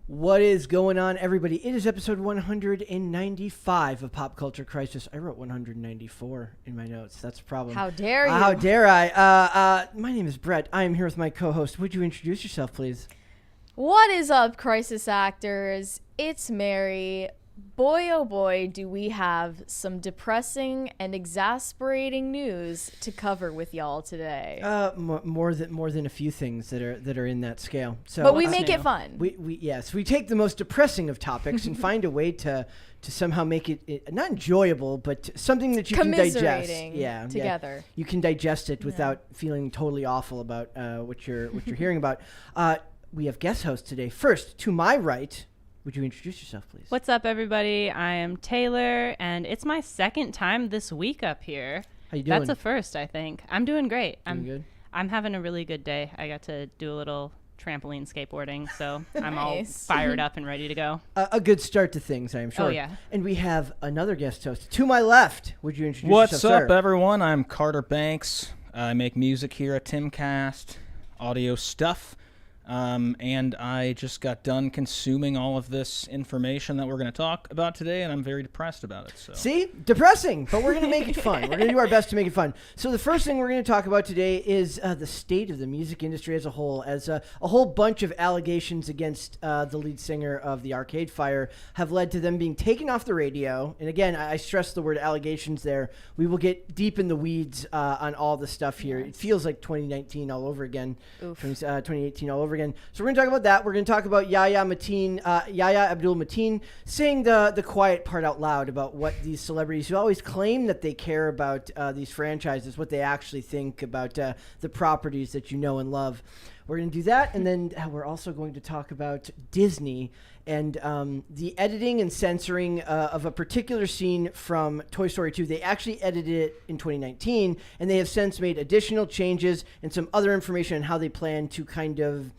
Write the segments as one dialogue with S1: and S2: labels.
S1: What is going on, everybody? It is episode 195 of Pop Culture Crisis. I wrote 194 in my notes. That's a problem.
S2: How dare you?
S1: How dare I? My name is Brett. I am here with my co-host. Would you introduce yourself, please?
S2: What is up, crisis actors? It's Mary. Boy, oh boy, do we have some depressing and exasperating news to cover with y'all today.
S1: More than a few things that are in that scale. So,
S2: but we make it fun.
S1: We take the most depressing of topics and find a way to somehow make it not enjoyable, but something that you can digest. Yeah,
S2: together.
S1: You can digest it without feeling totally awful about what you're hearing about. We have guest hosts today. First, to my right. Would you introduce yourself, please?
S3: What's up, everybody? I am Taylor, and it's my second time this week up here.
S1: How you doing?
S3: That's a first, I think. I'm doing great.
S1: Good?
S3: I'm having a really good day. I got to do a little trampoline skateboarding, so I'm
S2: Nice.
S3: all fired up and ready to go.
S1: A good start to things, I am sure.
S3: Oh, yeah.
S1: And we have another guest host. To my left, would you introduce
S4: What's
S1: yourself,
S4: up,
S1: sir?
S4: everyone? I'm Carter Banks. I make music here at Timcast, audio stuff. And I just got done consuming all of this information that we're going to talk about today, and I'm very depressed about it. So.
S1: See? Depressing, but we're going to make it fun. We're going to do our best to make it fun. So the first thing we're going to talk about today is the state of the music industry as a whole, as a whole bunch of allegations against the lead singer of the Arcade Fire have led to them being taken off the radio. And again, I stress the word allegations there. We will get deep in the weeds on all the stuff here. It feels like 2019 all over again. 2018 all over again. So we're going to talk about that. We're going to talk about Yahya Abdul Mateen saying the quiet part out loud about what these celebrities who always claim that they care about these franchises, what they actually think about the properties that you know and love. We're going to do that, and then we're also going to talk about Disney and the editing and censoring of a particular scene from Toy Story 2. They actually edited it in 2019, and they have since made additional changes and some other information on how they plan to kind of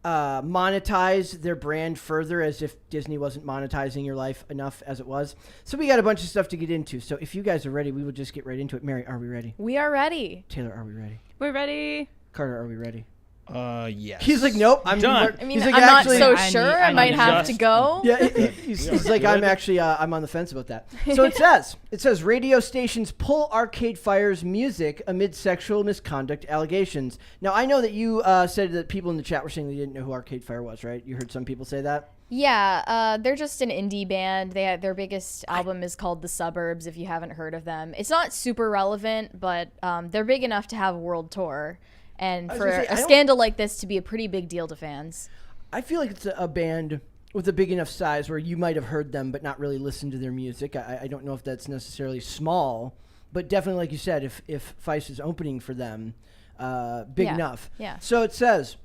S1: monetize their brand further, as if Disney wasn't monetizing your life enough as it was. So we got a bunch of stuff to get into. So if you guys are ready, we will just get right into it. Mary, are we ready?
S2: We are ready.
S1: Taylor, are we ready?
S3: We're ready.
S1: Carter, are we ready?
S4: Yes.
S1: He's like, nope, I'm
S4: done.
S2: I mean,
S1: he's like,
S2: I'm
S1: actually,
S2: not so
S3: I
S2: sure.
S3: need-
S2: I
S3: I
S2: might
S3: need
S2: have
S4: just-
S2: to go.
S1: Yeah, he's like, I'm actually, I'm on the fence about that. So it says radio stations pull Arcade Fire's music amid sexual misconduct allegations. Now, I know that you said that people in the chat were saying they didn't know who Arcade Fire was, right? You heard some people say that?
S2: Yeah, they're just an indie band. Their biggest album is called The Suburbs, if you haven't heard of them. It's not super relevant, but they're big enough to have a world tour. And for a scandal like this to be a pretty big deal to fans.
S1: I feel like it's a band with a big enough size where you might have heard them but not really listened to their music. I don't know if that's necessarily small, but definitely, like you said, if Feist is opening for them, big enough.
S2: Yeah.
S1: So it says,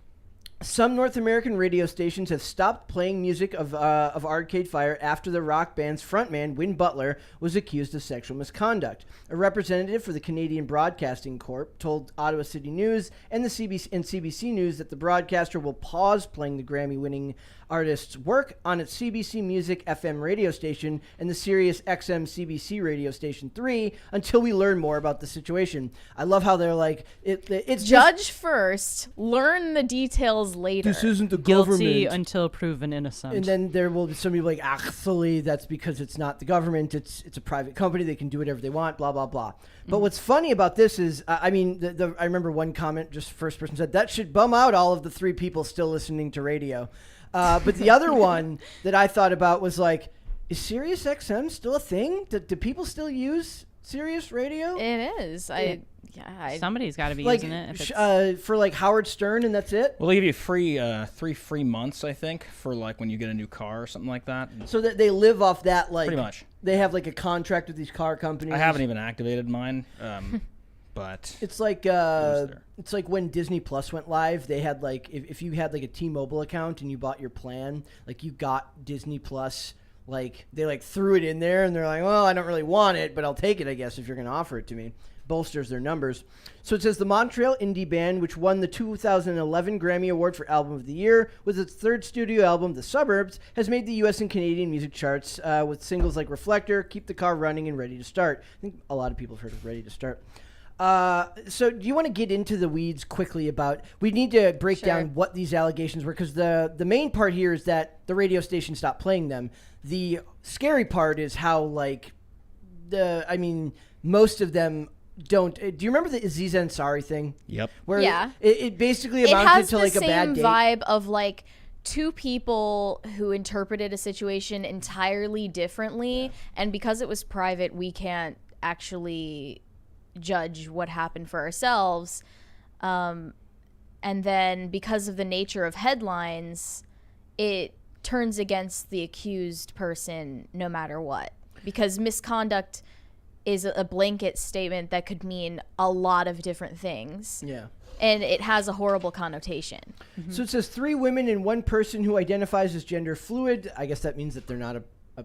S1: some North American radio stations have stopped playing music of Arcade Fire after the rock band's frontman, Win Butler, was accused of sexual misconduct. A representative for the Canadian Broadcasting Corp told Ottawa City News and CBC News that the broadcaster will pause playing the Grammy-winning artist's work on its CBC Music FM radio station and the Sirius XM CBC radio station 3 until we learn more about the situation. I love how they're like, it's
S2: Judge first, learn the details later.
S1: This isn't the
S3: Guilty
S1: government.
S3: until proven innocent.
S1: And then there will be some people like, actually, that's because it's not the government. It's a private company. They can do whatever they want, blah, blah, blah. But what's funny about this is, I remember one comment, just first person said, that should bum out all of the 3 people still listening to radio. But the other one that I thought about was like, is Sirius XM still a thing? Do people still use Sirius radio?
S2: It is.
S3: Somebody's got to be
S1: Like,
S3: using it. If it's,
S1: for like Howard Stern and that's it?
S4: Well, they give you free 3 free months, I think, for like when you get a new car or something like that.
S1: So that they live off that, like,
S4: Pretty much.
S1: They have like a contract with these car companies.
S4: I haven't even activated mine, but
S1: It's like when Disney Plus went live. They had like if you had like a T-Mobile account and you bought your plan, like you got Disney Plus. Like they like threw it in there and they're like, well, I don't really want it, but I'll take it, I guess, if you're going to offer it to me. Bolsters their numbers. So it says the Montreal indie band, which won the 2011 Grammy Award for Album of the Year with its third studio album, The Suburbs, has made the U.S. and Canadian music charts with singles like Reflector, Keep the Car Running, and Ready to Start. I think a lot of people have heard of Ready to Start. So do you want to get into the weeds quickly about, we need to break
S2: Sure.
S1: down what these allegations were, because the main part here is that the radio station stopped playing them. The scary part is how, like, most of them don't. Do you remember the Aziz Ansari thing?
S4: Yep.
S1: Where
S2: Yeah.
S1: it basically
S2: It
S1: amounted
S2: has
S1: to
S2: the
S1: like a bad
S2: same
S1: date.
S2: vibe of like two people who interpreted a situation entirely differently, and because it was private, we can't actually judge what happened for ourselves. And then because of the nature of headlines, it turns against the accused person no matter what, because misconduct is a blanket statement that could mean a lot of different things.
S1: Yeah.
S2: And it has a horrible connotation.
S1: So it says 3 women and 1 person who identifies as gender fluid. I guess that means that they're not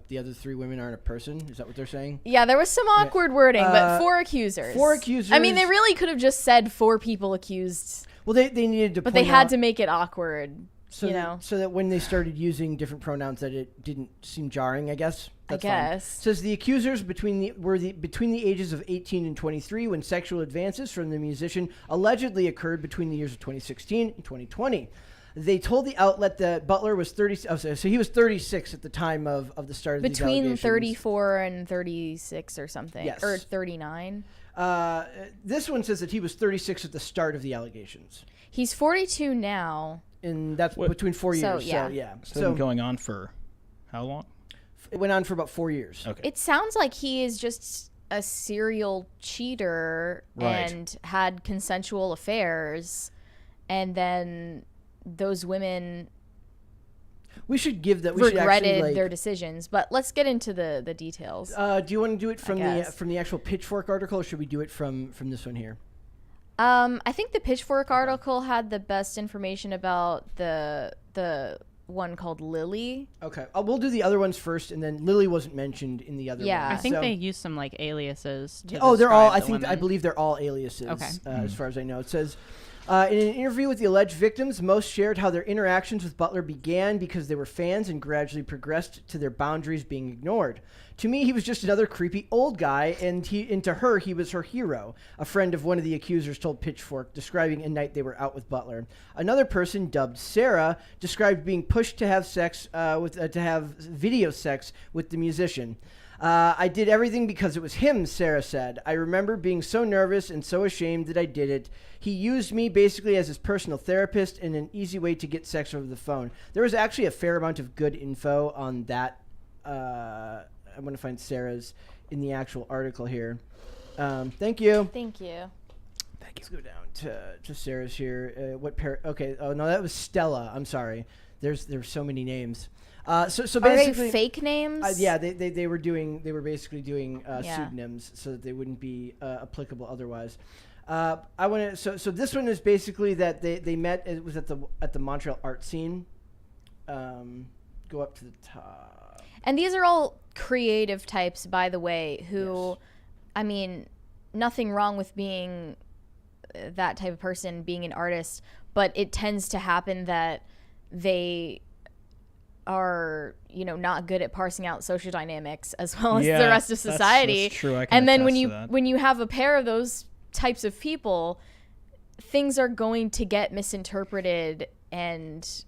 S1: the other 3 women aren't a person. Is that what they're saying?
S2: Yeah, there was some awkward wording, but 4 accusers.
S1: 4 accusers.
S2: I mean, they really could have just said 4 people accused,
S1: Well, they needed to
S2: but
S1: point
S2: they had
S1: out,
S2: to make it awkward,
S1: so
S2: you
S1: that,
S2: know.
S1: so that when they started using different pronouns that it didn't seem jarring, I guess. That's fine.
S2: guess.
S1: Says the accusers between the ages of 18 and 23 when sexual advances from the musician allegedly occurred between the years of 2016 and 2020. They told the outlet that Butler was 30. Oh, so he was 36 at the time of the start of these
S2: Between
S1: allegations.
S2: 34 and 36 or something.
S1: Yes.
S2: Or 39.
S1: This one says that he was 36 at the start of the allegations,
S2: He's 42 now.
S1: and that's between 4 years.
S2: So,
S1: So
S2: yeah.
S1: yeah.
S4: So,
S1: So
S4: going on for how long?
S1: it went on for about 4 years.
S4: Okay.
S2: It sounds like he is just a serial cheater
S4: Right.
S2: and had consensual affairs, and then those women
S1: We should give that. We should
S2: regretted
S1: actually, like,
S2: their decisions. But let's get into the details.
S1: do you want to do it from
S2: guess.
S1: the actual Pitchfork article, or should we do it from this one here?
S2: I think the Pitchfork article had the best information about the one called Lily.
S1: Okay, we'll do the other ones first, and then Lily wasn't mentioned in the other
S2: Yeah.
S1: ones.
S3: I think
S1: so-
S3: they used some like aliases. To
S1: Oh, they're all.
S3: describe the
S1: I
S3: women.
S1: believe they're all aliases.
S3: Okay.
S1: As far as I know, it says. In an interview with the alleged victims, most shared how their interactions with Butler began because they were fans and gradually progressed to their boundaries being ignored. To me, he was just another creepy old guy, and to her, he was her hero. A friend of one of the accusers told Pitchfork, describing a night they were out with Butler. Another person, dubbed Sarah, described being pushed to have sex to have video sex with the musician. I did everything because it was him, Sarah said. I remember being so nervous and so ashamed that I did it. He used me basically as his personal therapist and an easy way to get sex over the phone. There was actually a fair amount of good info on that. I'm going to find Sarah's in the actual article here. Thank you.
S2: Thank you.
S1: Let's go down to Sarah's here. Okay. Oh, no, that was Stella. I'm sorry. There's so many names. So
S2: Are they
S1: basically,
S2: fake names?
S1: yeah, they were basically doing
S2: Yeah.
S1: pseudonyms so that they wouldn't be applicable otherwise. I want to. So this one is basically that they met. It was at the Montreal art scene. Go up to the top.
S2: And these are all creative types, by the way, who,
S1: Yes.
S2: I mean, nothing wrong with being that type of person, being an artist, but it tends to happen that they are, not good at parsing out social dynamics as well as the rest of society.
S4: That's true. I can
S2: And then
S4: attest to that.
S2: when you have a pair of those types of people, things are going to get misinterpreted, and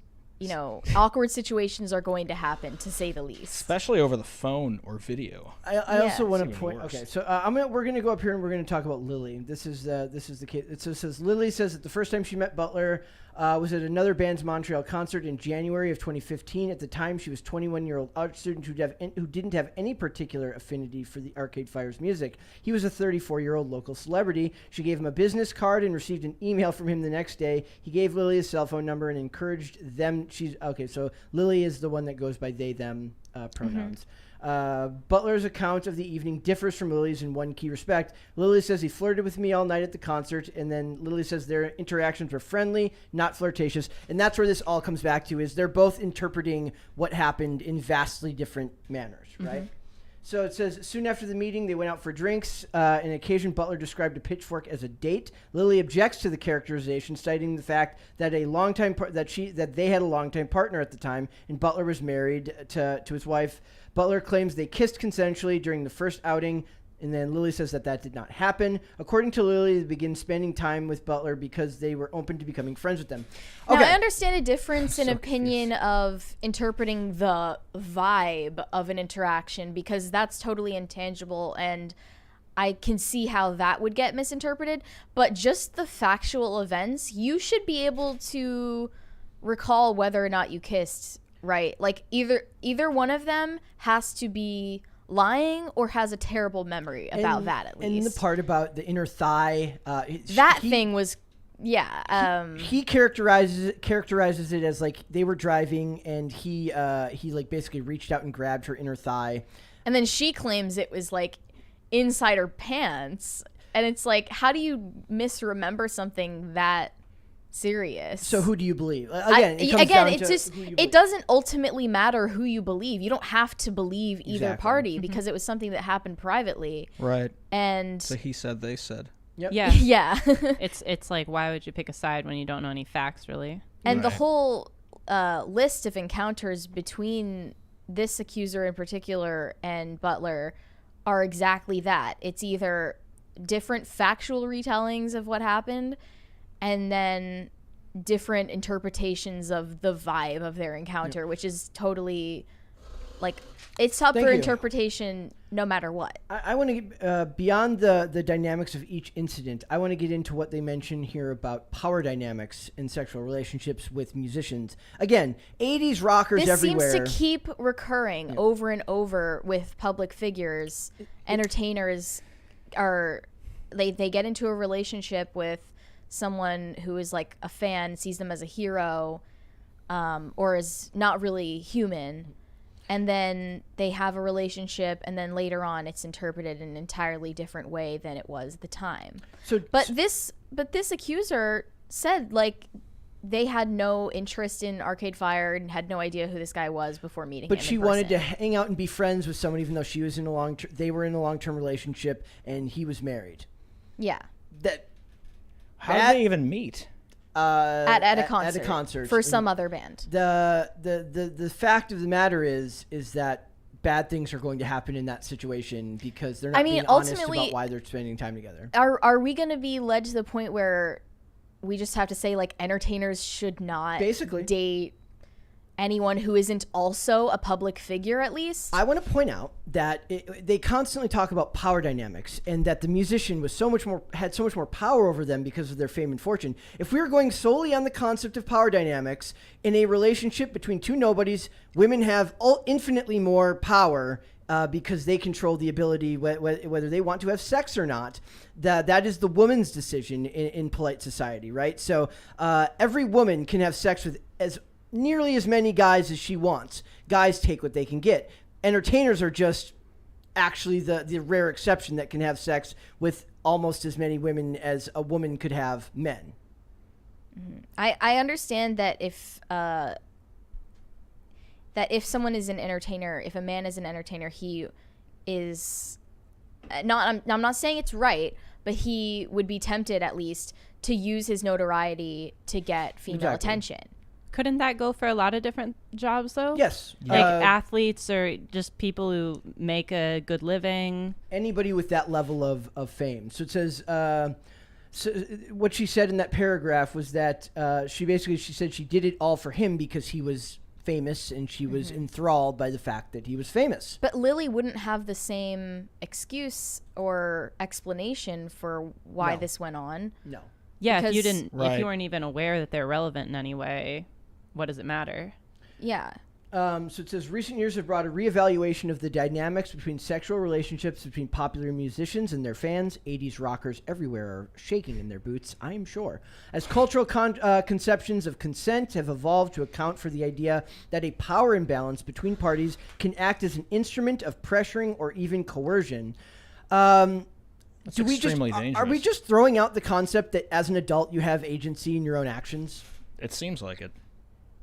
S2: awkward situations are going to happen, to say the least.
S4: especially over the phone or video.
S1: I also
S2: Yeah.
S1: want
S4: It's
S1: to
S4: even
S1: point.
S4: worse.
S1: Okay, so we're gonna go up here and we're gonna talk about Lily. This is the case. It says Lily says that the first time she met Butler was at another band's Montreal concert in January of 2015. At the time, she was 21-year-old art student who didn't have any particular affinity for the Arcade Fire's music. He was a 34-year-old local celebrity. She gave him a business card and received an email from him the next day. He gave Lily his cell phone number and encouraged them. So Lily is the one that goes by they them pronouns. Butler's account of the evening differs from Lily's in one key respect. Lily says he flirted with me all night at the concert, and then Lily says their interactions were friendly, not flirtatious. And that's where this all comes back to, is they're both interpreting what happened in vastly different manners, right? So it says, soon after the meeting, they went out for drinks. An occasion, Butler described a Pitchfork as a date. Lily objects to the characterization, citing the fact that that they had a longtime partner at the time, and Butler was married to his wife. Butler claims they kissed consensually during the first outing, And then Lily says that did not happen. According to Lily, they began spending time with Butler because they were open to becoming friends with them. Okay.
S2: Now, I understand a difference in opinion of interpreting the vibe of an interaction because that's totally intangible and I can see how that would get misinterpreted. But just the factual events, you should be able to recall whether or not you kissed, right? Like either one of them has to be lying or has a terrible memory about that at least.
S1: And the part about the inner thigh,
S2: thing was,
S1: he characterizes it as like they were driving and he like basically reached out and grabbed her inner thigh,
S2: and then she claims it was like inside her pants, and it's like, how do you misremember something that serious?
S1: So who do you believe?
S2: It doesn't ultimately matter who you believe. You don't have to believe either party because it was something that happened privately.
S4: Right.
S2: And
S4: so he said, they said.
S1: Yep.
S3: Yeah.
S2: Yeah.
S3: It's like, why would you pick a side when you don't know any facts, really?
S2: And the whole list of encounters between this accuser in particular and Butler are exactly that. It's either different factual retellings of what happened and then different interpretations of the vibe of their encounter, which is totally like, it's up for interpretation no matter what.
S1: I want to get beyond the dynamics of each incident. I want to get into what they mention here about power dynamics in sexual relationships with musicians. Again, 80s rockers everywhere.
S2: This seems to keep recurring over and over with public figures. Entertainers they get into a relationship with someone who is like a fan, sees them as a hero, or is not really human. And then they have a relationship, and then later on, it's interpreted in an entirely different way than it was at the time. But this accuser said like they had no interest in Arcade Fire and had no idea who this guy was before meeting him.
S1: But she wanted to hang out and be friends with someone, even though she was they were in a long-term relationship, and he was married.
S2: Yeah.
S4: How did they even meet?
S2: At a concert.
S1: At a concert
S2: for some other band.
S1: The fact of the matter is that bad things are going to happen in that situation because they're not being honest about why they're spending time together.
S2: Are we going to be led to the point where we just have to say like entertainers should not
S1: basically
S2: date anyone who isn't also a public figure at least?
S1: I want to point out that they constantly talk about power dynamics and that the musician had so much more power over them because of their fame and fortune. If we were going solely on the concept of power dynamics in a relationship between two nobodies, women have infinitely more power because they control the ability whether they want to have sex or not. That is the woman's decision in polite society, right? So every woman can have sex with nearly as many guys as she wants. Guys take what they can get. Entertainers are just actually the rare exception that can have sex with almost as many women as a woman could have men.
S2: Mm-hmm. I understand that if someone is an entertainer, if a man is an entertainer, he is not. I'm not saying it's right, but he would be tempted at least to use his notoriety to get female attention.
S3: Couldn't that go for a lot of different jobs, though?
S1: Yes.
S3: Like athletes or just people who make a good living?
S1: Anybody with that level of fame. So it says, so what she said in that paragraph was that she said she did it all for him because he was famous and she was enthralled by the fact that he was famous.
S2: But Lily wouldn't have the same excuse or explanation for why this went on.
S1: No.
S3: Yeah,
S2: because
S3: if you weren't even aware that they're relevant in any way, what does it matter?
S2: Yeah.
S1: So it says, recent years have brought a reevaluation of the dynamics between sexual relationships between popular musicians and their fans. 80s rockers everywhere are shaking in their boots, I am sure. As cultural conceptions of consent have evolved to account for the idea that a power imbalance between parties can act as an instrument of pressuring or even coercion. Are we just throwing out the concept that as an adult you have agency in your own actions?
S4: It seems like it.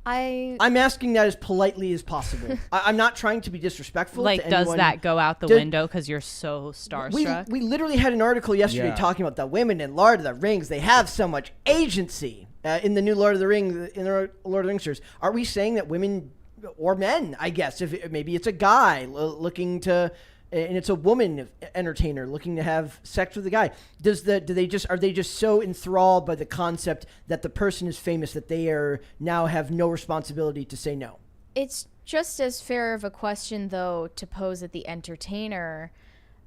S1: I'm asking that as politely as possible. I'm not trying to be disrespectful.
S3: Like,
S1: to
S3: does
S1: anyone.
S3: that go out the window because you're so starstruck?
S1: We literally had an article yesterday talking about the women in Lord of the Rings. They have so much agency in the new Lord of the Rings, in the Lord of the Rings series. Are we saying that women or men, I guess, if maybe it's a guy looking to and it's a woman entertainer looking to have sex with a guy. Are they just so enthralled by the concept that the person is famous that they are now have no responsibility to say no?
S2: It's just as fair of a question, though, to pose at the entertainer.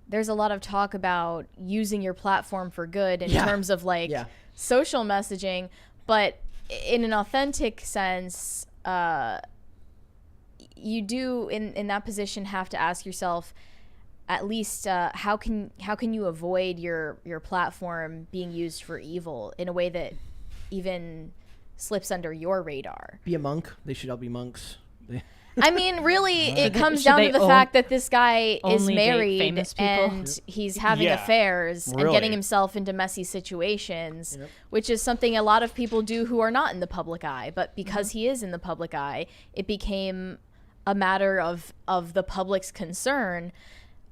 S2: There's a lot of talk about using your platform for good in terms of social messaging, but in an authentic sense, you do in that position have to ask yourself, at least how can you avoid your platform being used for evil in a way that even slips under your radar?
S1: Be a monk. They should all be monks.
S2: I mean, really, it comes down to the fact that this guy is married and he's having affairs and getting himself into messy situations, which is something a lot of people do who are not in the public eye. But because he is in the public eye, it became a matter of the public's concern.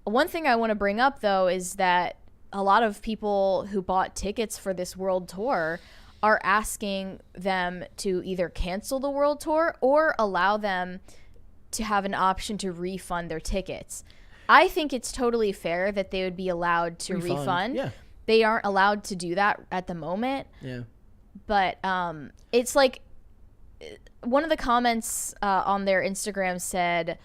S2: One thing I want to bring up, though, is that a lot of people who bought tickets for this world tour are asking them to either cancel the world tour or allow them to have an option to refund their tickets. I think it's totally fair that they would be allowed to refund.
S1: Yeah.
S2: They aren't allowed to do that at the moment.
S1: Yeah.
S2: But it's like one of the comments on their Instagram said,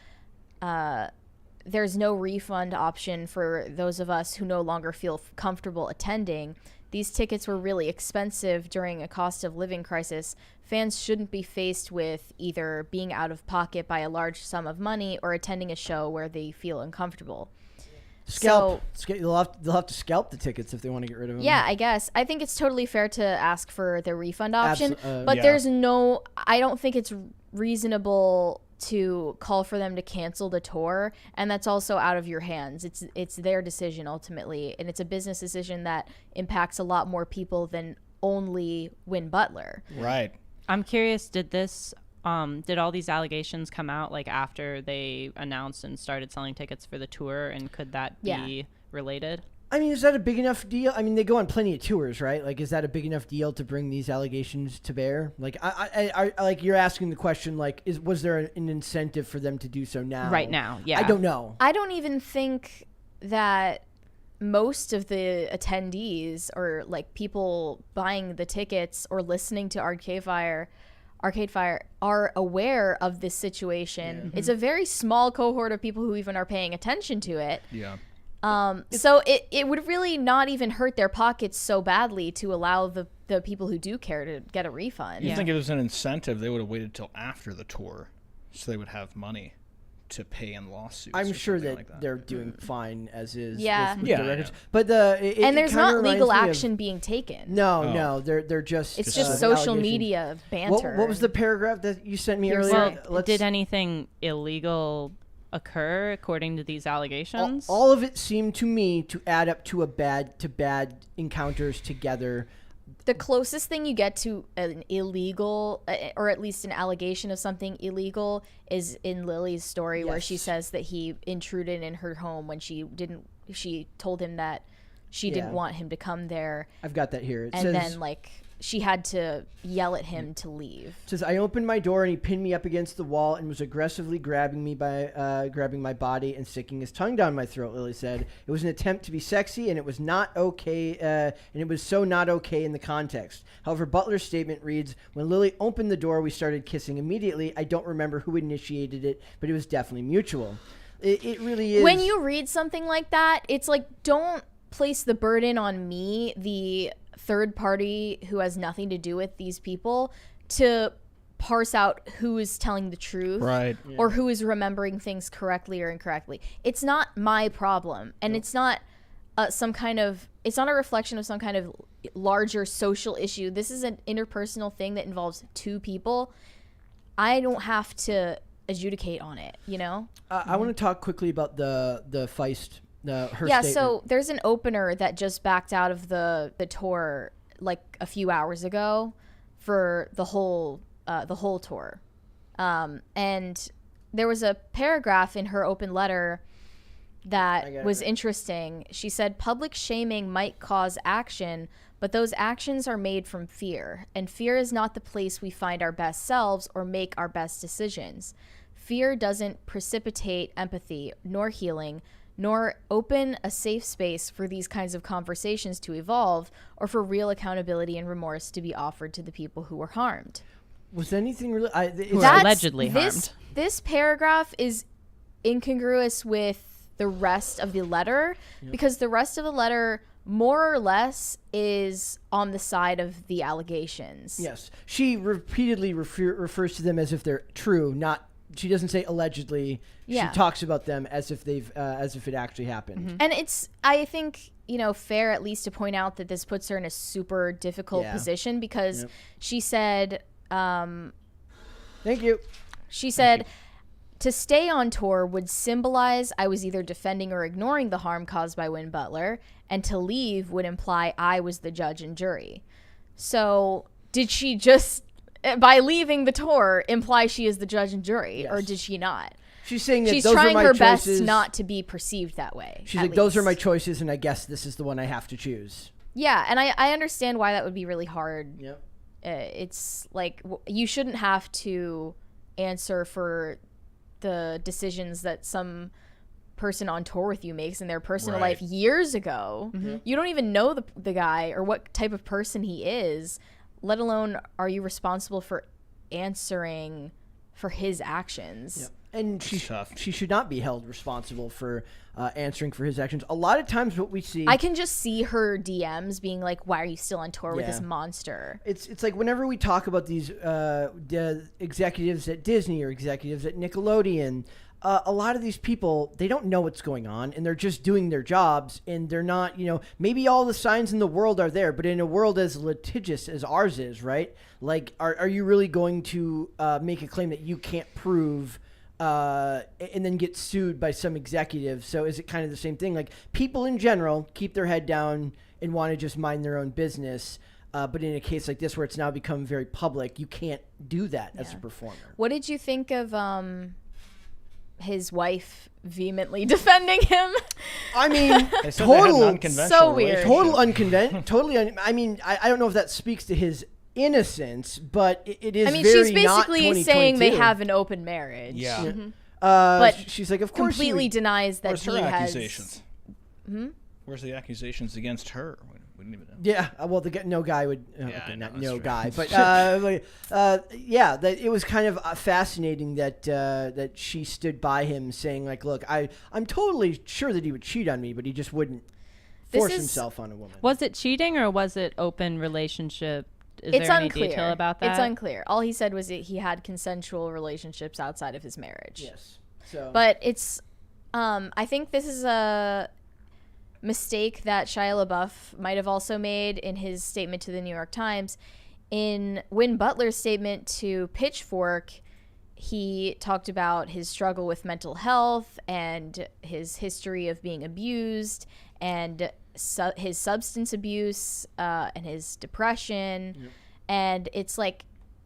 S2: there's no refund option for those of us who no longer feel comfortable attending. These tickets were really expensive during a cost of living crisis. Fans shouldn't be faced with either being out of pocket by a large sum of money or attending a show where they feel uncomfortable.
S1: They'll have to scalp the tickets if they want to get rid of them.
S2: Yeah, I guess. I think it's totally fair to ask for the refund option, but I don't think it's reasonable to call for them to cancel the tour, and that's also out of your hands. It's their decision ultimately, and it's a business decision that impacts a lot more people than only Win Butler.
S4: Right.
S3: I'm curious, did all these allegations come out like after they announced and started selling tickets for the tour, and could that be related?
S1: I mean, is that a big enough deal? I mean, they go on plenty of tours, right? Like, is that a big enough deal to bring these allegations to bear? Like, I like you're asking the question, like, was there an incentive for them to do so now?
S3: Right now, yeah.
S1: I don't know.
S2: I don't even think that most of the attendees or like people buying the tickets or listening to Arcade Fire are aware of this situation. Yeah. It's a very small cohort of people who even are paying attention to it.
S4: Yeah.
S2: So it would really not even hurt their pockets so badly to allow the people who do care to get a refund.
S4: You think if it was an incentive, they would have waited till after the tour so they would have money to pay in lawsuits.
S1: I'm sure that they're doing fine as is.
S2: Yeah.
S1: With the records.
S4: Yeah.
S1: But
S2: and there's not legal action being taken.
S1: No, they're just.
S2: It's just social media banter.
S1: What was the paragraph that you sent me earlier?
S3: Well, did anything illegal occur according to these allegations?
S1: All of it seemed to me to add up to bad encounters together.
S2: The closest thing you get to an illegal, or at least an allegation of something illegal, is in Lily's story, where she says that he intruded in her home when she told him that she didn't want him to come there.
S1: I've got that here. It
S2: and
S1: says,
S2: then she had to yell at him to leave.
S1: It says, I opened my door and he pinned me up against the wall and was aggressively grabbing my body and sticking his tongue down my throat, Lily said. It was an attempt to be sexy and it was not okay, and it was so not okay in the context. However, Butler's statement reads, when Lily opened the door, we started kissing immediately. I don't remember who initiated it, but it was definitely mutual. It really is.
S2: When you read something like that, it's like, don't place the burden on me, the third party who has nothing to do with these people, to parse out who is telling the truth,
S4: right,
S2: or who is remembering things correctly or incorrectly. It's not my problem, and it's not it's not a reflection of some kind of larger social issue. This is an interpersonal thing that involves two people. I don't have to adjudicate on it, you know?
S1: I want to talk quickly about the Feist.
S2: So there's an opener that just backed out of the tour like a few hours ago for the whole tour, and there was a paragraph in her open letter that was interesting. She said, public shaming might cause action, but those actions are made from fear, and fear is not the place we find our best selves or make our best decisions. Fear doesn't precipitate empathy nor healing, nor open a safe space for these kinds of conversations to evolve or for real accountability and remorse to be offered to the people who were harmed.
S1: Was anything really?
S3: Who are allegedly harmed.
S2: This paragraph is incongruous with the rest of the letter because the rest of the letter more or less is on the side of the allegations.
S1: Yes. She repeatedly refers to them as if they're true, not, she doesn't say allegedly.
S2: Yeah.
S1: She talks about them as if as if it actually happened.
S2: Mm-hmm. And it's, I think, fair at least to point out that this puts her in a super difficult position because she said,
S1: Thank you.
S2: She said, to stay on tour would symbolize I was either defending or ignoring the harm caused by Win Butler, and to leave would imply I was the judge and jury. So did she just, by leaving the tour, imply she is the judge and jury, or did she not?
S1: She's saying that
S2: she's
S1: those
S2: trying
S1: are my
S2: her
S1: choices.
S2: best not to be perceived that way.
S1: She's like, those are my choices, and I guess this is the one I have to choose.
S2: Yeah, and I understand why that would be really hard.
S1: Yep.
S2: It's like you shouldn't have to answer for the decisions that some person on tour with you makes in their personal life years ago. Mm-hmm. You don't even know the guy or what type of person he is, let alone are you responsible for answering for his actions.
S1: Yep. And she should not be held responsible for answering for his actions. A lot of times what we see...
S2: I can just see her DMs being like, why are you still on tour with this monster?
S1: It's like whenever we talk about these executives at Disney or executives at Nickelodeon, a lot of these people, they don't know what's going on, and they're just doing their jobs, and they're not, maybe all the signs in the world are there, but in a world as litigious as ours is, right? Like, are you really going to make a claim that you can't prove... and then get sued by some executive? So is it kind of the same thing? Like, people in general keep their head down and want to just mind their own business. But in a case like this where it's now become very public, you can't do that as a performer.
S2: What did you think of his wife vehemently defending him?
S1: I mean,
S2: so weird.
S1: Total unconventional. I don't know if that speaks to his innocence, but it is. I mean,
S2: she's basically saying they have an open marriage.
S4: Yeah.
S2: Mm-hmm.
S1: But she's like, of course,
S2: completely denies that
S4: he
S2: has.
S4: Accusations? Where's the accusations against her? We didn't even know.
S1: Yeah. Well, no guy would. Guy, but it was kind of fascinating that she stood by him, saying like, "Look, I'm totally sure that he would cheat on me, but he just wouldn't force himself on a woman."
S3: Was it cheating or was it open relationship?
S2: It's
S3: there
S2: unclear.
S3: Any detail about that?
S2: It's unclear. All he said was that he had consensual relationships outside of his marriage.
S1: Yes. So,
S2: but it's, I think this is a mistake that Shia LaBeouf might have also made in his statement to the New York Times. In Win Butler's statement to Pitchfork, he talked about his struggle with mental health and his history of being abused and his substance abuse and his depression. Yep. And it's like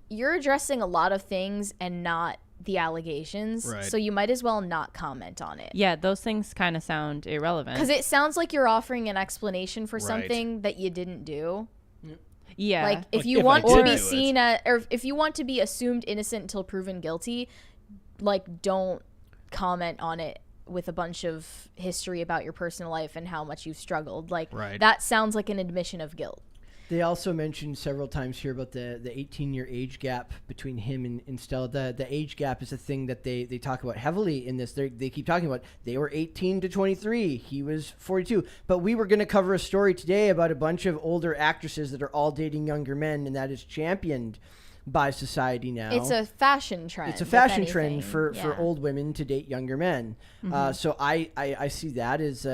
S2: you're addressing a lot of things and not the allegations. Right. So you might as well not comment on it.
S3: Yeah, those things kind of sound irrelevant.
S2: Because it sounds like you're offering an explanation for something that you didn't do.
S3: Yeah.
S2: Like if you want to be seen as, or if you want to be assumed innocent until proven guilty, like don't comment on it with a bunch of history about your personal life and how much you've struggled. Like that sounds like an admission of guilt.
S1: They also mentioned several times here about the 18-year age gap between him and Stella. The age gap is a thing that they talk about heavily in this. They keep talking about they were 18 to 23. He was 42. But we were going to cover a story today about a bunch of older actresses that are all dating younger men, and that is championed by society now.
S2: It's a fashion trend.
S1: It's a fashion trend for old women to date younger men. Mm-hmm. So I see that as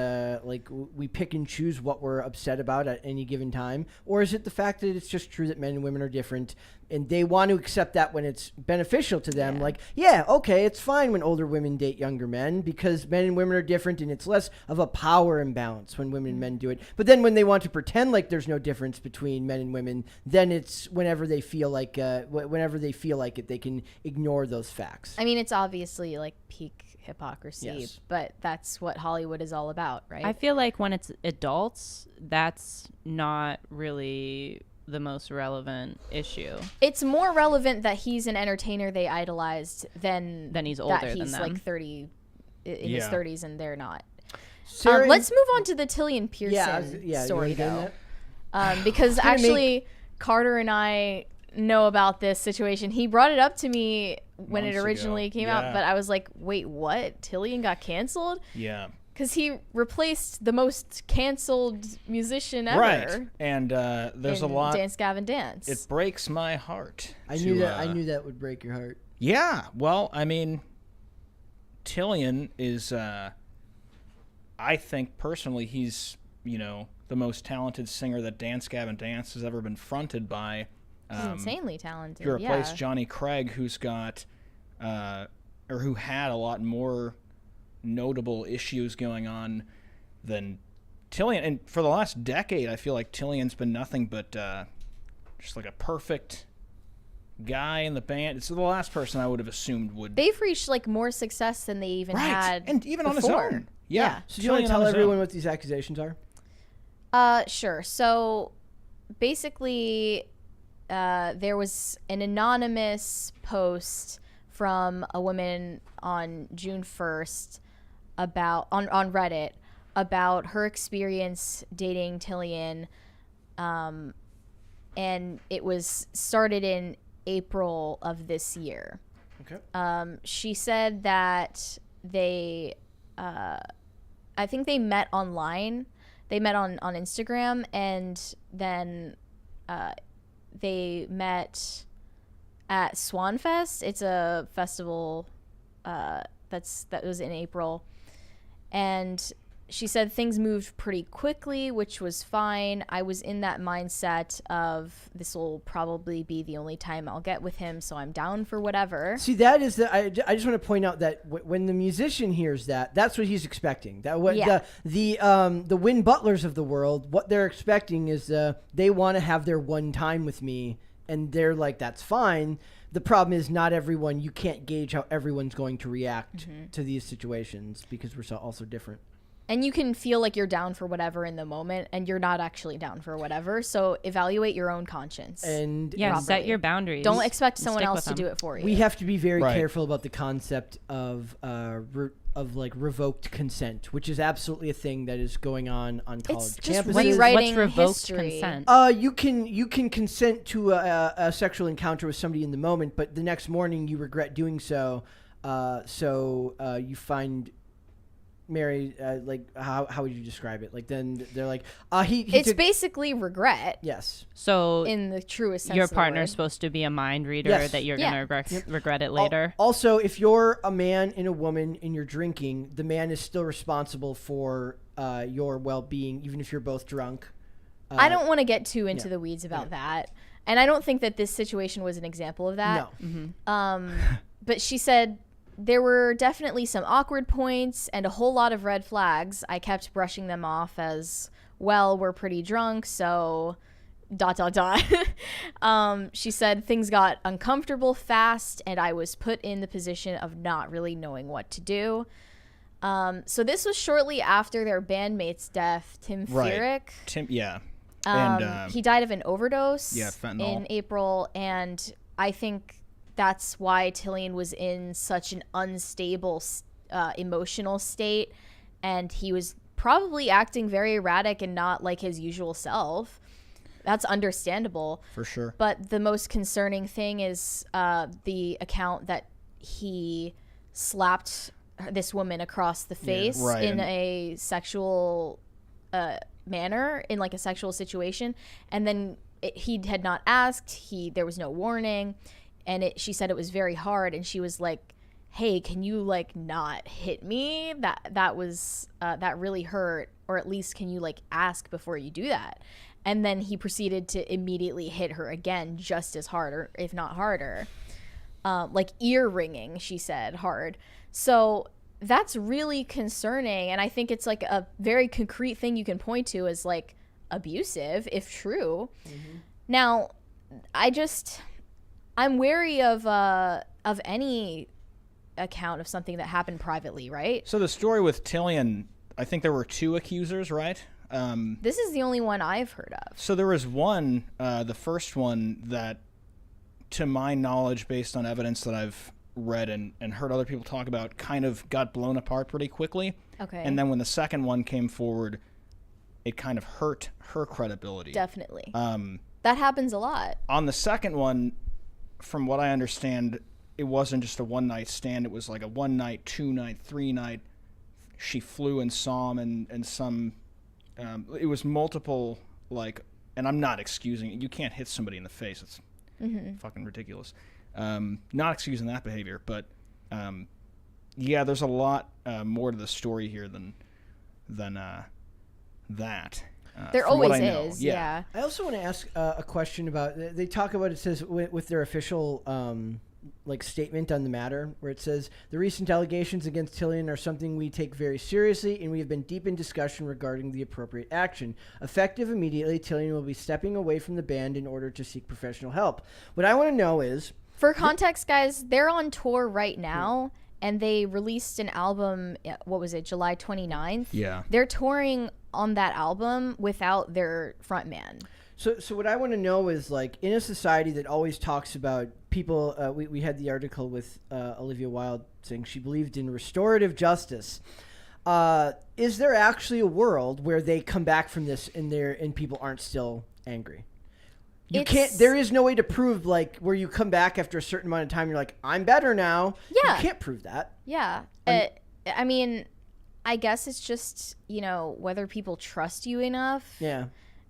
S1: like we pick and choose what we're upset about at any given time. Or is it the fact that it's just true that men and women are different and they want to accept that when it's beneficial to them? Like, okay, it's fine when older women date younger men because men and women are different and it's less of a power imbalance when women and men do it. But then when they want to pretend like there's no difference between men and women, then it's whenever they feel like it, they can ignore those facts.
S2: I mean, it's obviously like peak hypocrisy, but that's what Hollywood is all about, right?
S3: I feel like when it's adults, that's not really the most relevant issue.
S2: It's more relevant that he's an entertainer they idolized than
S3: he's older
S2: that he's
S3: than them.
S2: like 30 in his 30s and they're not.
S1: Sarah,
S2: Let's move on to the Tillian Pearson story,
S1: you wanna get in
S2: though. Because actually, Carter and I know about this situation. He brought it up to me when it originally came out, but I was like, wait, what? Tillian got canceled?
S4: Yeah.
S2: Because he replaced the most canceled musician ever.
S4: Right. And there's a lot.
S2: Dance Gavin Dance.
S4: It breaks my heart.
S1: I knew that would break your heart.
S4: Yeah. Well, I mean, Tillian is, I think personally, he's, the most talented singer that Dance Gavin Dance has ever been fronted by.
S2: He's insanely talented.
S4: He replaced Johnny Craig, who's got, or who had a lot more notable issues going on than Tillian. And for the last decade, I feel like Tillian's been nothing but just like a perfect guy in the band. It's the last person I would have assumed would.
S2: They've reached like more success than they even had,
S4: and even
S2: before.
S4: on his own. Yeah.
S1: So do you want to tell everyone what these accusations are?
S2: Sure. So basically, there was an anonymous post from a woman on June 1st about on Reddit about her experience dating Tillian, and it was started in April of this year.
S1: Okay.
S2: She said that they, I think they met online. They met on Instagram, and then they met at Swanfest. It's a festival that was in April. And she said things moved pretty quickly, which was fine. I was in that mindset of this will probably be the only time I'll get with him, so I'm down for whatever.
S1: See, that is I just want to point out that when the musician hears that, that's what he's expecting. That what the Win Butlers of the world, what they're expecting is they want to have their one time with me, and they're like, that's fine. The problem is not everyone. You can't gauge how everyone's going to react to these situations because we're also different.
S2: And you can feel like you're down for whatever in the moment, and you're not actually down for whatever. So evaluate your own conscience.
S1: And
S3: set your boundaries.
S2: Don't expect someone else to do it for you.
S1: We have to be very careful about the concept of revoked consent, which is absolutely a thing that is going on college campuses.
S2: Just rewriting
S3: What's revoked
S2: history.
S3: consent?
S1: You can consent to a sexual encounter with somebody in the moment, but the next morning you regret doing so. So you find Mary, how would you describe it? Like then they're like,
S2: it's basically regret.
S1: Yes.
S3: So
S2: in the truest sense
S3: your
S2: of the
S3: partner's
S2: word.
S3: supposed to be a mind reader that you're
S2: Yeah.
S3: going to regret it later.
S1: Also, if you're a man and a woman and you're drinking, the man is still responsible for your well-being, even if you're both drunk.
S2: I don't want to get too into the weeds about that. And I don't think that this situation was an example of that.
S1: No.
S2: But she said there were definitely some awkward points and a whole lot of red flags. I kept brushing them off as, well, we're pretty drunk, so ... She said things got uncomfortable fast, and I was put in the position of not really knowing what to do. So this was shortly after their bandmate's death, Tim Furyk.
S4: And
S2: he died of an overdose
S4: fentanyl.
S2: in April, and I think that's why Tillian was in such an unstable emotional state, and he was probably acting very erratic and not like his usual self. That's understandable.
S4: For sure.
S2: But the most concerning thing is the account that he slapped this woman across the face in a sexual manner, in like a sexual situation, and then he had not asked. There was no warning. And she said it was very hard, and she was like, hey, can you like not hit me? That was that really hurt, or at least can you like ask before you do that? And then he proceeded to immediately hit her again, just as hard, or if not harder. Like ear ringing, she said, hard. So that's really concerning, and I think it's like a very concrete thing you can point to as like abusive, if true. Now, I'm wary of any account of something that happened privately, right?
S4: So the story with Tillian, I think there were two accusers, right?
S2: This is the only one I've heard of.
S4: So there was one, the first one that, to my knowledge, based on evidence that I've read and heard other people talk about, kind of got blown apart pretty quickly.
S2: Okay.
S4: And then when the second one came forward, it kind of hurt her credibility.
S2: Definitely. That happens a lot.
S4: On the second one, from what I understand, it wasn't just a one-night stand. It was like a 1 night, 2 night, 3 night. She flew and saw him and some... it was multiple, like... And I'm not excusing it. You can't hit somebody in the face. It's fucking ridiculous. Not excusing that behavior, but yeah, there's a lot more to the story here than that.
S2: There
S4: from what
S2: always
S4: I know.
S2: is, yeah.
S1: I also want to ask a question about. They talk about, it says with their official like statement on the matter, where it says the recent allegations against Tillian are something we take very seriously, and we have been deep in discussion regarding the appropriate action. Effective immediately, Tillian will be stepping away from the band in order to seek professional help. What I want to know is,
S2: for context, guys, they're on tour right now, and they released an album. What was it, July 29th?
S4: Yeah.
S2: They're touring on that album without their frontman.
S1: So what I want to know is, like, in a society that always talks about people, we had the article with Olivia Wilde saying she believed in restorative justice. Is there actually a world where they come back from this and people aren't still angry? There is no way to prove, like, where you come back after a certain amount of time, you're like, I'm better now.
S2: Yeah.
S1: You can't prove that.
S2: Yeah. I mean, I guess it's just, whether people trust you enough.
S1: Yeah.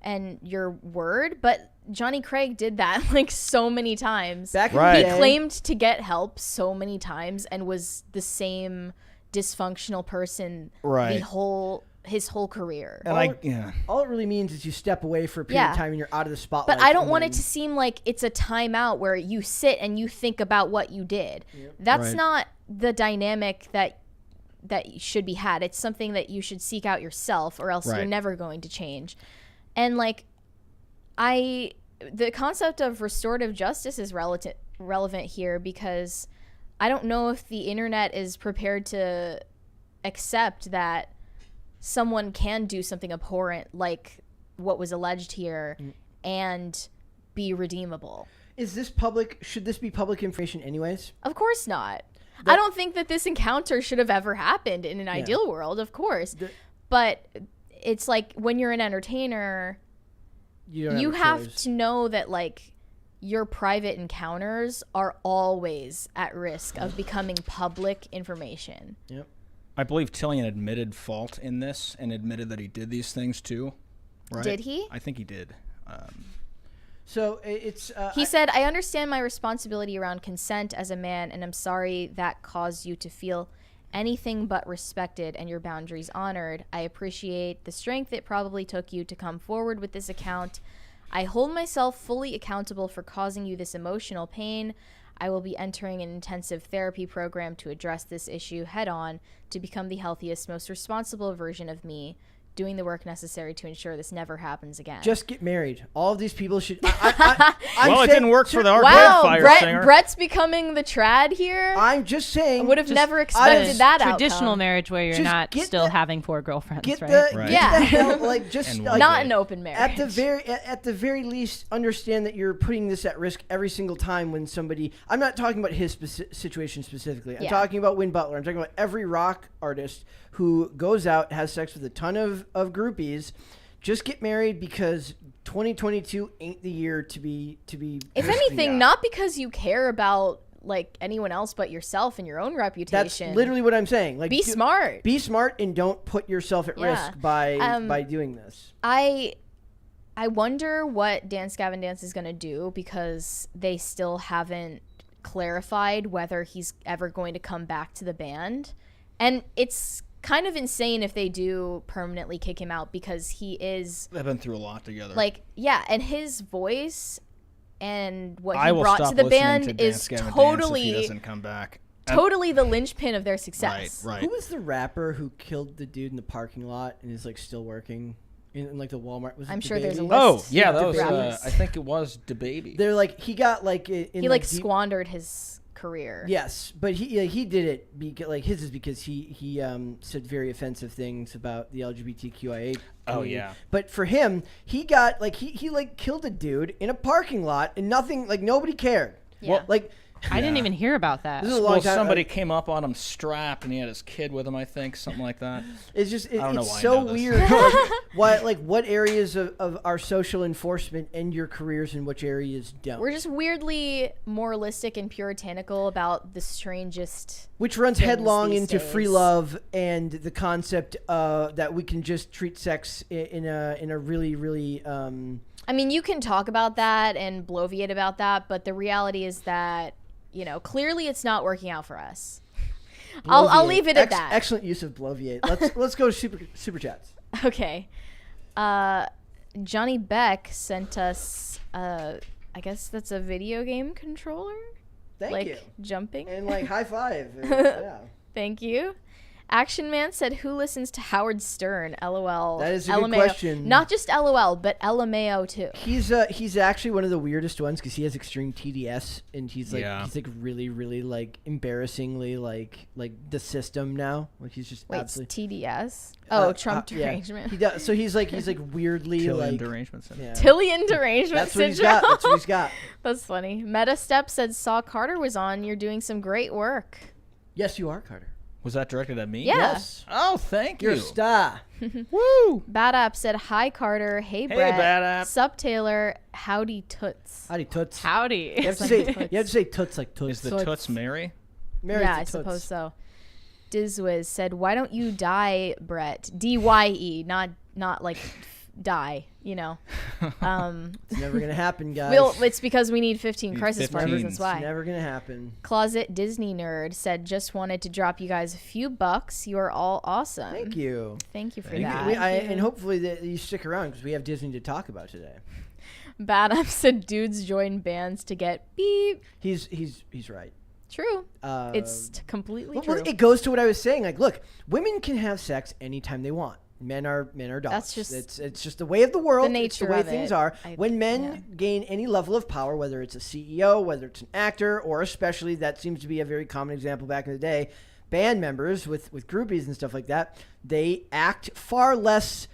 S2: And your word, but Johnny Craig did that like so many times.
S1: Back
S4: Right.
S1: in the
S2: He
S1: day,
S2: claimed to get help so many times and was the same dysfunctional person
S4: Right.
S2: his whole career.
S4: And
S1: all it really means is you step away for a period of time and you're out of the spotlight.
S2: But I don't
S1: and
S2: want
S1: then-
S2: it to seem like it's a timeout where you sit and you think about what you did.
S1: Yep.
S2: That's
S4: Right.
S2: not the dynamic that should be had. It's something that you should seek out yourself, or else you're
S4: Right.
S2: never going to change. And like, the concept of restorative justice is relevant here, because I don't know if the internet is prepared to accept that someone can do something abhorrent like what was alleged here and be redeemable.
S1: Is this public? Should this be public information anyways?
S2: Of course not. I don't think that this encounter should have ever happened in an ideal world, of course. But it's like, when you're an entertainer, you have to know that, like, your private encounters are always at risk of becoming public information.
S1: Yep.
S4: I believe Tillian admitted fault in this and admitted that he did these things too. Right?
S2: Did he?
S4: I think he did.
S1: So it's.
S2: He said, I understand my responsibility around consent as a man, and I'm sorry that caused you to feel anything but respected and your boundaries honored. I appreciate the strength it probably took you to come forward with this account. I hold myself fully accountable for causing you this emotional pain. I will be entering an intensive therapy program to address this issue head on to become the healthiest, most responsible version of me, doing the work necessary to ensure this never happens again.
S1: Just get married. All of these people should.
S4: It didn't work for the Arcade
S2: Wow,
S4: Fire singer.
S2: Brett's becoming the trad here.
S1: I'm just saying.
S2: I would have never expected that
S3: Traditional
S2: outcome.
S3: marriage where you're
S1: Just
S3: not
S1: get
S3: still
S1: the-
S3: having 4 girlfriends,
S1: Get
S3: right?
S1: the
S4: Right.
S1: get the hell, like, just
S4: And
S1: like,
S2: Not an open marriage.
S1: at the very least, understand that you're putting this at risk every single time when somebody. I'm not talking about his situation specifically. I'm
S2: Yeah.
S1: talking about Win Butler. I'm talking about every rock artist who goes out, has sex with a ton of groupies. Just get married, because 2022 ain't the year to be.
S2: If anything, not because you care about like anyone else but yourself and your own
S1: That's
S2: reputation.
S1: literally what I'm saying. Like,
S2: Be smart.
S1: Be smart and don't put yourself at
S2: Yeah.
S1: risk by doing this.
S2: I wonder what Dance Gavin Dance is going to do, because they still haven't clarified whether he's ever going to come back to the band. And it's kind of insane if they do permanently kick him out, because he is
S4: They've been through a lot together.
S2: like, yeah, and his voice and what
S4: I
S2: he
S4: will
S2: brought
S4: stop
S2: to the
S4: listening
S2: band
S4: to Dance
S2: is
S4: Gavin Dance if he
S2: totally
S4: doesn't come back.
S2: the linchpin of their success.
S4: Right.
S1: Who was the rapper who killed the dude in the parking lot and is, like, still working in like the Walmart? Was it
S2: I'm sure there's a
S1: DaBaby?
S2: list.
S4: Oh yeah, that
S2: of
S4: was.
S2: rappers.
S4: I think it was DaBaby.
S1: They're like, he got like in
S2: He like
S1: deep-
S2: squandered his career.
S1: Yes, but he did it because, like, his is because he said very offensive things about the LGBTQIA.
S4: Oh,
S1: community.
S4: yeah.
S1: But for him, he got like he like killed a dude in a parking lot and nothing, like, nobody cared.
S2: Yeah.
S1: Like,
S3: I didn't even hear about that.
S1: This is a long
S4: Well,
S1: time.
S4: somebody came up on him strapped, and he had his kid with him. I think something like that.
S1: It's just
S4: I don't know
S1: it's
S4: why I
S1: so
S4: know this.
S1: weird. What areas of our social enforcement end your careers and which areas don't?
S2: We're just weirdly moralistic and puritanical about the strangest.
S1: Which runs
S2: things
S1: headlong
S2: these
S1: into free
S2: days.
S1: love and the concept that we can just treat sex in a really really.
S2: I mean, you can talk about that and bloviate about that, but the reality is that, clearly it's not working out for us. I'll
S1: bloviate.
S2: leave it at that.
S1: Excellent use of bloviate. Let's go to super chats.
S2: Okay. Johnny Beck sent us, I guess that's a video game controller?
S1: Thank you.
S2: Jumping?
S1: And high five. Yeah.
S2: Thank you. Action Man said, "Who listens to Howard Stern?" LOL.
S1: That is a good
S2: LMAO.
S1: question.
S2: Not just LOL, but LMAO too.
S1: He's actually one of the weirdest ones because he has extreme TDS and he's really really embarrassingly like the system now. He's just
S2: Wait,
S1: absolutely
S2: TDS? Trump
S1: yeah.
S2: derangement.
S1: He does. So he's weirdly
S4: Killing derangement syndrome.
S1: yeah.
S2: Tillian derangement
S1: That's what he's
S2: syndrome.
S1: got. That's what he's got.
S2: That's funny. Metastep said, "Saw Carter was on. You're doing some great work."
S1: Yes, you are, Carter.
S4: Was that directed at me?
S2: Yeah.
S1: Yes.
S4: Oh, thank
S1: You're
S4: you.
S1: a star.
S4: Woo!
S2: Bad App said, "Hi Carter. Hey
S4: Hey,
S2: Brett.
S4: Bad App.
S2: Sup Taylor. Howdy toots."
S1: Howdy toots.
S3: Howdy.
S1: You have to say toots like toots.
S4: Is the
S2: Toots.
S4: Toots Mary?
S1: Mary's
S2: Yeah,
S1: the
S2: I
S1: toots.
S2: suppose so. Dizwiz said, "Why don't you die, Brett? DYE, not like die,
S1: It's never gonna happen, guys.
S2: Well, it's because we need 15
S4: Need
S2: crisis
S4: 15.
S2: parties, that's
S1: it's
S2: why.
S1: never gonna happen.
S2: Closet Disney Nerd said, "Just wanted to drop you guys a few bucks. You are all awesome."
S1: Thank you.
S2: Thank you for
S4: Thank you.
S2: that.
S1: And hopefully that you stick around because we have Disney to talk about today.
S2: Bad Up said, "Dudes join bands to get beep."
S1: He's right.
S2: True. It's completely
S1: Well,
S2: true.
S1: it goes to what I was saying. Look, women can have sex anytime they want. Men are dogs.
S2: That's just
S1: it's just the way of the world.
S2: the
S1: It's the
S2: nature
S1: way
S2: of
S1: things
S2: it.
S1: are. When men gain any level of power, whether it's a CEO, whether it's an actor, or especially that seems to be a very common example back in the day, band members with groupies and stuff like that, they act far less.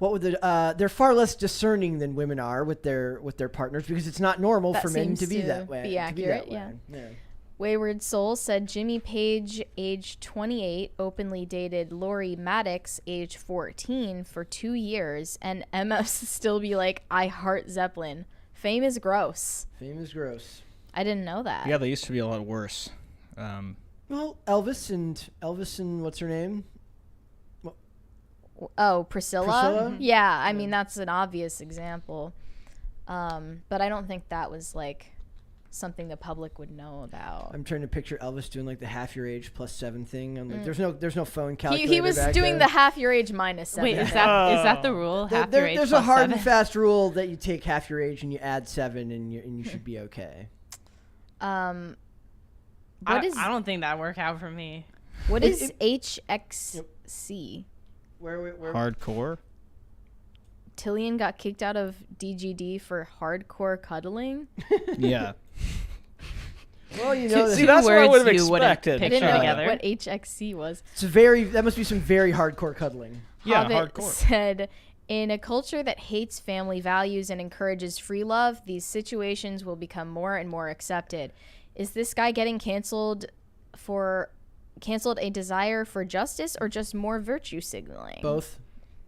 S1: They're far less discerning than women are with their partners because it's not normal
S2: That
S1: for men
S2: seems
S1: to be
S2: to
S1: that way.
S2: be
S1: to
S2: accurate,
S1: that way.
S2: Wayward Soul said, "Jimmy Page, age 28, openly dated Lori Maddox, age 14, for 2 years, and MS still be like, I heart Zeppelin. Fame is gross."
S1: Fame is gross.
S2: I didn't know that.
S4: Yeah, they used to be a lot worse.
S1: Well, Elvis and what's her name?
S2: Oh, Priscilla?
S1: Priscilla?
S2: Yeah, I mean, that's an obvious example. But I don't think that was something the public would know about.
S1: I'm trying to picture Elvis doing the half your age plus 7 thing. I'm there's no phone calculator.
S2: He was
S1: back
S2: doing
S1: then.
S2: the half your age minus 7.
S3: Wait, is that the rule? Half your age
S1: There's a
S3: plus
S1: hard
S3: 7?
S1: and fast rule that you take half your age and you add 7 and you should be okay.
S2: What
S3: I
S2: is
S3: don't think that worked out for me.
S2: what
S1: It-
S2: is HXC?
S1: Where
S4: Hardcore.
S2: Tillian got kicked out of DGD for hardcore cuddling.
S4: Yeah.
S1: Well, you know,
S4: See, that's what I
S3: words
S4: would have
S3: you wouldn't
S4: expected.
S2: I
S3: Picture
S2: didn't know
S3: together.
S2: what HXC was.
S1: that must be some very hardcore cuddling.
S4: Yeah,
S2: Hobbit
S4: hardcore.
S2: said, "In a culture that hates family values and encourages free love, these situations will become more and more accepted." Is this guy getting canceled a desire for justice or just more virtue signaling?
S1: Both.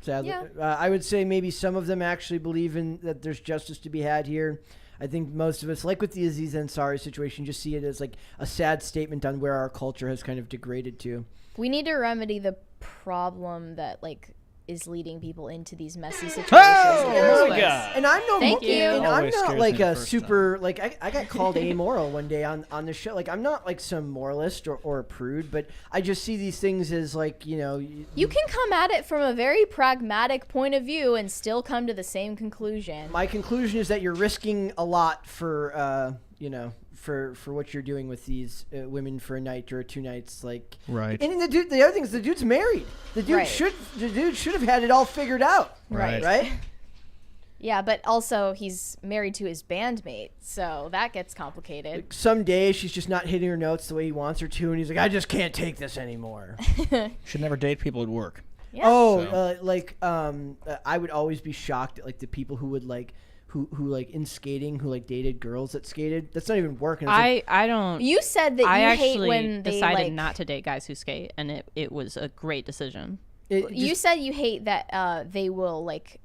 S1: Sadly,
S2: Yeah.
S1: I would say maybe some of them actually believe that there's justice to be had here. I think most of us, like with the Aziz Ansari situation, just see it as a sad statement on where our culture has kind of degraded to.
S2: We need to remedy the problem that is leading people into these messy situations.
S4: Oh,
S2: in the
S4: my
S2: first place.
S4: God.
S1: And I'm no,
S2: Thank you.
S1: and I'm
S4: Always
S1: not
S4: scares
S1: like
S4: me the
S1: a
S4: first
S1: super I got called amoral one day on the show. I'm not some moralist or a prude, but I just see these things as
S2: You can come at it from a very pragmatic point of view and still come to the same conclusion.
S1: My conclusion is that you're risking a lot for for what you're doing with these women for a night or 2 nights,
S4: Right.
S1: And the other thing is the dude's married. The dude
S2: Right.
S1: should have had it all figured out.
S4: Right.
S1: Right.
S2: Yeah, but also he's married to his bandmate, so that gets complicated.
S1: Someday she's just not hitting her notes the way he wants her to, and he's like, I just can't take this anymore.
S4: Should never date people at work.
S2: Yeah.
S1: Oh,
S4: So-
S1: I would always be shocked at the people who would who like in skating who like dated girls that skated. That's not even working.
S3: I don't.
S2: You said that
S3: I
S2: you hate
S3: actually
S2: when they
S3: decided
S2: like,
S3: not to date guys who skate, and it was a great decision.
S2: You said you hate that they will like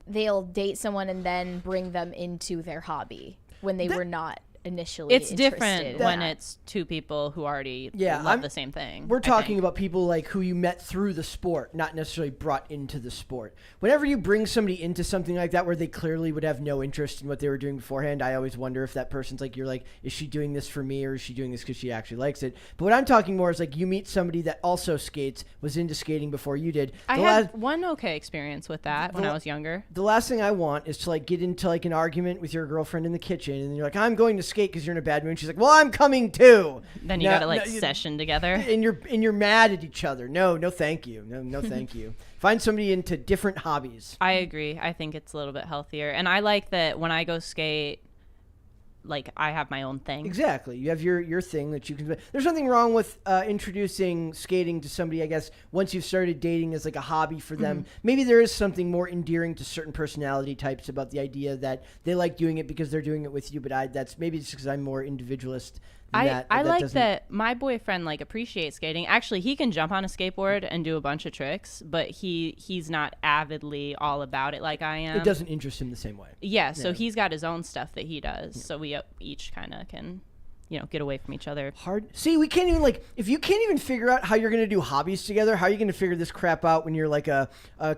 S2: they'll date someone and then bring them into their hobby when they were not initially
S3: It's
S2: interested
S3: different
S2: in
S3: when
S2: that.
S3: it's two people who already
S1: Yeah,
S3: love the same thing.
S1: We're
S3: I
S1: talking
S3: think.
S1: about people like who you met through the sport, not necessarily brought into the sport. Whenever you bring somebody into something like that where they clearly would have no interest in what they were doing beforehand, I always wonder if that person's like, you're like, is she doing this for me or is she doing this because she actually likes it? But what I'm talking more is like you meet somebody that also skates, was into skating before you did.
S3: I had one okay experience with that when I was younger.
S1: The last thing I want is to like get into like an argument with your girlfriend in the kitchen and you're like, I'm going to skate because you're in a bad mood. And she's like, well, I'm coming too.
S3: Then you got to like session together.
S1: And you're mad at each other. No, thank you. No, thank you. Find somebody into different hobbies.
S3: I agree. I think it's a little bit healthier. And I like that when I go skate, like I have my own thing.
S1: Exactly. You have your thing that you can. There's nothing wrong with introducing skating to somebody, I guess, once you've started dating as like a hobby for them. Maybe there is something more endearing to certain personality types about the idea that they like doing it because they're doing it with you. But that's maybe it's because I'm more individualist.
S3: I like that my boyfriend like appreciates skating. Actually, he can jump on a skateboard and do a bunch of tricks, but he's not avidly all about it like I am.
S1: It doesn't interest him the same way.
S3: Yeah, so he's got his own stuff that he does. So we each kind of can, get away from each other.
S1: Hard. See, we can't even like if you can't even figure out how you're gonna do hobbies together. How are you gonna figure this crap out when you're like a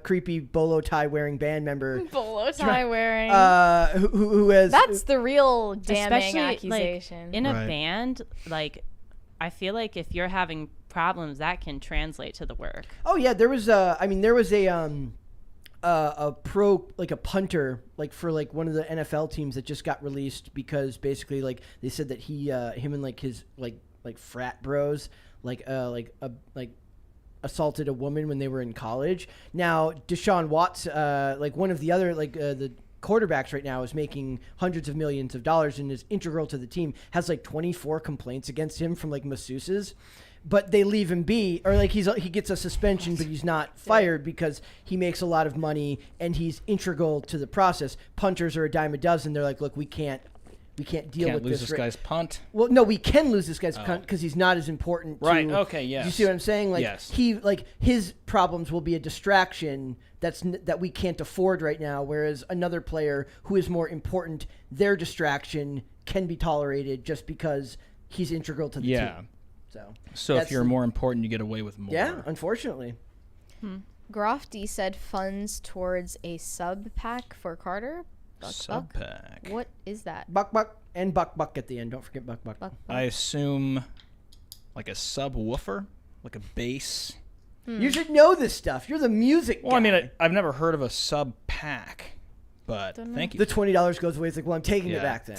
S1: creepy bolo tie wearing band member?
S2: Bolo tie wearing.
S1: Who has?
S2: That's the real damning
S3: Especially,
S2: accusation.
S3: Like, in a band, like I feel like if you're having problems, that can translate to the work.
S1: Oh yeah, there was a pro like a punter like for like one of the NFL teams that just got released because basically like they said that him and like his like frat bros like assaulted a woman when they were in college. Now Deshaun Watts like one of the other like the quarterbacks right now is making hundreds of millions of dollars and is integral to the team, has like 24 complaints against him from like masseuses. But they leave him be, or like he gets a suspension, but he's not fired because he makes a lot of money and he's integral to the process. Punters are a dime a dozen. They're like, look, we can't deal with
S4: lose
S1: this.
S4: this guy's punt.
S1: Well, no, we can lose this guy's punt because he's not as important.
S4: Right. Okay. Yes.
S1: You see what I'm saying? Like
S4: yes.
S1: His problems will be a distraction that we can't afford right now. Whereas another player who is more important, their distraction can be tolerated just because he's integral to the team. So
S4: if you're more important, you get away with more.
S1: Yeah, unfortunately.
S2: Grofty said funds towards a sub pack for Carter.
S4: Sub pack.
S2: What is that?
S1: Buck and buck at the end. Don't forget buck.
S4: I assume like a subwoofer, like a bass.
S1: You should know this stuff. You're the music guy.
S4: Well, I mean, I've never heard of a sub pack, but thank you.
S1: The $20 goes away. It's like, well, I'm taking it back then.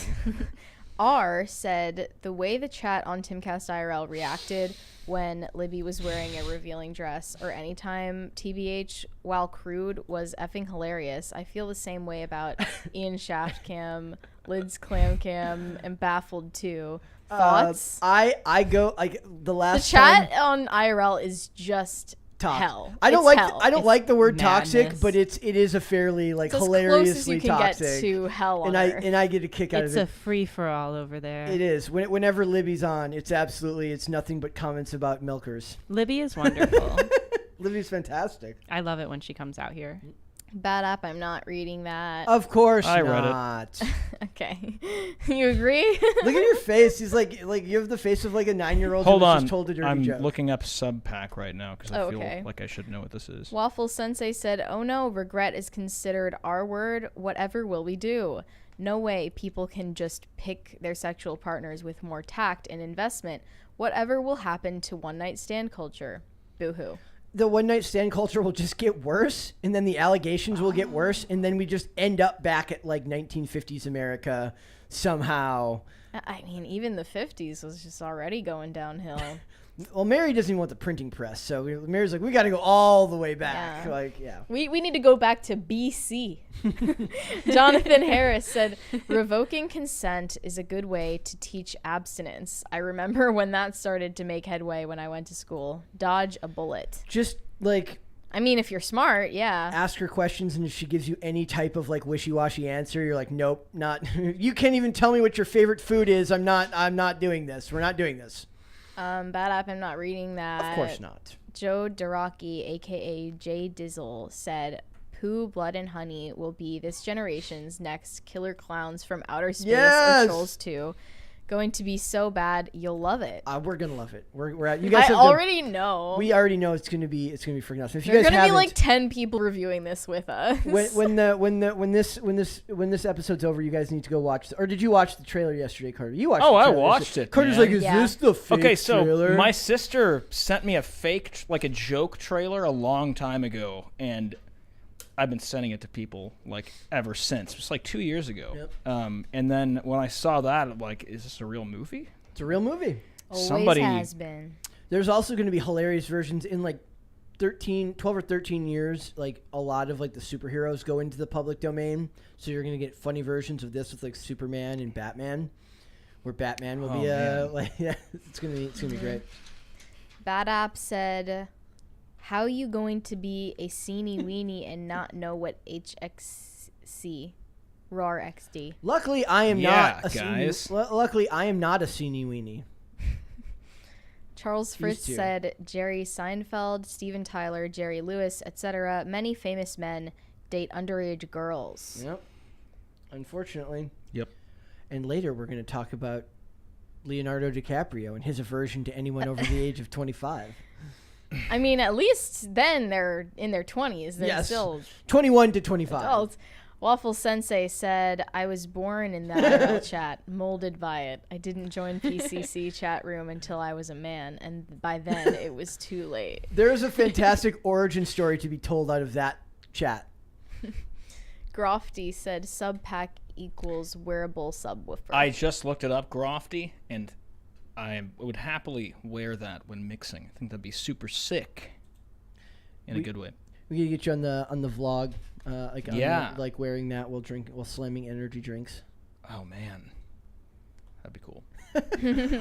S2: R said the way the chat on Timcast IRL reacted when Libby was wearing a revealing dress or anytime TBH while crude was effing hilarious. I feel the same way about Ian Shaft Cam, Lid's Clam Cam, and Baffled too. Thoughts?
S1: I go like the last
S2: chat
S1: time,
S2: on IRL is just hell.
S1: I don't like the word
S3: madness.
S1: toxic, but it is a fairly like
S2: it's
S1: hilariously
S2: as close as you can
S1: toxic.
S2: Get to hell on
S1: and
S2: Earth.
S1: I get a kick out
S3: It's
S1: of it.
S3: a free for all over there.
S1: It is. Whenever Libby's on, it's nothing but comments about milkers.
S3: Libby is wonderful.
S1: Libby's fantastic.
S3: I love it when she comes out here.
S2: Bad app. I'm not reading that.
S1: Of course
S4: I read
S1: not.
S2: Okay. You agree?
S1: Look at your face. He's like you have the face of like a 9-year-old
S4: Hold
S1: who was
S4: on.
S1: just told a dirty
S4: I'm
S1: joke.
S4: looking up sub pack right now because I feel
S2: okay.
S4: like I should know what this is.
S2: Waffle Sensei said, "Oh no, regret is considered our word. Whatever will we do? No way people can just pick their sexual partners with more tact and investment. Whatever will happen to one-night stand culture? Boo-hoo."
S1: The one-night stand culture will just get worse, and then the allegations will get worse, and then we just end up back at like 1950s America somehow.
S2: I mean, even the 50s was just already going downhill.
S1: Well, Mary doesn't even want the printing press, so Mary's like, we got to go all the way back.
S2: Yeah.
S1: Like, yeah.
S2: We need to go back to BC. Jonathan Harris said, revoking consent is a good way to teach abstinence. I remember when that started to make headway when I went to school. Dodge a bullet.
S1: Just like
S2: I mean, if you're smart, yeah.
S1: Ask her questions, and if she gives you any type of like wishy-washy answer, you're like, nope, not. You can't even tell me what your favorite food is. I'm not doing this. We're not doing this.
S2: Bad app. I'm not reading that.
S1: Of course not.
S2: Joe Doraki, aka Jay Dizzle, said, "Pooh, Blood, and Honey will be this generation's next killer clowns from outer space or Trolls 2. Going to be so bad, you'll love it."
S1: We're gonna love it. We're at, you guys.
S2: I already know.
S1: We already know it's gonna be freaking awesome. If you
S2: There's
S1: guys
S2: gonna be
S1: haven't,
S2: like 10 people reviewing this with us.
S1: when this episode's over, you guys need to go watch. Or did you watch the trailer yesterday, Carter? You watched.
S4: I watched it.
S1: Carter's
S4: man.
S1: like, is
S2: Yeah.
S1: this the fake
S4: Okay, so
S1: trailer?
S4: my sister sent me a fake, like a joke trailer a long time ago, and I've been sending it to people like ever since. It was like 2 years ago.
S1: Yep.
S4: And then when I saw that, I'm like, is this a real movie?
S1: It's a real movie.
S2: Always
S4: somebody-
S2: has been.
S1: There's also going to be hilarious versions in like 12 or 13 years. Like a lot of like the superheroes go into the public domain, so you're going to get funny versions of this with like Superman and Batman, where Batman will be
S4: man.
S1: like yeah, it's gonna be great.
S2: Bad App said, "How you going to be a seeny weenie and not know what HXC, RAR XD?"
S1: Luckily, I am
S4: Yeah,
S1: not a
S4: guys.
S1: Luckily, I am not a seeny weenie.
S2: Charles Fritz
S1: two.
S2: said, "Jerry Seinfeld, Steven Tyler, Jerry Lewis, etc. Many famous men date underage girls."
S1: Yep. Unfortunately.
S4: Yep.
S1: And later, we're going to talk about Leonardo DiCaprio and his aversion to anyone over the age of 25.
S2: I mean, at least then they're in their 20s. They're
S1: Yes.
S2: still
S1: 21 to 25.
S2: adults. Waffle Sensei said, "I was born in the IRL chat, molded by it. I didn't join PCC chat room until I was a man, and by then it was too late."
S1: There's a fantastic origin story to be told out of that chat.
S2: Grofty said, "Sub pack equals wearable subwoofer."
S4: I just looked it up, Grofty, and I would happily wear that when mixing. I think that'd be super sick in a good way.
S1: We gotta get you on the vlog, like
S4: Yeah.
S1: like wearing that while slamming energy drinks.
S4: Oh, man. That'd be cool.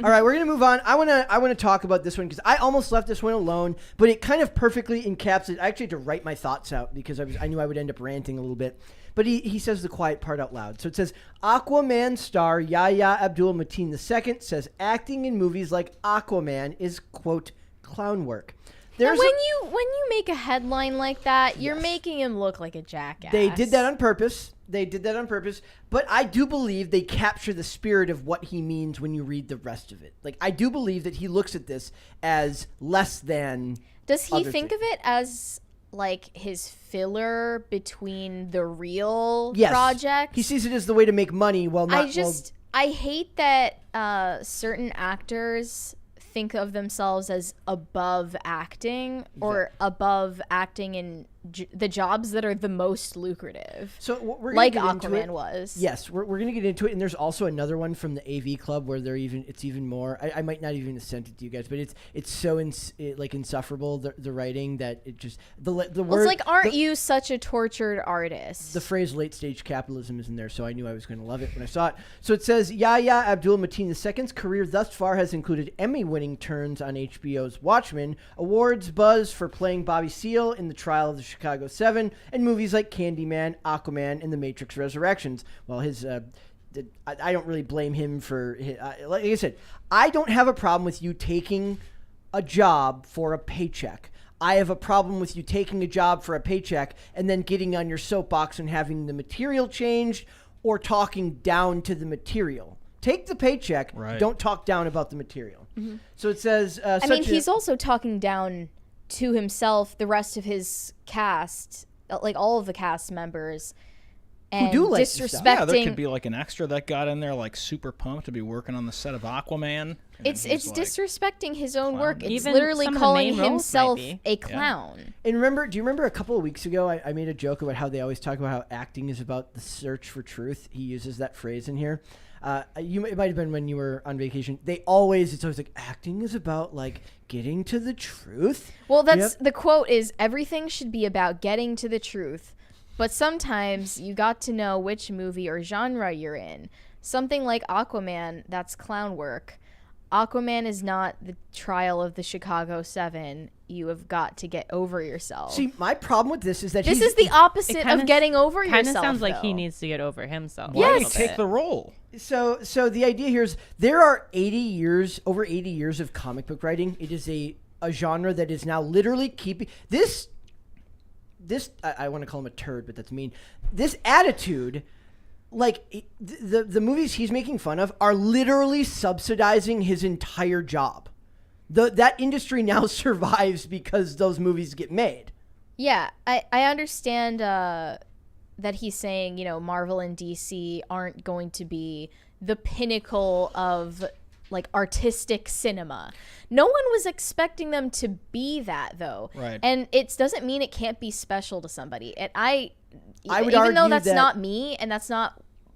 S1: All right, we're gonna move on. I wanna talk about this one because I almost left this one alone, but it kind of perfectly encapsulates. I actually had to write my thoughts out because I knew I would end up ranting a little bit. But he says the quiet part out loud. So it says, Aquaman star Yahya Abdul-Mateen II says acting in movies like Aquaman is, quote, clown work.
S2: Now,
S1: There's
S2: when you make a headline like that, you're making him look like a jackass.
S1: They did that on purpose. But I do believe they capture the spirit of what he means when you read the rest of it. Like, I do believe that he looks at this as less than.
S2: Does he
S1: other
S2: think
S1: things.
S2: of it as like his filler between the real
S1: Yes.
S2: project?
S1: He sees it as the way to make money while not.
S2: I hate that certain actors think of themselves as above acting or above acting in the jobs that are the most lucrative.
S1: So we're gonna
S2: like
S1: get into
S2: Aquaman
S1: it.
S2: was.
S1: Yes, we're going to get into it, and there's also another one from the AV Club where it's even more. I might not even have sent it to you guys, but it's so insufferable the writing that it just the
S2: Well,
S1: word.
S2: it's like, aren't you such a tortured artist?
S1: The phrase late stage capitalism is in there, so I knew I was going to love it when I saw it. So it says Yahya Abdul-Mateen II's career thus far has included Emmy-winning turns on HBO's Watchmen, awards buzz for playing Bobby Seale in The Trial of the Chicago 7, and movies like Candyman, Aquaman, and The Matrix Resurrections. Well, I don't really blame him for like I said, I don't have a problem with you taking a job for a paycheck. I have a problem with you taking a job for a paycheck and then getting on your soapbox and having the material changed or talking down to the material. Take the paycheck.
S4: Right.
S1: Don't talk down about the material.
S2: Mm-hmm.
S1: So it says.
S2: I mean, he's also talking down to himself, the rest of his cast, like all of the cast members, and
S1: do like this stuff.
S2: disrespecting.
S4: Yeah, there could be like an extra that got in there, like super pumped to be working on the set of Aquaman. and
S2: It's
S4: he's like,
S2: disrespecting his own work.
S4: clown.
S2: It's
S3: Even
S2: literally
S3: some of the
S2: calling
S3: main roles
S2: himself
S3: might be.
S2: a clown.
S1: And do you remember a couple of weeks ago, I made a joke about how they always talk about how acting is about the search for truth. He uses that phrase in here. It might have been when you were on vacation. It's always like acting is about like getting to the truth.
S2: Well, the quote is, "Everything should be about getting to the truth, but sometimes you got to know which movie or genre you're in. Something like Aquaman, that's clown work. Aquaman is not the trial of the Chicago 7. You have got to get over yourself.
S1: See, my problem with this is that
S2: this is the opposite of getting over yourself.
S3: Kind of sounds like he needs to get over himself.
S4: Why did he take the role?
S1: So the idea here is there are over 80 years of comic book writing. It is a genre that is now literally keeping this. I want to call him a turd, but that's mean. This attitude, like the movies he's making fun of, are literally subsidizing his entire job. That industry now survives because those movies get made.
S2: Yeah, I understand that he's saying, you know, Marvel and DC aren't going to be the pinnacle of like artistic cinema. No one was expecting them to be that, though.
S4: Right.
S2: And it doesn't mean it can't be special to somebody. And I would
S1: argue
S2: even though that's
S1: that,
S2: not me and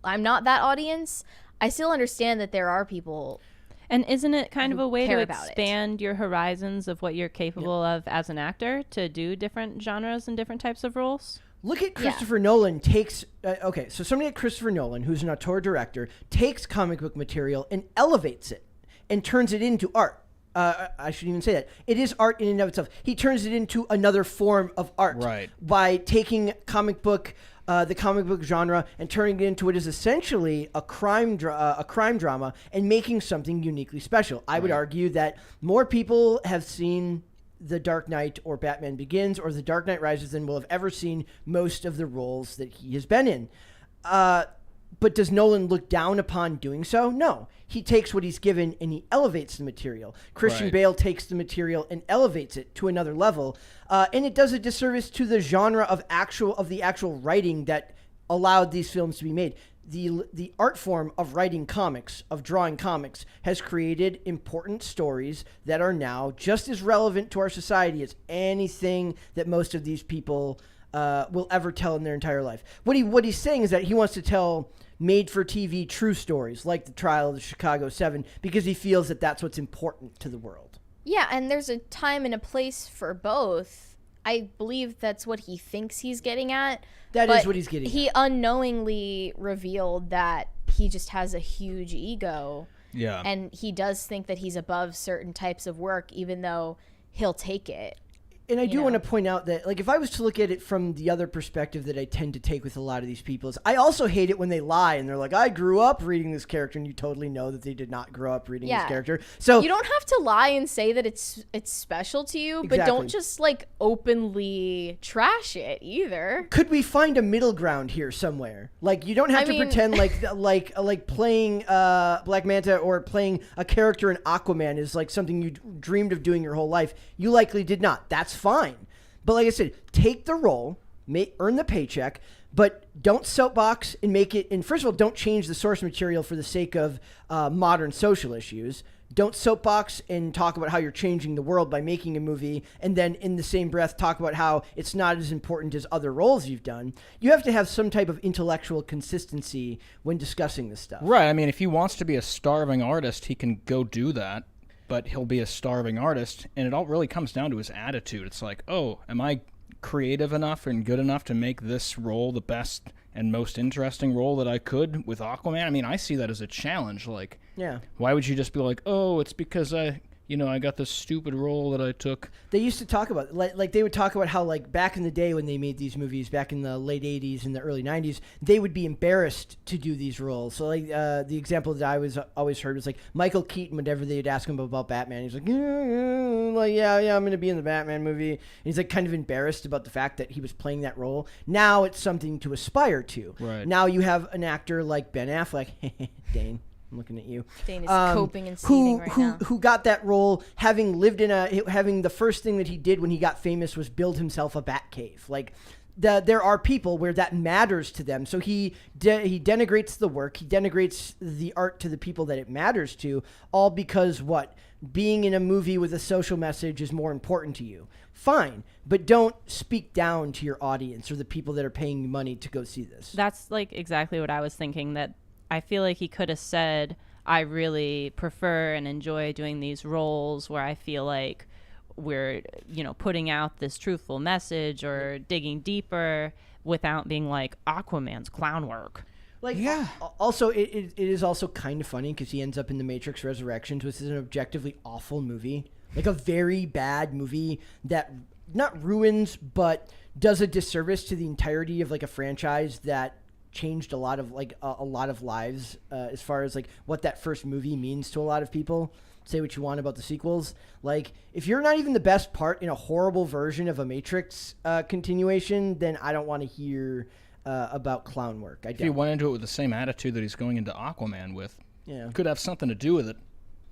S2: I'm not that audience, I still understand that there are people.
S3: And isn't it kind of a way to
S2: about
S3: expand your horizons of what you're capable of as an actor, to do different genres and different types of roles?
S1: Look at Christopher Nolan takes... okay, so somebody like Christopher Nolan, who's an auteur director, takes comic book material and elevates it and turns it into art. I shouldn't even say that. It is art in and of itself. He turns it into another form of art.
S4: Right.
S1: By taking the comic book genre and turning it into what is essentially a crime drama and making something uniquely special. I would argue that more people have seen The Dark Knight or Batman Begins or The Dark Knight Rises than will have ever seen most of the roles that he has been in. But does Nolan look down upon doing so? No. He takes what he's given and he elevates the material. Christian Bale takes the material and elevates it to another level. And it does a disservice to the genre of the actual writing that allowed these films to be made. The art form of writing comics, of drawing comics, has created important stories that are now just as relevant to our society as anything that most of these people will ever tell in their entire life. What he's saying is that he wants to tell made-for-TV true stories like the trial of the Chicago 7 because he feels that that's what's important to the world.
S2: Yeah, and there's a time and a place for both. I believe that's what he thinks he's getting at.
S1: That is what he's getting at.
S2: He unknowingly revealed that he just has a huge ego.
S4: Yeah.
S2: And he does think that he's above certain types of work, even though he'll take it.
S1: And I do want to point out that, like, if I was to look at it from the other perspective that I tend to take with a lot of these people, is I also hate it when they lie and they're like, I grew up reading this character, and you totally know that they did not grow up reading this character. So
S2: you don't have to lie and say that it's special to you, but don't just like openly trash it either.
S1: Could we find a middle ground here somewhere? Like, you don't have to pretend like playing Black Manta or playing a character in Aquaman is like something you dreamed of doing your whole life. You likely did not. That's fine. But like I said, take the role, earn the paycheck, but don't soapbox and make it. And first of all, don't change the source material for the sake of modern social issues. Don't soapbox and talk about how you're changing the world by making a movie, and then in the same breath talk about how it's not as important as other roles you've done. You have to have some type of intellectual consistency when discussing this stuff.
S4: Right. I mean, if he wants to be a starving artist, he can go do that. But he'll be a starving artist, and it all really comes down to his attitude. It's like, oh, am I creative enough and good enough to make this role the best and most interesting role that I could with Aquaman? I mean, I see that as a challenge. Like, why would you just be like, oh, it's because I got this stupid role that I took. They
S1: used to talk about, like they would talk about how, like, back in the day when they made these movies, back in the late 80s and the early 90s, they would be embarrassed to do these roles. So, like, the example that I always heard was, like, Michael Keaton, whenever they'd ask him about Batman, he's like, I'm going to be in the Batman movie. And he's, like, kind of embarrassed about the fact that he was playing that role. Now it's something to aspire to.
S4: Right.
S1: Now you have an actor like Ben Affleck, Dane. I'm looking at you.
S2: Dane is coping and seething right now.
S1: Who got that role having lived having the first thing that he did when he got famous was build himself a bat cave. Like, there are people where that matters to them. So he denigrates the work. He denigrates the art to the people that it matters to, all because being in a movie with a social message is more important to you. Fine, but don't speak down to your audience or the people that are paying you money to go see this.
S3: That's like exactly what I was thinking, that I feel like he could have said, I really prefer and enjoy doing these roles where I feel like we're, putting out this truthful message or digging deeper without being like Aquaman's clown work.
S1: Like,
S4: Yeah.
S1: Also, it is also kind of funny because he ends up in The Matrix Resurrections, which is an objectively awful movie. Like a very bad movie that not ruins, but does a disservice to the entirety of like a franchise that changed a lot of like a lot of lives as far as like what that first movie means to a lot of people. Say what you want about the sequels. Like, if you're not even the best part in a horrible version of a Matrix continuation, then I don't want to hear about clown work.
S4: If he went into it with the same attitude that he's going into Aquaman with,
S1: Yeah.
S4: could have something to do with it.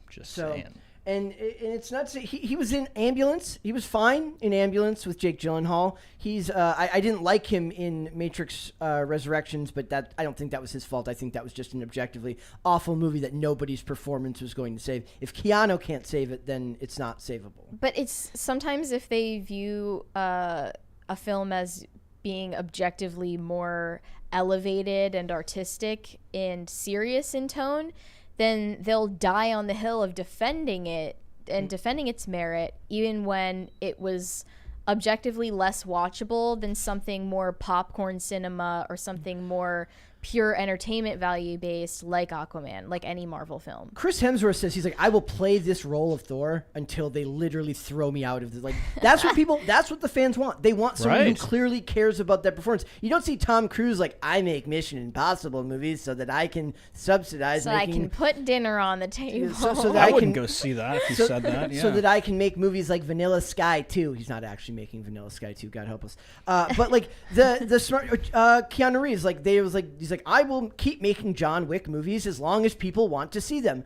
S4: Just saying.
S1: And it's not he was in Ambulance. He was fine in Ambulance with Jake Gyllenhaal. He's I didn't like him in Matrix Resurrections, but that I don't think that was his fault. I think that was just an objectively awful movie that nobody's performance was going to save. If Keanu can't save it, then it's not savable.
S2: But it's sometimes if they view a film as being objectively more elevated and artistic and serious in tone, then they'll die on the hill of defending it and defending its merit, even when it was objectively less watchable than something more popcorn cinema or something more pure entertainment value based, like Aquaman, like any Marvel film.
S1: Chris Hemsworth says he's like, I will play this role of Thor until they literally throw me out of this. Like, that's what the fans want. They want someone who clearly cares about that performance. You don't see Tom Cruise like, I make Mission Impossible movies so that I can subsidize
S2: I can put dinner on the table.
S1: So that
S4: I wouldn't go see that if he said that. Yeah.
S1: So that I can make movies like Vanilla Sky 2. He's not actually making Vanilla Sky 2. God help us. But like the smart Keanu Reeves, like he's like, I will keep making John Wick movies as long as people want to see them.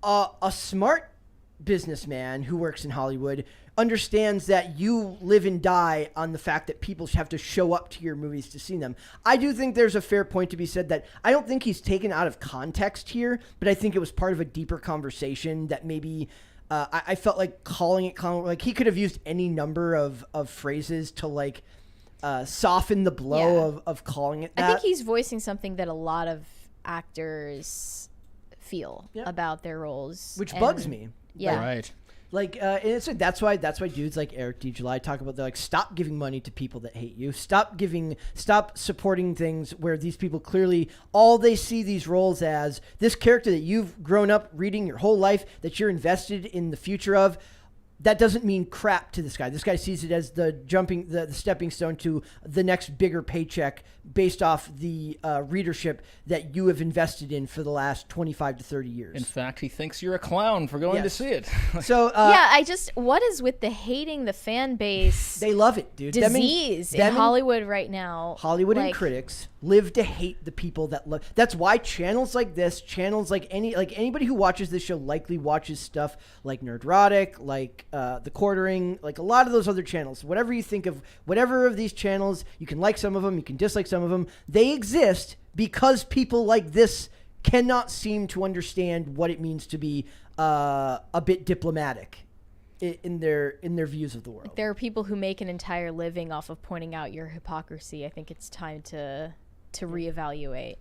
S1: A smart businessman who works in Hollywood understands that you live and die on the fact that people have to show up to your movies to see them. I do think there's a fair point to be said that I don't think he's taken out of context here, but I think it was part of a deeper conversation that maybe I felt like calling it like he could have used any number of phrases to like soften the blow of calling it that.
S2: I think he's voicing something that a lot of actors feel about their roles,
S1: which bugs me.
S2: Yeah,
S4: right.
S1: Like, and it's like that's why dudes like Eric D. July talk about, they're like, stop giving money to people that hate you. Stop supporting things where these people clearly all they see these roles as this character that you've grown up reading your whole life, that you're invested in the future of. That doesn't mean crap to this guy. This guy sees it as the stepping stone to the next bigger paycheck based off the readership that you have invested in for the last 25 to 30 years.
S4: In fact, he thinks you're a clown for going to see it.
S1: So
S2: what is with the hating the fan base?
S1: They love it, dude.
S2: Disease in Hollywood right now.
S1: Hollywood and critics live to hate the people that love. That's why channels like this, channels like anybody who watches this show likely watches stuff like Nerdrotic, like The Quartering, like a lot of those other channels. Whatever you think of, whatever of these channels, you can like some of them, you can dislike some of them. They exist because people like this cannot seem to understand what it means to be a bit diplomatic in their views of the world.
S2: There are people who make an entire living off of pointing out your hypocrisy. I think it's time to reevaluate.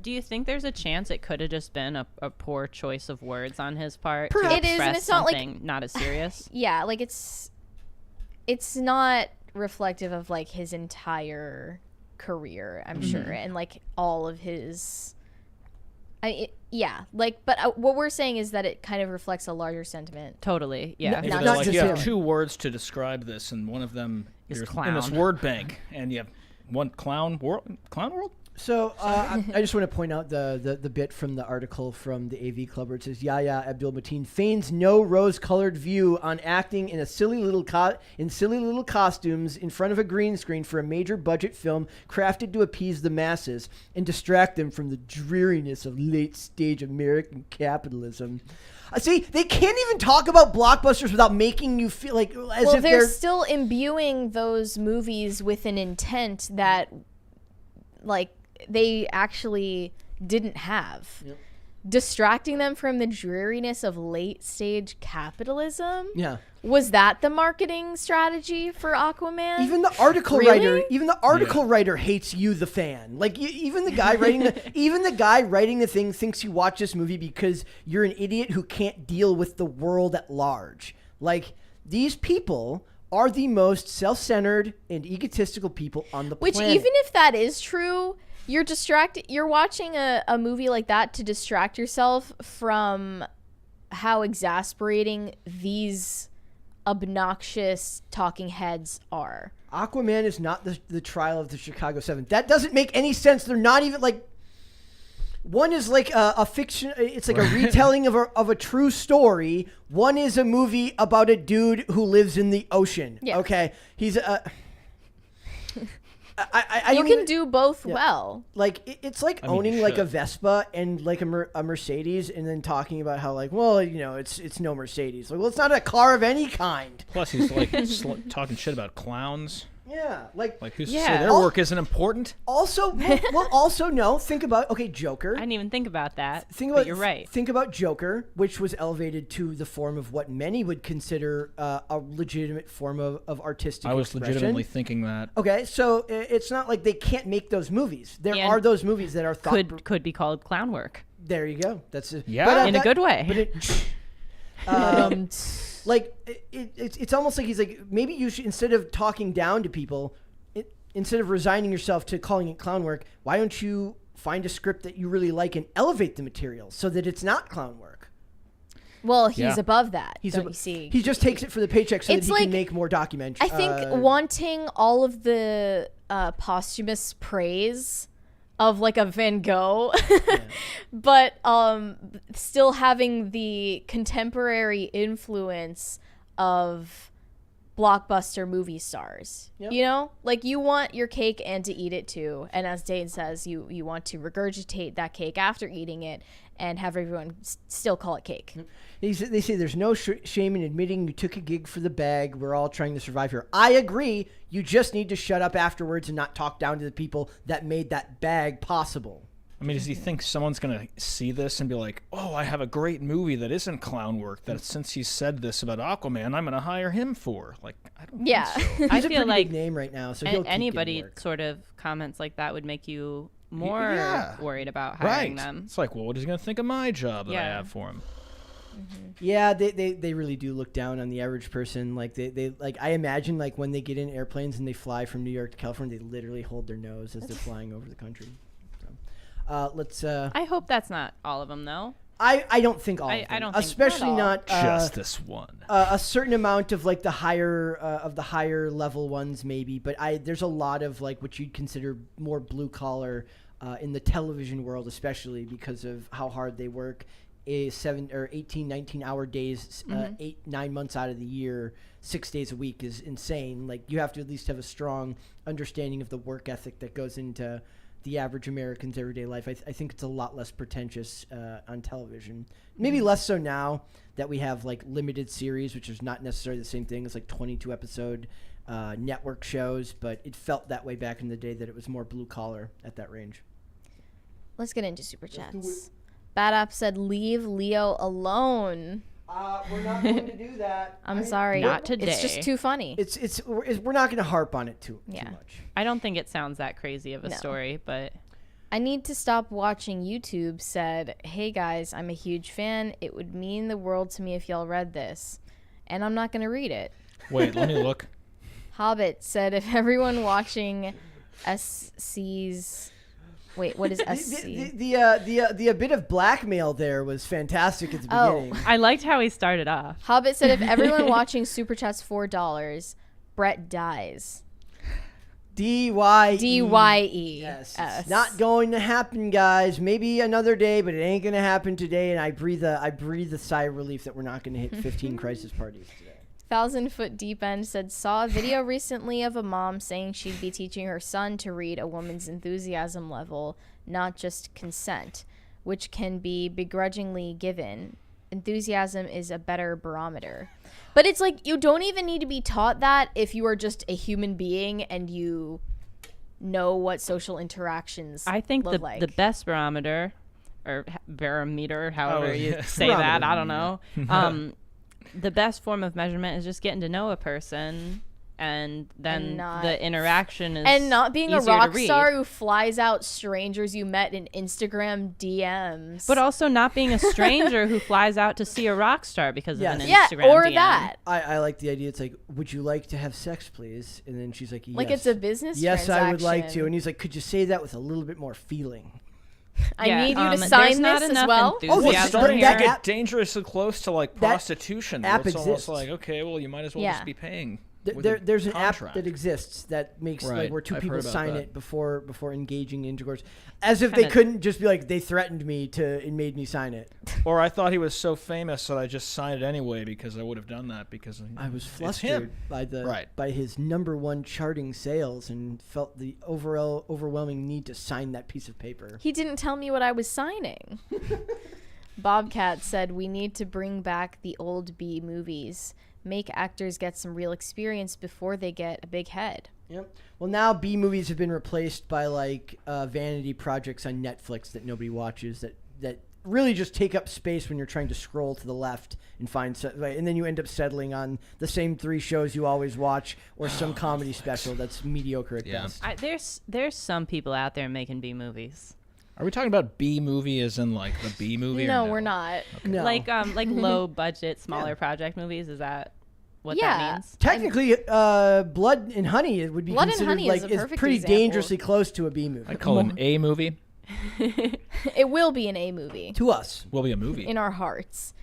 S3: Do you think there's a chance it could have just been a poor choice of words on his part?
S2: Perhaps.
S3: To
S2: It is, and
S3: express
S2: it's not like-
S3: something not as serious.
S2: Yeah, like it's not reflective of like his entire career, I'm sure, and like all of his. But what we're saying is that it kind of reflects a larger sentiment.
S3: Totally, yeah.
S4: Maybe
S1: Not
S4: they're like,
S1: just
S4: you have
S1: him.
S4: 2 words to describe this, and one of them
S3: Is
S4: in
S3: clown.
S4: this word bank, and you have one clown world.
S1: So I just want to point out the bit from the article from the AV Club where it says Yahya Abdul-Mateen feigns no rose-colored view on acting in silly little costumes in front of a green screen for a major budget film crafted to appease the masses and distract them from the dreariness of late-stage American capitalism. See, they can't even talk about blockbusters without making you feel like as if
S2: they're still imbuing those movies with an intent that, like, they actually didn't have.
S1: Yep.
S2: Distracting them from the dreariness of late stage capitalism.
S1: Yeah.
S2: Was that the marketing strategy for Aquaman?
S1: Even the article writer hates you, the fan. Like even the guy writing the thing thinks you watch this movie because you're an idiot who can't deal with the world at large. Like, these people are the most self-centered and egotistical people on the planet.
S2: Which, even if that is true, You're watching a movie like that to distract yourself from how exasperating these obnoxious talking heads are.
S1: Aquaman is not the trial of the Chicago 7. That doesn't make any sense. They're not even like. One is like a fiction. It's like a retelling of a true story. One is a movie about a dude who lives in the ocean.
S2: Yeah.
S1: Okay, he's a.
S2: You can do both well.
S1: Like it's like owning like a Vespa and like a Mercedes, and then talking about how like, well, it's no Mercedes. Like, well, it's not a car of any kind.
S4: Plus, he's like talking shit about clowns.
S1: Yeah, like
S4: who's to say their work isn't important?
S1: Also, no. Think about Joker.
S3: I didn't even think about that.
S1: But
S3: you're right.
S1: Think about Joker, which was elevated to the form of what many would consider a legitimate form of artistic.
S4: I was
S1: expression.
S4: legitimately thinking that.
S1: Okay, so it's not like they can't make those movies. There are those movies that are
S3: could be called clown work.
S1: There you go. That's it.
S4: Yeah,
S3: in a good way.
S1: But like it's almost like he's like, maybe you should, instead of talking down to people, instead of resigning yourself to calling it clown work, why don't you find a script that you really like and elevate the material so that it's not clown work?
S2: Well, he's above that. You see,
S1: he just takes it for the paycheck so that he can make more documentaries.
S2: I think wanting all of the posthumous praise of like a Van Gogh, but still having the contemporary influence of blockbuster movie stars. Yep. Like you want your cake and to eat it too. And as Dane says, you want to regurgitate that cake after eating it and have everyone still call it cake.
S1: They say there's no shame in admitting you took a gig for the bag. We're all trying to survive here. I agree. You just need to shut up afterwards and not talk down to the people that made that bag possible.
S4: I mean, does he think someone's going to see this and be like, oh, I have a great movie that isn't clown work that since he said this about Aquaman, I'm going to hire him for? Like, I don't think so.
S1: He's
S3: I
S1: a
S3: feel
S1: pretty
S3: like
S1: big name right now, so
S3: anybody sort of comments like that would make you more worried about hiring them.
S4: It's like, well, what is he going to think of my job that I have for him?
S1: Mm-hmm. Yeah, they really do look down on the average person. Like they like, I imagine like when they get in airplanes and they fly from New York to California, they literally hold their nose as they're flying over the country. So, let's.
S3: I hope that's not all of them, though.
S1: I don't think all of them.
S3: I don't think
S1: especially not
S4: just this one.
S1: A certain amount of like the higher level ones maybe, but there's a lot of like what you'd consider more blue collar in the television world, especially because of how hard they work. 7 or 18, 19-hour days, 8-9 months out of the year, 6 days a week is insane. Like you have to at least have a strong understanding of the work ethic that goes into the average American's everyday life. I think it's a lot less pretentious on television. Maybe less so now that we have like limited series, which is not necessarily the same thing as like 22 episode network shows, but it felt that way back in the day that it was more blue collar at that range.
S2: Let's get into super chats. Bad App said, leave Leo alone.
S1: We're not going to do that.
S2: I'm sorry.
S3: Not today.
S2: It's just too funny.
S1: We're not going to harp on it too much.
S3: I don't think it sounds that crazy of a story, but
S2: I need to stop watching YouTube said, hey guys, I'm a huge fan. It would mean the world to me if y'all read this. And I'm not going to read it.
S4: Wait, let me look.
S2: Hobbit said, if everyone watching SC's... Wait, what is SC?
S1: The bit of blackmail there was fantastic at the beginning.
S3: I liked how he started off.
S2: Hobbit said, if everyone watching Super Chat's $4, Brett dies.
S1: D-Y-E.
S2: D-Y-E.
S1: Yes. It's not going to happen, guys. Maybe another day, but it ain't going to happen today. And I breathe a sigh of relief that we're not going to hit 15 crisis parties today.
S2: 1,000 Foot Deep End said, saw a video recently of a mom saying she'd be teaching her son to read a woman's enthusiasm level, not just consent, which can be begrudgingly given. Enthusiasm is a better barometer. But it's like, you don't even need to be taught that if you are just a human being and you know what social interactions
S3: I think
S2: look like.
S3: The best barometer, or barometer, however you say that, I don't know. The best form of measurement is just getting to know a person and then
S2: And not-
S3: the interaction is
S2: And not being a
S3: easier to
S2: rock
S3: read.
S2: star who flies out strangers you met in Instagram DMs.
S3: But also not being a stranger who flies out to see a rock star because
S1: Yes.
S3: of an
S2: yeah,
S3: Instagram
S2: or
S3: DM.
S2: that.
S1: I like the idea. It's like, would you like to have sex, please? And then she's like, yes.
S2: Like it's a business
S1: Yes, I would like to.
S2: transaction.
S1: And he's like, could you say that with a little bit more feeling?
S2: I
S3: Yeah,
S2: need you to
S3: there's
S2: sign
S3: not
S2: this as
S3: enough
S2: well.
S1: Oh,
S3: enthusiasm
S1: but
S3: here.
S1: that
S4: Get
S1: app-
S4: dangerously close to like
S1: That
S4: prostitution.
S1: app
S4: It's almost
S1: exists.
S4: like, okay, well, you might as well
S2: Yeah.
S4: just be paying. with
S1: There's
S4: a
S1: an app
S4: contract.
S1: that exists that makes like
S4: Right.
S1: where two
S4: I've
S1: people
S4: heard about
S1: sign
S4: that.
S1: it before engaging in intercourse, as if they
S3: Kinda-
S1: couldn't just be like they threatened me to and made me sign it.
S4: Or I thought he was so famous that I just signed it anyway because I would have done that because
S1: I was
S4: it's
S1: flustered
S4: him.
S1: by his #1 charting sales and felt the overwhelming need to sign that piece of paper.
S2: He didn't tell me what I was signing. Bobcat said we need to bring back the old B movies. Make actors get some real experience before they get a big head.
S1: Yep. Well, now B movies have been replaced by like vanity projects on Netflix that nobody watches that really just take up space when you're trying to scroll to the left and find and then you end up settling on the same 3 shows you always watch or some comedy special that's mediocre at
S4: Yeah.
S1: best.
S3: There's some people out there making B movies.
S4: Are we talking about B movie as in like the B movie?
S2: No,
S4: or
S2: we're not.
S1: No.
S3: Like low budget, smaller project movies. Is that what
S2: Yeah.
S3: that means?
S1: Technically, Blood and Honey it would be
S2: Blood and
S1: considered
S2: Honey
S1: like
S2: is a perfect
S1: pretty
S2: example.
S1: dangerously close to a B movie.
S4: I call it an A movie.
S2: It will be an A movie
S1: To us.
S4: Will be a movie.
S2: in our hearts.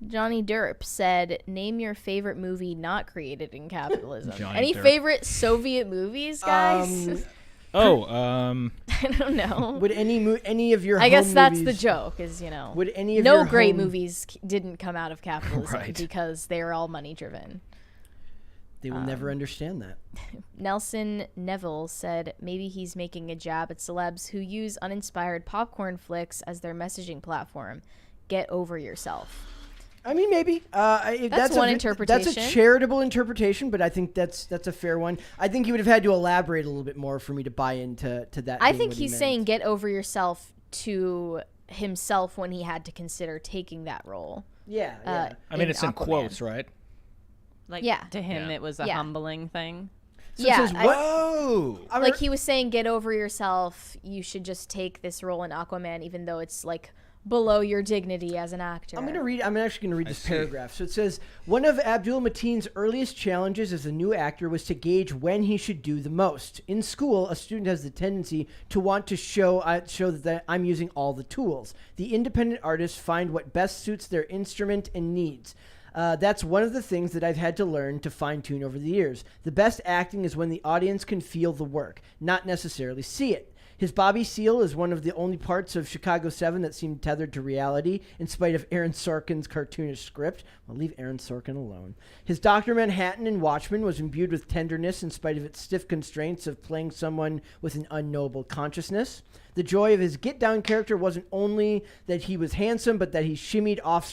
S2: Johnny Derp said, "Name your favorite movie not created in capitalism."
S4: Johnny
S2: Any
S4: Derp.
S2: favorite Soviet movies, guys?
S4: Oh,
S2: I don't know.
S1: Would any of your
S2: I guess
S1: home
S2: that's the
S1: movies-
S2: joke, is
S1: Would any of
S2: no
S1: your
S2: great
S1: home-
S2: movies didn't come out of capitalism
S4: Right.
S2: because they are all money driven.
S1: They will never understand that.
S2: Nelson Neville said maybe he's making a jab at celebs who use uninspired popcorn flicks as their messaging platform. Get over yourself.
S1: I mean, maybe. That's
S2: one
S1: That's a
S2: interpretation.
S1: charitable interpretation, but I think that's a fair one. I think he would have had to elaborate a little bit more for me to buy into that.
S2: I
S1: being
S2: think
S1: what he
S2: he's
S1: meant.
S2: saying get over yourself to himself when he had to consider taking that role.
S1: Yeah.
S4: I mean, it's in
S2: Aquaman.
S4: quotes, right?
S3: Like
S2: Yeah.
S3: to him,
S4: Yeah.
S3: it was a
S2: Yeah.
S3: humbling thing.
S1: So
S2: Yeah,
S1: it says,
S2: I-
S4: Whoa!
S1: I'm
S2: Like
S1: gonna-
S2: he was saying, get over yourself. You should just take this role in Aquaman, even though it's like below your dignity as an actor.
S1: I'm actually going to read this
S4: see.
S1: paragraph. So it says, one of Abdul Mateen's earliest challenges as a new actor was to gauge when he should do the most. In school, a student has the tendency to want to show that I'm using all the tools. The independent artists find what best suits their instrument and needs. That's one of the things that I've had to learn to fine-tune over the years. The best acting is when the audience can feel the work, not necessarily see it. His Bobby Seale is one of the only parts of Chicago 7 that seemed tethered to reality, in spite of Aaron Sorkin's cartoonish script. Well, leave Aaron Sorkin alone. His Dr. Manhattan in Watchmen was imbued with tenderness in spite of its stiff constraints of playing someone with an unknowable consciousness. The joy of his Get Down character wasn't only that he was handsome, but that he shimmied off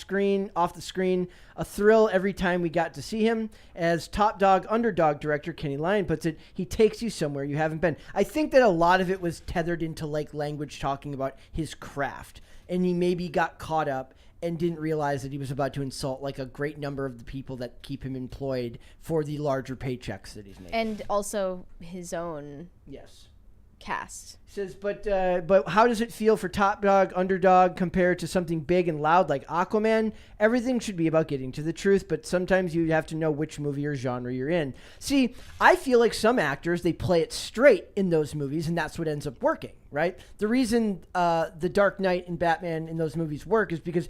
S1: the screen, a thrill every time we got to see him. As top dog, underdog director Kenny Lyon puts it, he takes you somewhere you haven't been. I think that a lot of it was tethered into like language talking about his craft, and he maybe got caught up and didn't realize that he was about to insult like a great number of the people that keep him employed for the larger paychecks that he's making.
S2: and also his own
S1: Yes.
S2: cast.
S1: He says, but how does it feel for top dog, underdog compared to something big and loud like Aquaman? Everything should be about getting to the truth, but sometimes you have to know which movie or genre you're in. See, I feel like some actors, they play it straight in those movies, and that's what ends up working, right? The reason The Dark Knight and Batman in those movies work is because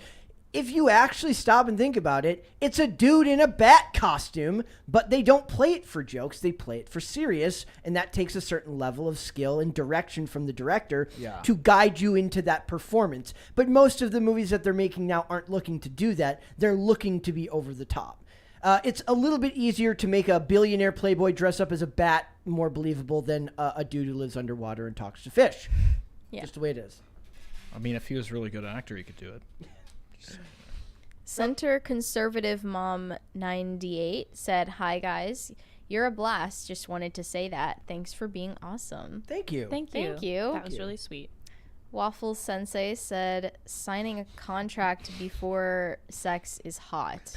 S1: if you actually stop and think about it, it's a dude in a bat costume, but they don't play it for jokes. They play it for serious, and that takes a certain level of skill and direction from the director to guide you into that performance. But most of the movies that they're making now aren't looking to do that. They're looking to be over the top. It's a little bit easier to make a billionaire playboy dress up as a bat more believable than a dude who lives underwater and talks to fish.
S2: Yeah.
S1: Just the way it is.
S4: I mean, if he was a really good actor, he could do it.
S2: Center Conservative Mom 98 said, "Hi guys, you're a blast. Just wanted to say that. Thanks for being awesome."
S1: Thank you.
S3: Thank you.
S2: Thank you.
S3: That was really sweet.
S2: Waffles Sensei said signing a contract before sex is hot.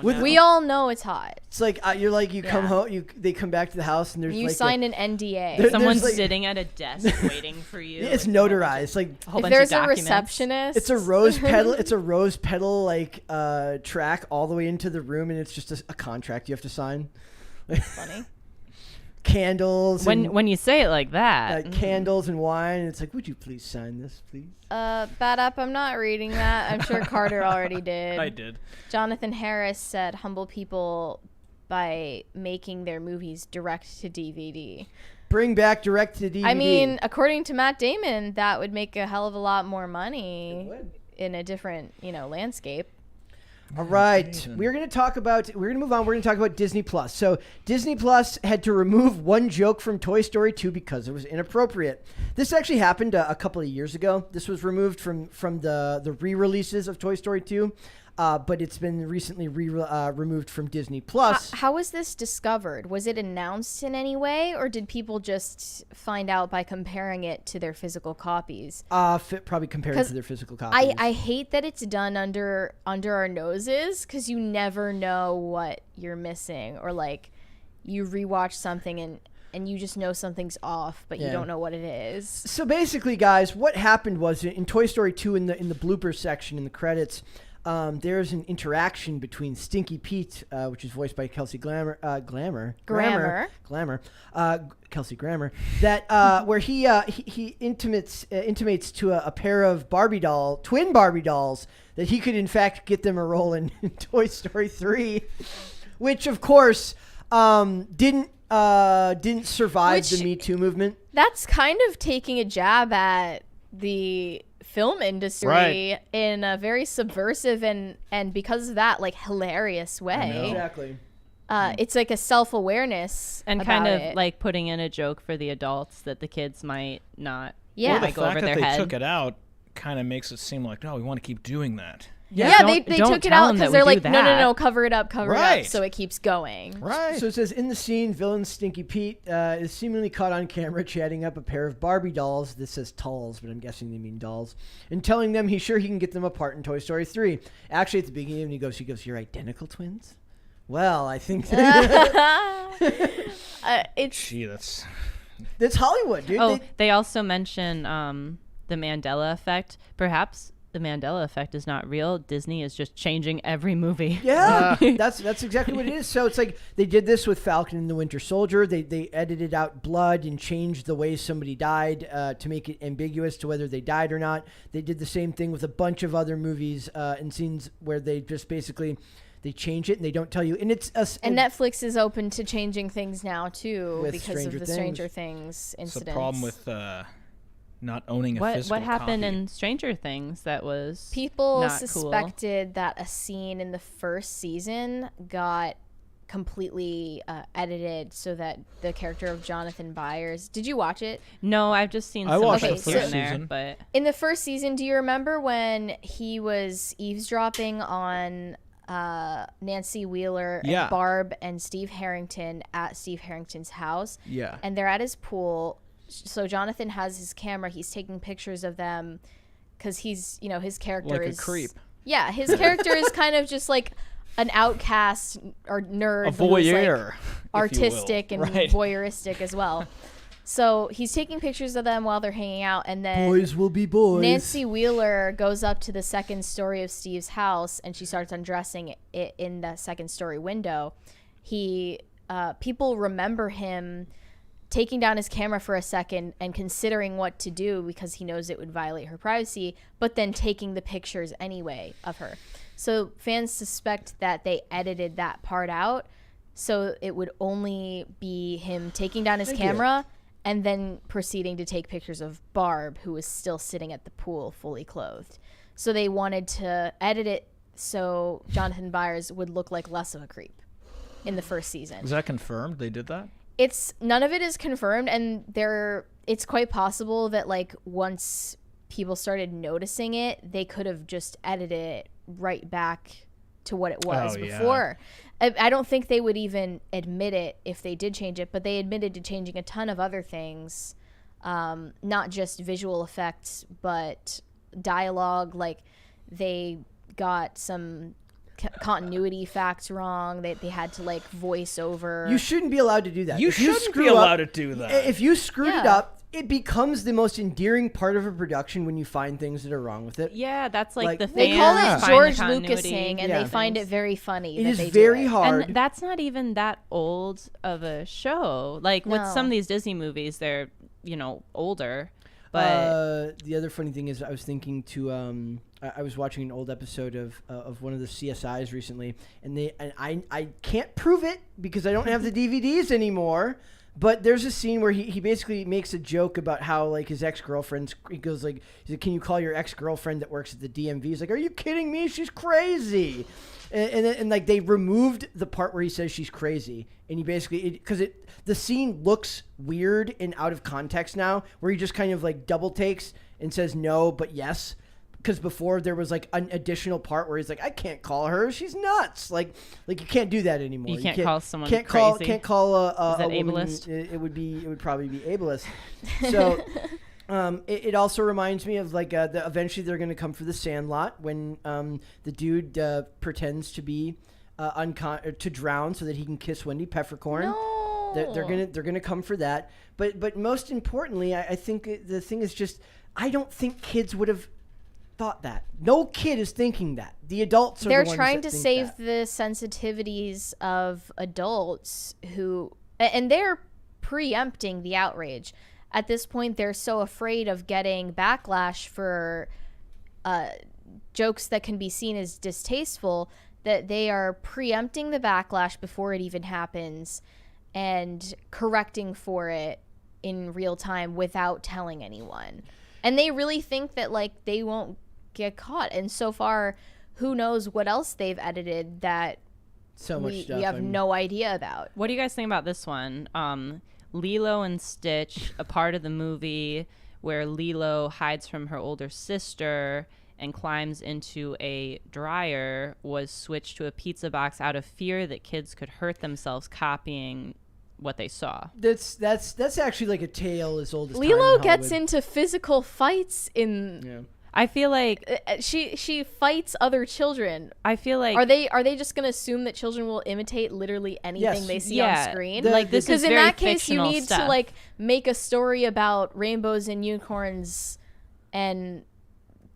S2: We all know it's hot.
S1: It's like you're like you come home, they come back to the house and there's
S2: You
S1: like
S2: signed an NDA.
S3: Someone's
S1: like,
S3: sitting at a desk waiting for you.
S1: it's notarized. Like
S3: a whole
S2: If
S3: bunch
S2: there's
S3: of
S2: a
S3: documents.
S2: receptionist,
S1: it's a rose petal. It's a rose petal like track all the way into the room, and it's just a contract you have to sign.
S2: funny.
S1: Candles.
S3: When you say it like that,
S1: candles and wine. And it's like, would you please sign this, please?
S2: Bad up. I'm not reading that. I'm sure Carter already did.
S4: I did.
S2: Jonathan Harris said humble people by making their movies direct to DVD.
S1: Bring back direct to DVD.
S2: I mean, according to Matt Damon, that would make a hell of a lot more money
S1: It would.
S2: in a different, landscape.
S1: All right, we're going to move on. We're going to talk about Disney Plus. So Disney Plus had to remove one joke from Toy Story 2 because it was inappropriate. This actually happened a couple of years ago. This was removed from the re-releases of Toy Story 2. But it's been recently removed from Disney Plus.
S2: How was this discovered? Was it announced in any way, or did people just find out by comparing it to their physical copies?
S1: Probably compared to their physical copies.
S2: I hate that it's done under our noses, because you never know what you're missing, or like you rewatch something and you just know something's off, but you don't know what it is.
S1: So basically, guys, what happened was in Toy Story 2 in the bloopers section in the credits. There's an interaction between Stinky Pete, which is voiced by Kelsey Grammer, Kelsey Grammer, that where he intimates to a pair of twin Barbie dolls, that he could in fact get them a role in Toy Story 3, which of course didn't survive the Me Too movement.
S2: That's kind of taking a jab at the film industry in a very subversive and because of that, like, hilarious way.
S1: Exactly.
S2: It's like a self-awareness
S3: and
S2: about
S3: kind of
S2: it.
S3: like putting in a joke for the adults that the kids might not.
S2: Yeah.
S4: Well, the
S3: might go over
S4: fact
S3: their
S4: that they
S3: head.
S4: took it out kind of makes it seem like, no, we want to keep doing that.
S2: Yeah,
S3: don't-
S2: they
S3: don't
S2: took it
S3: tell
S2: out
S3: them
S2: because
S3: that we
S2: they're
S3: do
S2: like,
S3: that.
S2: no, cover it up,
S4: Right.
S2: so it keeps going.
S4: Right.
S1: So it says, in the scene, villain Stinky Pete is seemingly caught on camera chatting up a pair of Barbie dolls. This says tulls, but I'm guessing they mean dolls. And telling them he's sure he can get them apart in Toy Story 3. Actually, at the beginning, he goes, you're identical twins? Well, I think
S4: Gee, that's
S1: Hollywood, dude.
S3: Oh, they also mention the Mandela effect. Perhaps the Mandela effect is not real. Disney is just changing every movie.
S1: Yeah, that's exactly what it is. So it's like they did this with Falcon and the Winter Soldier. They edited out blood and changed the way somebody died to make it ambiguous to whether they died or not. They did the same thing with a bunch of other movies and scenes where they just basically they change it and they don't tell you. And and
S2: Netflix is open to changing things now too
S1: With
S2: because
S1: Stranger
S2: of the
S1: Things.
S2: Stranger Things
S4: it's
S2: incidents.
S4: the problem with not owning a
S3: What
S4: physical
S3: happened
S4: copy.
S3: in Stranger Things that was
S2: People
S3: not cool?
S2: suspected that a scene in the first season got completely edited so that the character of Jonathan Byers. Did you watch it?
S3: No, I've just seen
S4: I
S3: some
S4: watched
S3: clips
S2: the
S3: here
S2: first
S3: and there,
S4: season.
S3: but
S2: In the first season, do you remember when he was eavesdropping on Nancy Wheeler
S4: Yeah.
S2: and Barb and Steve Harrington at Steve Harrington's house?
S4: Yeah.
S2: And they're at his pool. So Jonathan has his camera. He's taking pictures of them because he's, his character
S4: Like a
S2: is
S4: creep.
S2: Yeah, his character is kind of just like an outcast or nerd,
S4: A
S2: who's, like,
S4: voyeur, if you will.
S2: artistic and
S4: Right.
S2: voyeuristic as well. So he's taking pictures of them while they're hanging out, and then
S1: boys will be boys.
S2: Nancy Wheeler goes up to the second story of Steve's house, and she starts undressing it in the second story window. People remember him taking down his camera for a second and considering what to do because he knows it would violate her privacy, but then taking the pictures anyway of her. So fans suspect that they edited that part out, so it would only be him taking down his camera and then proceeding to take pictures of Barb, who was still sitting at the pool fully clothed. So they wanted to edit it so Jonathan Byers would look like less of a creep in the first season.
S4: Is that confirmed? They did that?
S2: None of it is confirmed, and it's quite possible that, like, once people started noticing it, they could have just edited it right back to what it was before. I don't think they would even admit it if they did change it, but they admitted to changing a ton of other things not just visual effects, but dialogue. Like they got some continuity facts wrong. They had to like voice over.
S1: You shouldn't be allowed to do that.
S4: You
S1: If
S4: shouldn't
S1: screw
S4: be allowed
S1: up-
S4: to do that.
S1: If you screwed it
S2: Yeah.
S1: up, it becomes the most endearing part of a production when you find things that are wrong with it.
S3: Yeah, that's like,
S1: Like,
S3: the
S2: They
S3: fans
S2: call
S4: Yeah.
S2: it
S3: find
S2: George
S3: the
S2: Lucas
S3: continuity.
S2: saying, and
S1: Yeah.
S2: they find it very funny.
S1: It
S2: that
S1: is
S2: they do
S1: very
S2: it.
S1: hard.
S3: And that's not even that old of a show. Like with
S2: No.
S3: some of these Disney movies, they're older. But
S1: The other funny thing is, I was thinking to I was watching an old episode of one of the CSIs recently, and I can't prove it because I don't have the DVDs anymore. But there's a scene where he basically makes a joke about how like his ex-girlfriend's. He goes like, "Can you call your ex-girlfriend that works at the DMV?" He's like, "Are you kidding me? She's crazy." And like they removed the part where he says she's crazy, and he basically because the scene looks weird and out of context now, where he just kind of like double takes and says no but yes, because before there was like an additional part where he's like, I can't call her, she's nuts. Like you can't do that anymore.
S3: You can't call someone
S1: can't
S3: crazy?
S1: can't call a
S3: Is that
S1: woman,
S3: ableist?
S1: It would probably be ableist. So. It also reminds me of like eventually they're going to come for the Sandlot when the dude pretends to be to drown so that he can kiss Wendy Peppercorn.
S2: No.
S1: They're gonna come for that. But most importantly, I think the thing is just I don't think kids would have thought that. No kid is thinking that. The adults are
S2: They're
S1: the ones
S2: trying
S1: that
S2: to
S1: think
S2: save
S1: that.
S2: the sensitivities of adults and they're preempting the outrage. At this point, they're so afraid of getting backlash for jokes that can be seen as distasteful that they are preempting the backlash before it even happens and correcting for it in real time without telling anyone. And they really think that like they won't get caught. And so far, who knows what else they've edited that
S1: So much stuff.
S2: we have no idea about.
S3: what do you guys think about this one? Lilo and Stitch, a part of the movie where Lilo hides from her older sister and climbs into a dryer, was switched to a pizza box out of fear that kids could hurt themselves copying what they saw.
S1: That's actually like a tale as old as time
S2: Lilo
S1: in
S2: gets
S1: Hollywood.
S2: into physical fights in
S1: Yeah.
S3: I feel like
S2: she fights other children. Are they just going to assume that children will imitate literally anything
S1: Yes.
S2: they see
S3: Yeah.
S2: on screen?
S3: Like, this
S2: Because
S3: is
S2: in
S3: very
S2: that case, you
S3: fictional
S2: need
S3: stuff.
S2: to like make a story about rainbows and unicorns, and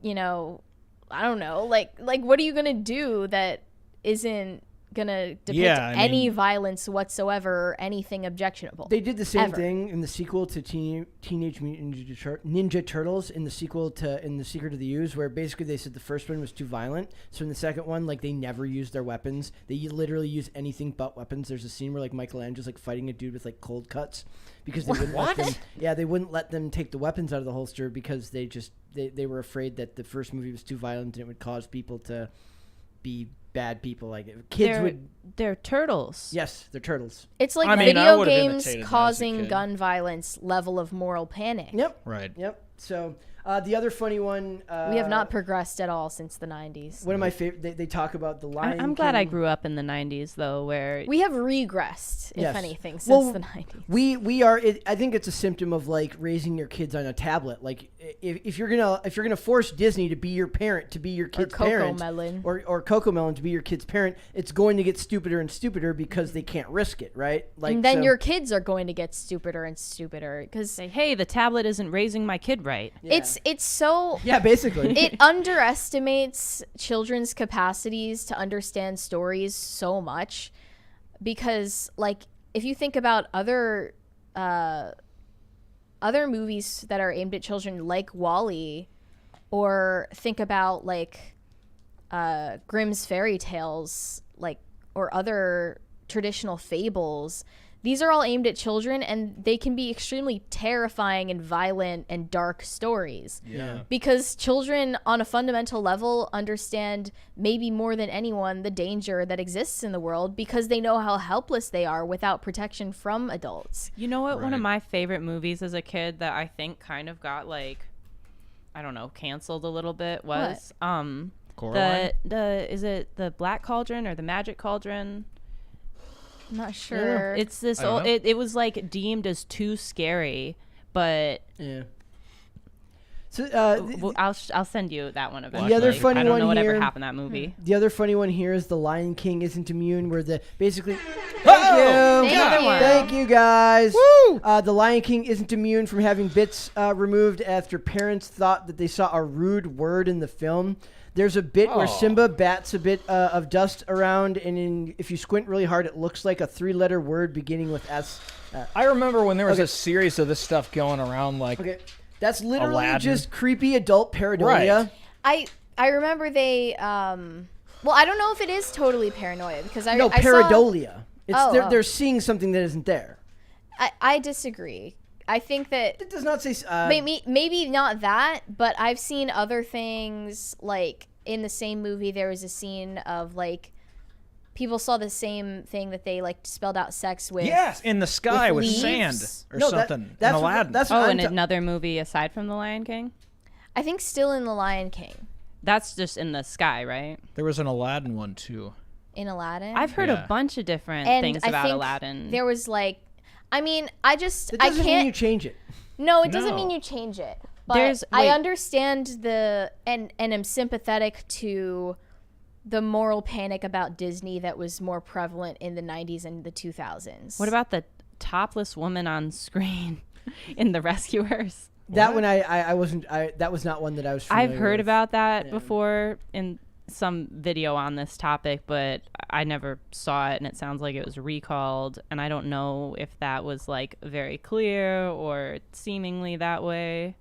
S2: I don't know, like what are you gonna do that isn't gonna depict
S4: Yeah, I
S2: any
S4: mean-
S2: violence whatsoever or anything objectionable?
S1: They did the same
S2: Ever.
S1: thing in the sequel to Teenage Mutant Ninja Turtles in the sequel to In the Secret of the Ooze, where basically they said the first one was too violent. So in the second one, like they never used their weapons. They literally use anything but weapons. There's a scene where like Michelangelo's like fighting a dude with like cold cuts because they wouldn't let them. Yeah, they wouldn't let them take the weapons out of the holster because they were afraid that the first movie was too violent and it would cause people to be bad people. Like kids
S3: they're turtles.
S1: Yes, they're turtles.
S2: It's like
S4: I mean, I
S2: video
S4: would've
S2: games
S4: imitated that as a
S2: causing
S4: kid.
S2: gun violence level of moral panic.
S1: Yep.
S4: Right.
S1: Yep. So the other funny one.
S2: We have not progressed at all since the 90s.
S1: One of my favorite. They talk about the Lion
S3: I'm glad I
S1: King.
S3: grew up in the 90s though, where
S2: We have regressed, if
S1: Yes.
S2: anything, since
S1: Well,
S2: the 90s.
S1: We are. I think it's a symptom of like raising your kids on a tablet. Like if you're gonna force Disney to be your parent, to be your kid's parent,
S2: Cocomelon.
S1: or Cocomelon to be your kid's parent, it's going to get stupider and stupider because they can't risk it, right? Like
S2: And then
S1: so-
S2: your kids are going to get stupider and stupider because
S3: say, hey, the tablet isn't raising my kid right.
S1: Yeah.
S2: it's so
S1: yeah, basically.
S2: it underestimates children's capacities to understand stories so much, because like if you think about other movies that are aimed at children like WALL-E, or think about like Grimm's fairy tales, like, or other traditional fables. These are all aimed at children, and they can be extremely terrifying and violent and dark stories.
S4: Yeah.
S2: Because children, on a fundamental level, understand maybe more than anyone the danger that exists in the world because they know how helpless they are without protection from adults.
S3: You know what? One
S4: Right.
S3: of my favorite movies as a kid that I think kind of got like, I don't know, canceled a little bit was
S4: Coraline?
S3: the is it the Black Cauldron or the Magic Cauldron?
S2: I'm not sure.
S3: It's this
S4: I don't
S3: old.
S4: know.
S3: It was like deemed as too scary, but
S1: Yeah. So
S3: I'll send you that one eventually.
S1: The other funny
S3: I don't
S1: one
S3: know whatever
S1: here-
S3: happened in that movie.
S1: the other funny one here is The Lion King isn't immune, where the basically.
S2: Thank
S1: Thank
S2: you.
S1: you guys.
S4: Woo!
S1: The Lion King isn't immune from having bits removed after parents thought that they saw a rude word in the film. There's a bit where
S4: Oh.
S1: Simba bats a bit of dust around, and if you squint really hard, it looks like a 3-letter word beginning with S.
S4: I remember when there was
S1: Okay.
S4: a series of this stuff going around, like
S1: Okay, that's literally
S4: Aladdin.
S1: just creepy adult pareidolia.
S4: Right.
S2: I remember they well, I don't know if it is totally paranoia because I
S1: No,
S2: I saw,
S1: pareidolia. It's
S2: Oh,
S1: they're,
S2: oh.
S1: they're seeing something that isn't there.
S2: I disagree. I think that
S1: It does not say.
S2: maybe not that, but I've seen other things like in the same movie. There was a scene of like people saw the same thing that they like spelled out sex with.
S4: yes, in the sky with
S2: leaves?
S4: sand or
S1: No, that-
S4: something.
S1: that's
S4: in
S1: what-
S4: Aladdin.
S1: that's what
S3: Oh,
S1: I'm
S3: and
S1: ta-
S3: another movie aside from The Lion King?
S2: I think still in The Lion King,
S3: That's just in the sky, right?
S4: There was an Aladdin one too.
S2: in Aladdin.
S3: I've heard
S4: Yeah.
S3: a bunch of different
S2: and
S3: things
S2: I
S3: about
S2: think
S3: Aladdin.
S2: there was like, I mean, I just
S1: It
S2: I
S1: doesn't
S2: can't.
S1: mean you change it.
S2: No, it doesn't
S4: No.
S2: mean you change it. But
S3: There's-
S2: I
S3: wait.
S2: understand the and am sympathetic to the moral panic about Disney that was more prevalent in the 90s and the 2000s.
S3: What about the topless woman on screen in The Rescuers?
S1: That
S4: What?
S1: one I wasn't. That was not one that I was.
S3: I've
S1: familiar
S3: heard
S1: with.
S3: about that
S1: Yeah.
S3: before in some video on this topic, but I never saw it, and it sounds like it was recalled, and I don't know if that was like very clear or seemingly that way.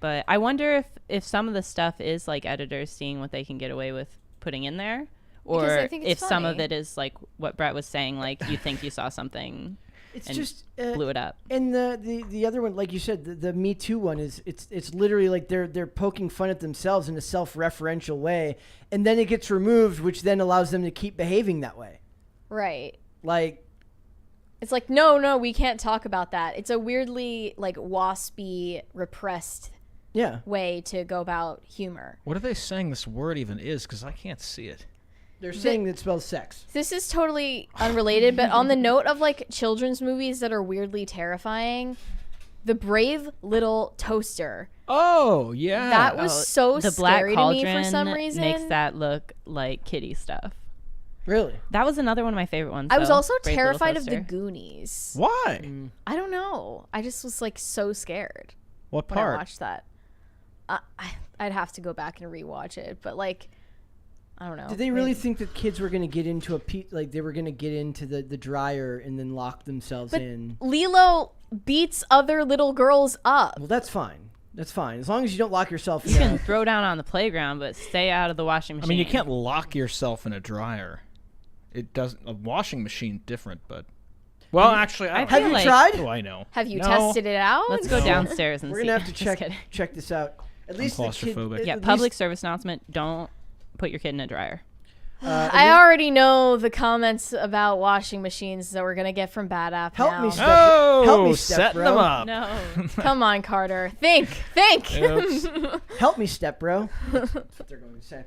S3: But I wonder if some of the stuff is like editors seeing what they can get away with putting in there,
S2: Because
S3: or
S2: I think it's
S3: if some of
S2: funny.
S3: it is like what Brett was saying, like you think you saw something
S1: It's
S3: and
S1: just
S3: blew it up.
S1: and the other one, like you said, the Me Too one is it's literally like they're poking fun at themselves in a self-referential way, and then it gets removed, which then allows them to keep behaving that way.
S2: Right.
S1: Like
S2: It's like, no, we can't talk about that. It's a weirdly like waspy, repressed
S1: yeah,
S2: way to go about humor.
S4: What are they saying this word even is? Because I can't see it.
S1: they're saying that spells sex.
S2: This is totally unrelated, but on the note of like children's movies that are weirdly terrifying, The Brave Little Toaster.
S4: Oh yeah.
S2: That was so
S3: The Black
S2: scary to me
S3: Cauldron
S2: for some reason.
S3: makes that look like kiddie stuff.
S1: Really?
S3: That was another one of my favorite ones.
S2: I was
S3: though,
S2: also
S3: Brave Little
S2: terrified of the
S3: Toaster.
S2: Goonies.
S4: Why?
S2: I don't know. I just was like so scared
S4: What
S2: when I
S4: part?
S2: watched that. I'd have to go back and rewatch it, but like, I don't know.
S1: Did they really
S2: Maybe-
S1: think that kids were going to get into like they were going to get into the dryer and then lock themselves
S2: But
S1: in?
S2: Lilo beats other little girls up.
S1: Well, that's fine. That's fine as long as you don't lock yourself.
S3: You can throw down on the playground, but stay out of the washing
S4: I
S3: machine.
S4: mean, you can't lock yourself in a dryer. It doesn't. A washing machine different, but. Well, actually, I don't
S3: feel
S1: Have you
S3: like-
S1: tried?
S4: What do I know?
S2: Have you
S4: No.
S2: tested it out?
S3: Let's go
S4: No.
S3: downstairs and
S1: We're
S3: see.
S1: gonna have to
S3: Just
S1: check
S3: kidding.
S1: check this out. At least the kid,
S4: claustrophobic.
S3: Yeah,
S1: at
S3: public
S1: least-
S3: service announcement: don't put your kid in a dryer.
S2: I already know the comments about washing machines that we're gonna get from Bad App
S1: Help
S2: now.
S1: me, Steph.
S4: Oh,
S1: Help me, Steph,
S4: setting
S1: bro.
S4: them up.
S3: No.
S2: Come on, Carter. Think.
S4: Oops.
S1: Help me, step bro. That's what they're going to say.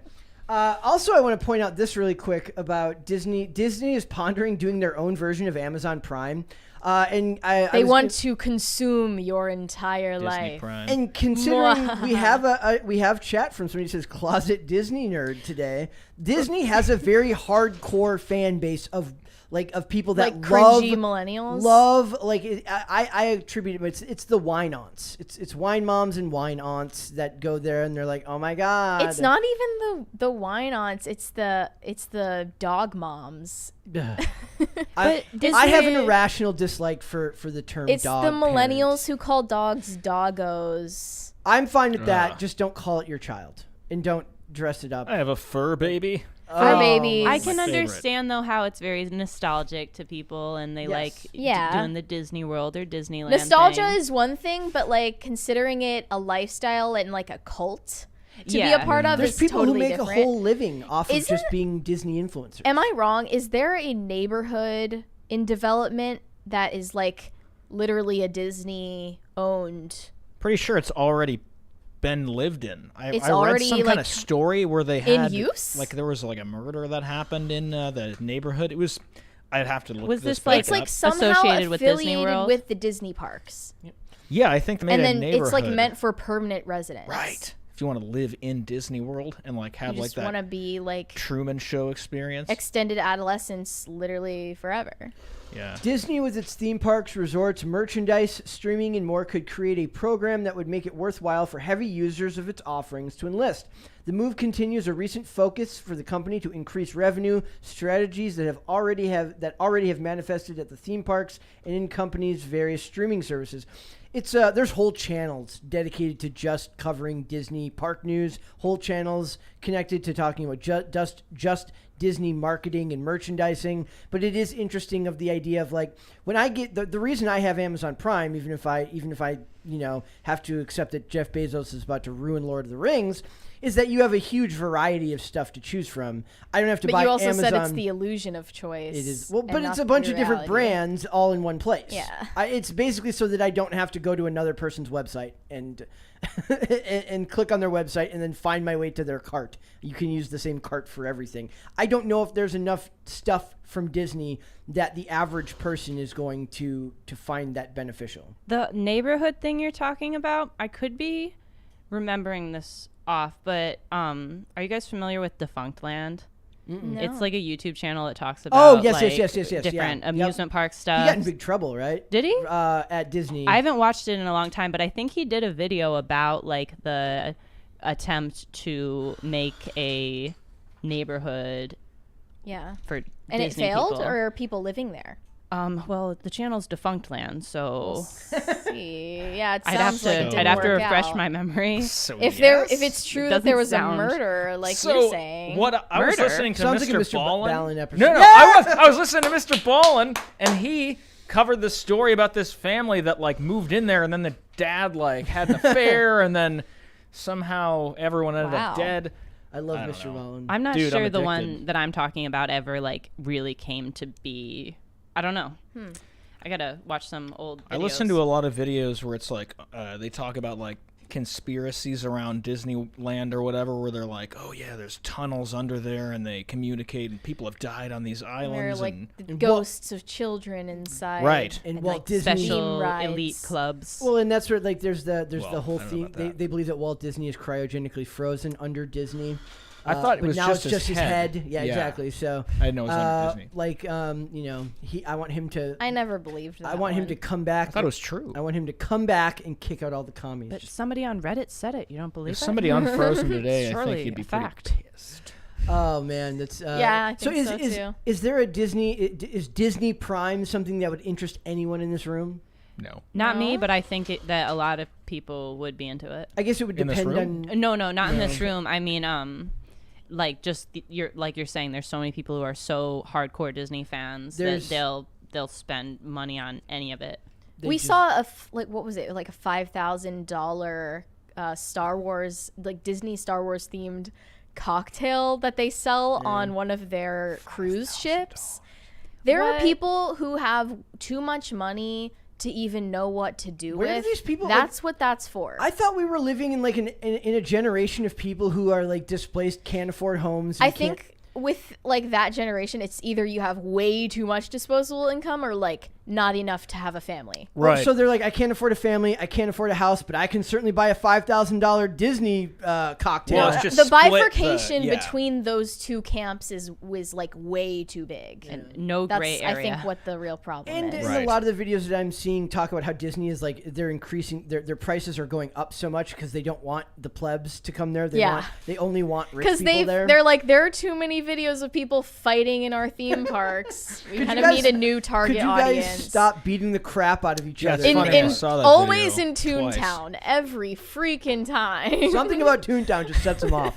S1: Also, I want to point out this really quick about Disney. Disney is pondering doing their own version of Amazon Prime, and I
S2: They
S1: was
S2: want to consume your entire
S4: Disney
S2: life.
S4: Prime.
S1: And considering we have chat from somebody who says closet Disney nerd today, Disney has a very hardcore fan base of people that
S2: Like
S1: love
S2: cringy millennials.
S1: I attribute it. It's the wine aunts. It's wine moms and wine aunts that go there and they're like, oh my god.
S2: It's not even the wine aunts. It's the dog moms.
S1: I
S2: Disney-
S1: have an irrational dislike for the term.
S2: It's
S1: dog
S2: the millennials
S1: parents.
S2: who call dogs doggos.
S1: I'm fine with that.
S4: Ugh.
S1: Just don't call it your child and don't dress it up.
S4: I have a fur baby.
S2: Fur babies.
S3: I can
S4: My favorite.
S3: understand though how it's very nostalgic to people, and they
S1: Yes.
S3: like
S2: Yeah.
S3: doing the Disney World or Disneyland.
S2: Nostalgia
S3: thing.
S2: is one thing, but like considering it a lifestyle and like a cult to be a
S3: Yeah.
S2: part of
S1: There's
S2: is
S1: people
S2: totally
S1: who make
S2: different.
S1: a whole living off of
S2: Isn't-
S1: just being Disney influencers.
S2: Am I wrong? Is there a neighborhood in development that is like literally a Disney owned?
S4: Pretty sure it's already been lived in.
S2: It's
S4: I read
S2: already,
S4: some kind
S2: like,
S4: of story where they
S2: in
S4: had
S2: use?
S4: like there was like a murder that happened in the neighborhood. It was. I'd have to look.
S3: Was
S4: this
S3: this, like,
S2: It's
S4: back
S2: like
S4: up.
S2: somehow
S3: Associated with Disney
S2: affiliated
S3: World?
S2: with the Disney parks.
S4: Yeah, I think they made
S2: And
S4: a
S2: then
S4: neighborhood.
S2: it's like meant for permanent residents.
S4: Right. If you want to live in Disney World and like have
S2: You
S4: like
S2: just
S4: that
S2: want to be like
S4: Truman Show experience.
S2: extended adolescence literally forever.
S4: Yeah.
S1: Disney, with its theme parks, resorts, merchandise, streaming, and more, could create a program that would make it worthwhile for heavy users of its offerings to enlist. The move continues a recent focus for the company to increase revenue, strategies that already have manifested at the theme parks and in companies' various streaming services. It's there's whole channels dedicated to just covering Disney park news, whole channels connected to talking about just Disney marketing and merchandising. But it is interesting of the idea of like when I get the reason I have Amazon Prime, even if I have to accept that Jeff Bezos is about to ruin Lord of the Rings, is that you have a huge variety of stuff to choose from. I don't have to
S2: But
S1: buy
S2: you also
S1: Amazon.
S2: said it's the illusion of choice.
S1: It is well,
S2: and
S1: but it's
S2: not
S1: a bunch
S2: the
S1: of different
S2: reality.
S1: brands all in one place.
S2: Yeah.
S1: It's basically so that I don't have to go to another person's website and and click on their website and then find my way to their cart. You can use the same cart for everything. I don't know if there's enough stuff from Disney that the average person is going to find that beneficial.
S3: The neighborhood thing you're talking about, I could be remembering this off, but are you guys familiar with Defunctland?
S2: No.
S3: It's like a YouTube channel that talks about
S1: yes,
S3: like,
S1: yes,
S3: different
S1: yeah.
S3: amusement park
S1: He
S3: stuff.
S1: got in big trouble, right?
S3: Did he?
S1: At Disney.
S3: I haven't watched it in a long time, but I think he did a video about like the attempt to make a neighborhood
S2: Yeah.
S3: for
S2: And
S3: Disney
S2: it failed,
S3: people.
S2: or are people living there?
S3: Well, the channel's Defunctland, so
S2: See, yeah, it
S3: I'd have
S2: sounds
S3: to
S2: like it didn't
S3: I'd have to
S2: work
S3: refresh
S2: out.
S3: my memory.
S4: So
S2: If
S4: yes.
S2: it's true
S3: It
S2: that there
S3: doesn't
S2: was
S3: sound-
S2: a murder, like
S4: So
S2: you're saying,
S4: what I was
S3: Murder?
S4: listening to
S1: Sounds
S4: Mr.
S1: like a Mr.
S4: Ballin.
S1: Ballin episode.
S4: No, I was listening to Mr. Ballin, and he covered the story about this family that like moved in there, and then the dad like had an affair, and then somehow everyone ended
S2: Wow.
S4: up dead.
S1: I love
S4: I don't
S1: Mr.
S4: know.
S1: Ballin.
S3: I'm not
S4: Dude,
S3: sure
S4: I'm
S3: the
S4: addicted.
S3: one that I'm talking about ever like really came to be. I don't know. I gotta watch some old videos.
S4: I listen to a lot of videos where it's like they talk about like conspiracies around Disneyland or whatever, where they're like, oh yeah, there's tunnels under there, and they communicate, and people have died on these
S2: there are
S4: islands.
S2: like
S4: and
S2: the ghosts of children inside.
S4: Right.
S1: And
S2: and
S1: Walt
S2: like
S1: Disney-
S3: special
S2: theme
S3: elite
S2: rides.
S3: clubs.
S1: Well, and that's where like there's the
S4: Well,
S1: whole
S4: I don't know
S1: theme.
S4: about that.
S1: They believe that Walt Disney is cryogenically frozen under Disney.
S4: I thought it
S1: but
S4: was
S1: now
S4: just
S1: it's just
S4: his
S1: his
S4: head.
S1: head. Yeah,
S4: Yeah.
S1: exactly. So
S4: I didn't know it was under Disney.
S1: like I want him to.
S2: I never believed that.
S1: I want him
S2: one.
S1: to come back.
S4: I thought it was true.
S1: I want him to come back and kick out all the commies.
S3: But somebody on Reddit said it. You don't believe
S4: If
S3: it?
S4: somebody unfrozen today, I
S3: Surely
S4: think he'd be
S3: a
S4: pretty
S3: fact.
S4: pissed.
S1: Oh man, that's
S2: Yeah, I think
S1: is,
S2: so,
S1: is,
S2: too.
S1: Is there a Disney? Is Disney Prime something that would interest anyone in this room?
S4: No.
S3: Not me,
S2: No?
S3: but I think that a lot of people would be into it.
S1: I guess it would
S4: In this
S1: depend
S4: room?
S1: on.
S3: No, not in this room. I mean, like just you're saying, there's so many people who are so hardcore Disney fans
S1: There's-
S3: that they'll spend money on any of it.
S1: they
S2: We
S1: just-
S2: saw what was it, like a $5,000 Star Wars, like Disney Star Wars themed cocktail that they sell on one of their cruise ships. There are
S3: What?
S2: people who have too much money to even know what to do
S1: Where do
S2: with.
S1: these people-
S2: That's what that's for.
S1: I thought we were living in like in a generation of people who are like displaced, can't afford homes.
S2: I
S1: and can't-
S2: think with like that generation, it's either you have way too much disposable income or like not enough to have a family.
S4: Right.
S1: So they're like, I can't afford a family, I can't afford a house, but I can certainly buy a $5,000 Disney cocktail.
S4: Well, it's just
S2: The
S4: split the-
S2: bifurcation
S4: yeah.
S2: between those two camps was like way too big.
S3: And no
S2: That's
S3: gray
S2: I
S3: area.
S2: think what the real problem
S1: And
S2: is.
S1: in
S4: Right.
S1: a lot of the videos that I'm seeing talk about how Disney is like they're increasing their prices are going up so much because they don't want the plebs to come there.
S2: Yeah.
S1: They only want rich
S2: Because
S1: people there.
S2: they're like, there are too many videos of people fighting in our theme parks. We
S1: Could
S2: kind
S1: you
S2: of
S1: guys-
S2: need a new
S1: Could
S2: target
S1: you guys
S2: audience.
S1: stop beating the crap out of each
S4: Yeah,
S1: other?
S4: it's
S2: in,
S4: funny, I
S2: in
S4: saw that
S2: always
S4: video
S2: in
S4: twice.
S2: Toontown every freaking time.
S1: Something about Toontown just sets them off.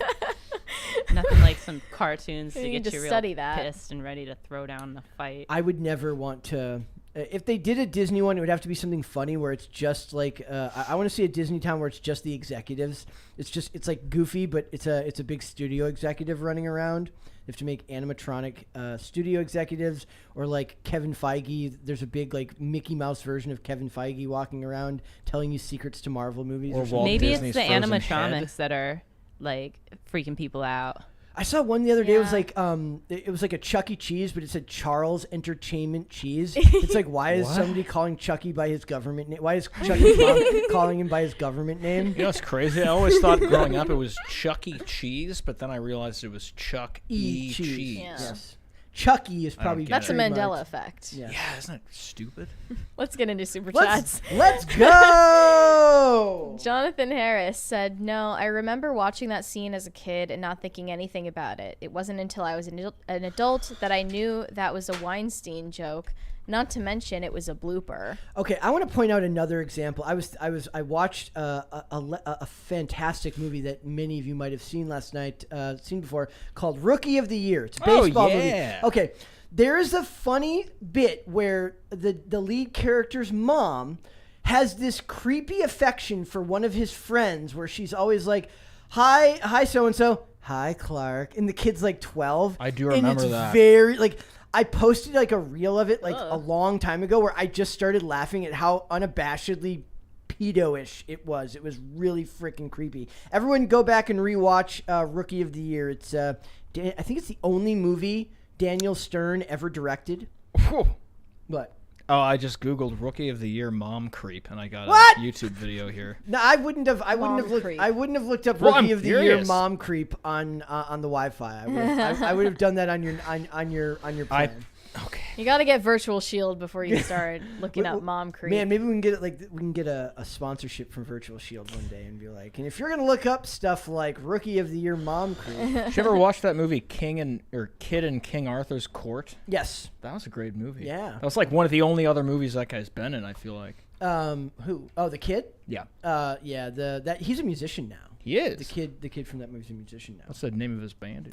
S3: Nothing like some cartoons to
S2: You need
S3: get
S2: to
S3: you real
S2: study that.
S3: pissed and ready to throw down the fight.
S1: I would never want to. If they did a Disney one, it would have to be something funny where it's just like I want to see a Disney Town where it's just the executives. It's like Goofy, but it's a big studio executive running around. They have to make animatronic studio executives, or like Kevin Feige. There's a big like Mickey Mouse version of Kevin Feige walking around telling you secrets to Marvel movies.
S4: Or
S1: Or something.
S4: Walt
S3: Maybe
S4: Disney's
S3: it's the
S4: frozen
S3: animatronics
S4: head.
S3: that are like freaking people out.
S1: I saw one the other day. It was
S2: Yeah.
S1: like it was like a Chuck E. Cheese, but it said Charles Entertainment Cheese. It's like, why is
S4: What?
S1: somebody calling Chucky by his government name? Why is Chucky's mom calling him by his government name?
S4: You know, it's crazy. I always thought growing up it was Chuck E. Cheese, but then I realized it was Chuck E. Cheese.
S2: Yeah.
S1: Yes. Chucky is probably
S4: get
S2: That's a
S4: it.
S1: trademarked.
S2: Mandela effect.
S1: Yeah.
S4: Yeah, isn't that stupid?
S2: Let's get into super
S1: Let's
S2: chats.
S1: let's go.
S2: Jonathan Harris said, "No, I remember watching that scene as a kid and not thinking anything about it. It wasn't until I was an adult that I knew that was a Weinstein joke. Not to mention, it was a blooper."
S1: Okay, I want to point out another example. I watched a fantastic movie that many of you might have seen last night, seen before, called Rookie of the Year. It's a
S4: Oh,
S1: baseball
S4: yeah.
S1: movie. Okay, there is a funny bit where the lead character's mom has this creepy affection for one of his friends, where she's always like, "Hi, so and so. Hi, Clark," and the kid's like 12.
S4: I do
S1: and
S4: remember
S1: it's
S4: that.
S1: Very like. I posted like a reel of it like a long time ago where I just started laughing at how unabashedly pedo-ish it was. It was really freaking creepy. Everyone go back and rewatch Rookie of the Year. It's I think it's the only movie Daniel Stern ever directed.
S4: Whew.
S1: What?
S4: Oh, I just Googled Rookie of the Year mom creep, and I got
S1: What?
S4: a YouTube video here.
S1: No, I wouldn't have
S2: Creep.
S1: looked up
S4: Well,
S1: Rookie
S4: I'm
S1: of the Year
S4: curious.
S1: mom creep on the Wi-Fi. I would have done that on your plan.
S4: Okay.
S2: You got to get Virtual Shield before you start looking up mom creep.
S1: Man, maybe we can get it we can get a sponsorship from Virtual Shield one day and be like, and if you're gonna look up stuff like Rookie of the Year mom creep,
S4: Did you ever watch that movie Kid in King Arthur's Court?
S1: yes.
S4: That was a great movie.
S1: Yeah.
S4: That was like one of the only other movies that guy's been in, I feel like.
S1: Who? Oh, the kid.
S4: Yeah.
S1: Yeah. That he's a musician now.
S4: He is.
S1: The kid from that movie's a musician now.
S4: What's the name of his band?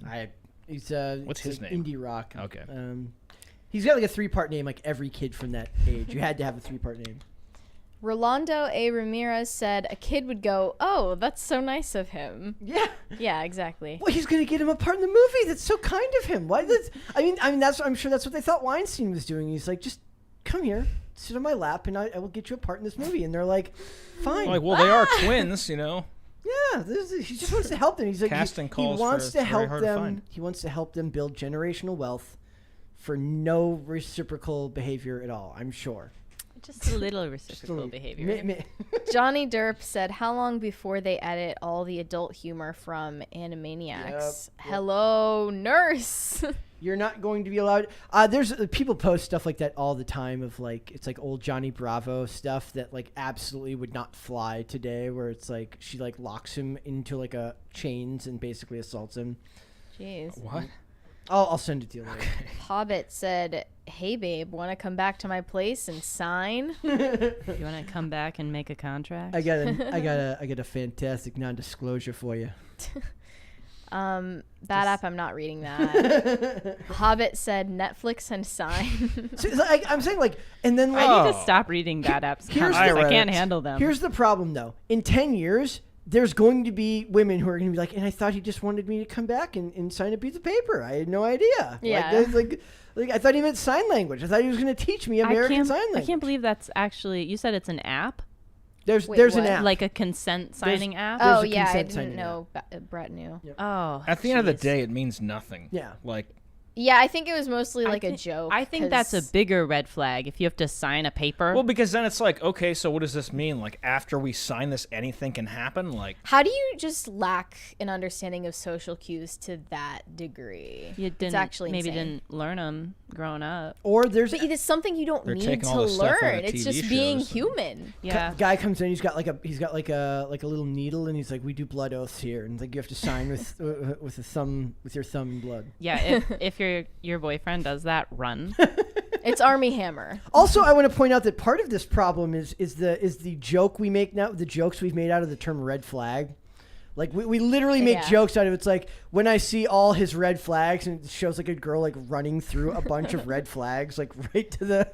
S1: He's
S4: What's
S1: it's
S4: his
S1: like
S4: name?
S1: Indie rock.
S4: Okay.
S1: He's got like a 3-part name, like every kid from that age. You had to have a 3-part name.
S2: Rolando A. Ramirez said, "A kid would go, 'Oh, that's so nice of him.'"
S1: Yeah.
S2: Yeah, exactly.
S1: Well, he's gonna get him a part in the movie. That's so kind of him. Why? I mean, I'm sure that's what they thought Weinstein was doing. He's like, just come here, sit on my lap, and I will get you a part in this movie. And they're like, fine.
S4: Like, well, they are twins, you know.
S1: Yeah, he just wants to help them. He's like,
S4: Casting
S1: he
S4: calls
S1: wants
S4: for
S1: to
S4: it's very
S1: help
S4: hard to
S1: them.
S4: find.
S1: He wants to help them build generational wealth for no reciprocal behavior at all. I'm sure.
S3: Just a little reciprocal behavior.
S2: Johnny Derp said, "How long before they edit all the adult humor from Animaniacs?"
S1: Yep.
S2: Hello, nurse.
S1: You're not going to be allowed. There's people post stuff like that all the time of like, it's like old Johnny Bravo stuff that like absolutely would not fly today, where it's like she like locks him into like a chains and basically assaults him.
S2: Jeez.
S4: What?
S1: I'll send it to you later.
S2: Hobbit said, "Hey babe, want to come back to my place and sign?"
S3: You want to come back and make a contract?
S1: I got a fantastic non-disclosure for you.
S2: Bad app, I'm not reading that. Hobbit said, "Netflix and sign."
S1: So, like, I'm saying like, and then like,
S3: I need to stop reading bad apps.
S1: here's
S3: comments.
S4: the-
S3: I can't handle them.
S1: here's the problem though. In 10 years, there's going to be women who are going to be like, and I thought he just wanted me to come back and sign a piece of paper. I had no idea.
S2: Yeah.
S1: Like I thought he meant sign language. I thought he was going to teach me American Sign Language.
S3: I can't believe that's actually. You said it's an app,
S1: There's
S2: Wait,
S1: an
S2: what?
S1: app.
S3: like a consent signing app.
S1: There's
S2: Oh
S1: a
S2: yeah, I
S1: consent
S2: didn't
S1: signing
S2: know. Brett knew.
S1: Yep.
S3: Oh,
S4: At the end of the
S3: jeez.
S4: day, it means nothing.
S1: Yeah.
S4: Like,
S2: Yeah, I think it was mostly
S3: I
S2: like a
S3: think-
S2: joke.
S3: I think that's a
S2: 'cause-
S3: bigger red flag if you have to sign a paper.
S4: well, because then it's like, okay, so what does this mean? Like, after we sign this, anything can happen? Like,
S2: How do you just lack an understanding of social cues to that degree?
S3: you didn't
S2: it's actually
S3: maybe
S2: insane.
S3: didn't learn them growing up.
S1: Or there's
S2: But it's something you don't
S4: They're
S2: need
S4: taking
S2: to
S4: all this stuff out of
S2: learn. It's
S4: TV
S2: just being
S4: shows and-
S2: human.
S3: Yeah.
S1: guy comes in. He's got like a little needle, and he's like, "We do blood oaths here," and like you have to sign with with a thumb, with your thumb in blood.
S3: Yeah, if your boyfriend does that, run.
S2: It's Army Hammer.
S1: Also, I want to point out that part of this problem is the joke we make now, the jokes we've made out of the term red flag. Like we literally make
S2: Yeah.
S1: jokes out of it. It's like when I see all his red flags, and it shows like a girl like running through a bunch of red flags, like right to the.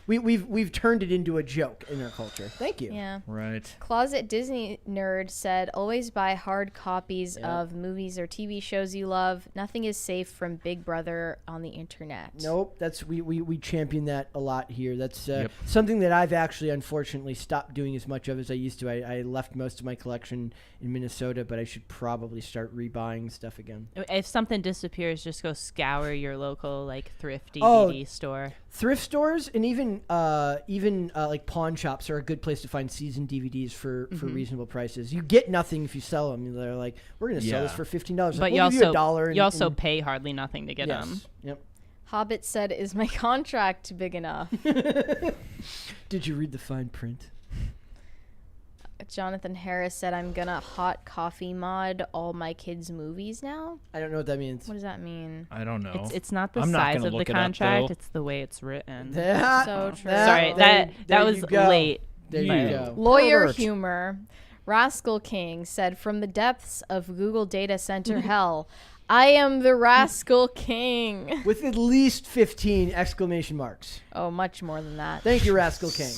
S1: we've turned it into a joke in our culture. Thank you.
S2: Yeah.
S4: Right.
S2: Closet Disney Nerd said, always buy hard copies of movies or TV shows you love. Nothing is safe from Big Brother on the internet.
S1: Nope, that's we champion that a lot here. That's something that I've actually unfortunately stopped doing as much of as I used to. I left most of my collection in Minnesota, but I should probably start rebuying stuff again.
S3: If something disappears, just go scour your local like thrift DVD store.
S1: Thrift stores and even like pawn shops are a good place to find seasoned DVDs for reasonable prices. You get nothing if you sell them. They're like, we're going to sell this for $15.
S3: But
S1: we'll
S3: you
S1: give you $1.
S3: You also pay hardly nothing to get
S1: yes.
S3: them.
S1: Yep.
S2: Hobbit said, is my contract big enough?
S1: Did you read the fine print?
S2: Jonathan Harris said, I'm gonna hot coffee mod all my kids' movies now.
S1: I don't know what that means.
S2: What does that mean?
S4: I don't know.
S3: It's not the
S4: I'm not
S3: size
S4: gonna
S3: of the
S4: look it up,
S3: contract,
S4: though.
S3: it's the way it's written.
S2: So true.
S3: Sorry, that was late.
S1: There you go.
S2: Lawyer
S1: Pervert.
S2: humor. Rascal King said, from the depths of Google data center hell, I am the Rascal King.
S1: With at least 15 exclamation marks.
S2: Oh, much more than that.
S1: Thank you, Rascal King.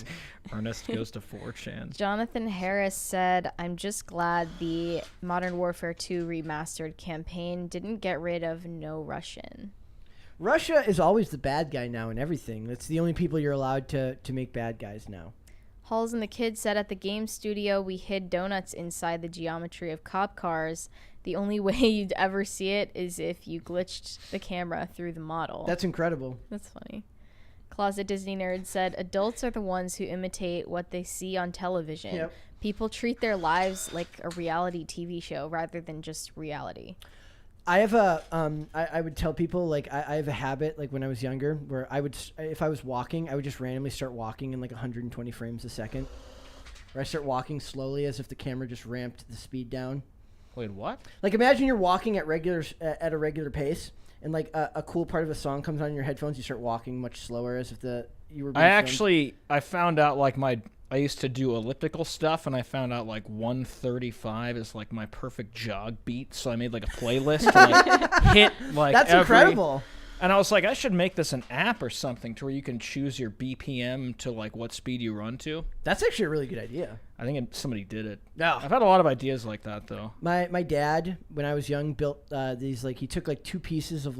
S4: Ernest goes to 4chan.
S2: Jonathan Harris said, I'm just glad the Modern Warfare 2 remastered campaign didn't get rid of No Russian.
S1: Russia is always the bad guy now in everything. That's the only people you're allowed to make bad guys now.
S2: Halls and the Kid said, at the game studio, we hid donuts inside the geometry of cop cars. The only way you'd ever see it is if you glitched the camera through the model.
S1: That's incredible.
S2: That's funny. Closet Disney Nerd said, adults are the ones who imitate what they see on television.
S1: Yep.
S2: People treat their lives like a reality TV show rather than just reality.
S1: I have a I would tell people, like, I have a habit, like when I was younger, where I would, if I was walking, I would just randomly start walking in like 120 frames a second. Or I start walking slowly as if the camera just ramped the speed down.
S4: Wait, what?
S1: Like, imagine you're walking at a regular pace, and like a cool part of a song comes on in your headphones. You start walking much slower, as if you were.
S4: I found out, like, I used to do elliptical stuff, and I found out like 135 is like my perfect jog beat. So I made like a playlist to like hit like.
S1: That's incredible.
S4: And I was like, I should make this an app or something to where you can choose your BPM to like what speed you run to.
S1: That's actually a really good idea.
S4: I think somebody did it.
S1: No.
S4: I've had a lot of ideas like that though.
S1: My dad, when I was young, built these, like, he took like two pieces of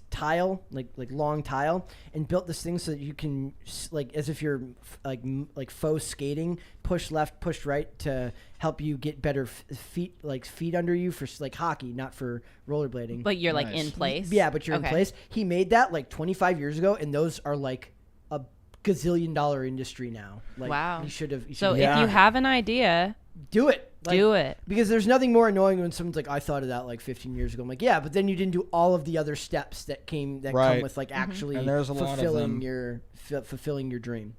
S1: tile, like long tile, and built this thing so that you can, like, as if you're like faux skating, push left, push right to help you get better feet under you for like hockey, not for rollerblading.
S3: But you're like in place?
S1: Yeah, but you're in place. He made that like 25 years ago, and those are like a gazillion-dollar industry now. Like,
S3: wow.
S1: You should have.
S3: So if you have an idea,
S1: do it.
S3: Do it.
S1: Because there's nothing more annoying when someone's like, I thought of that like 15 years ago. I'm like, yeah, but then you didn't do all of the other steps that come with like actually
S4: and there's a lot of them.
S1: fulfilling your dream.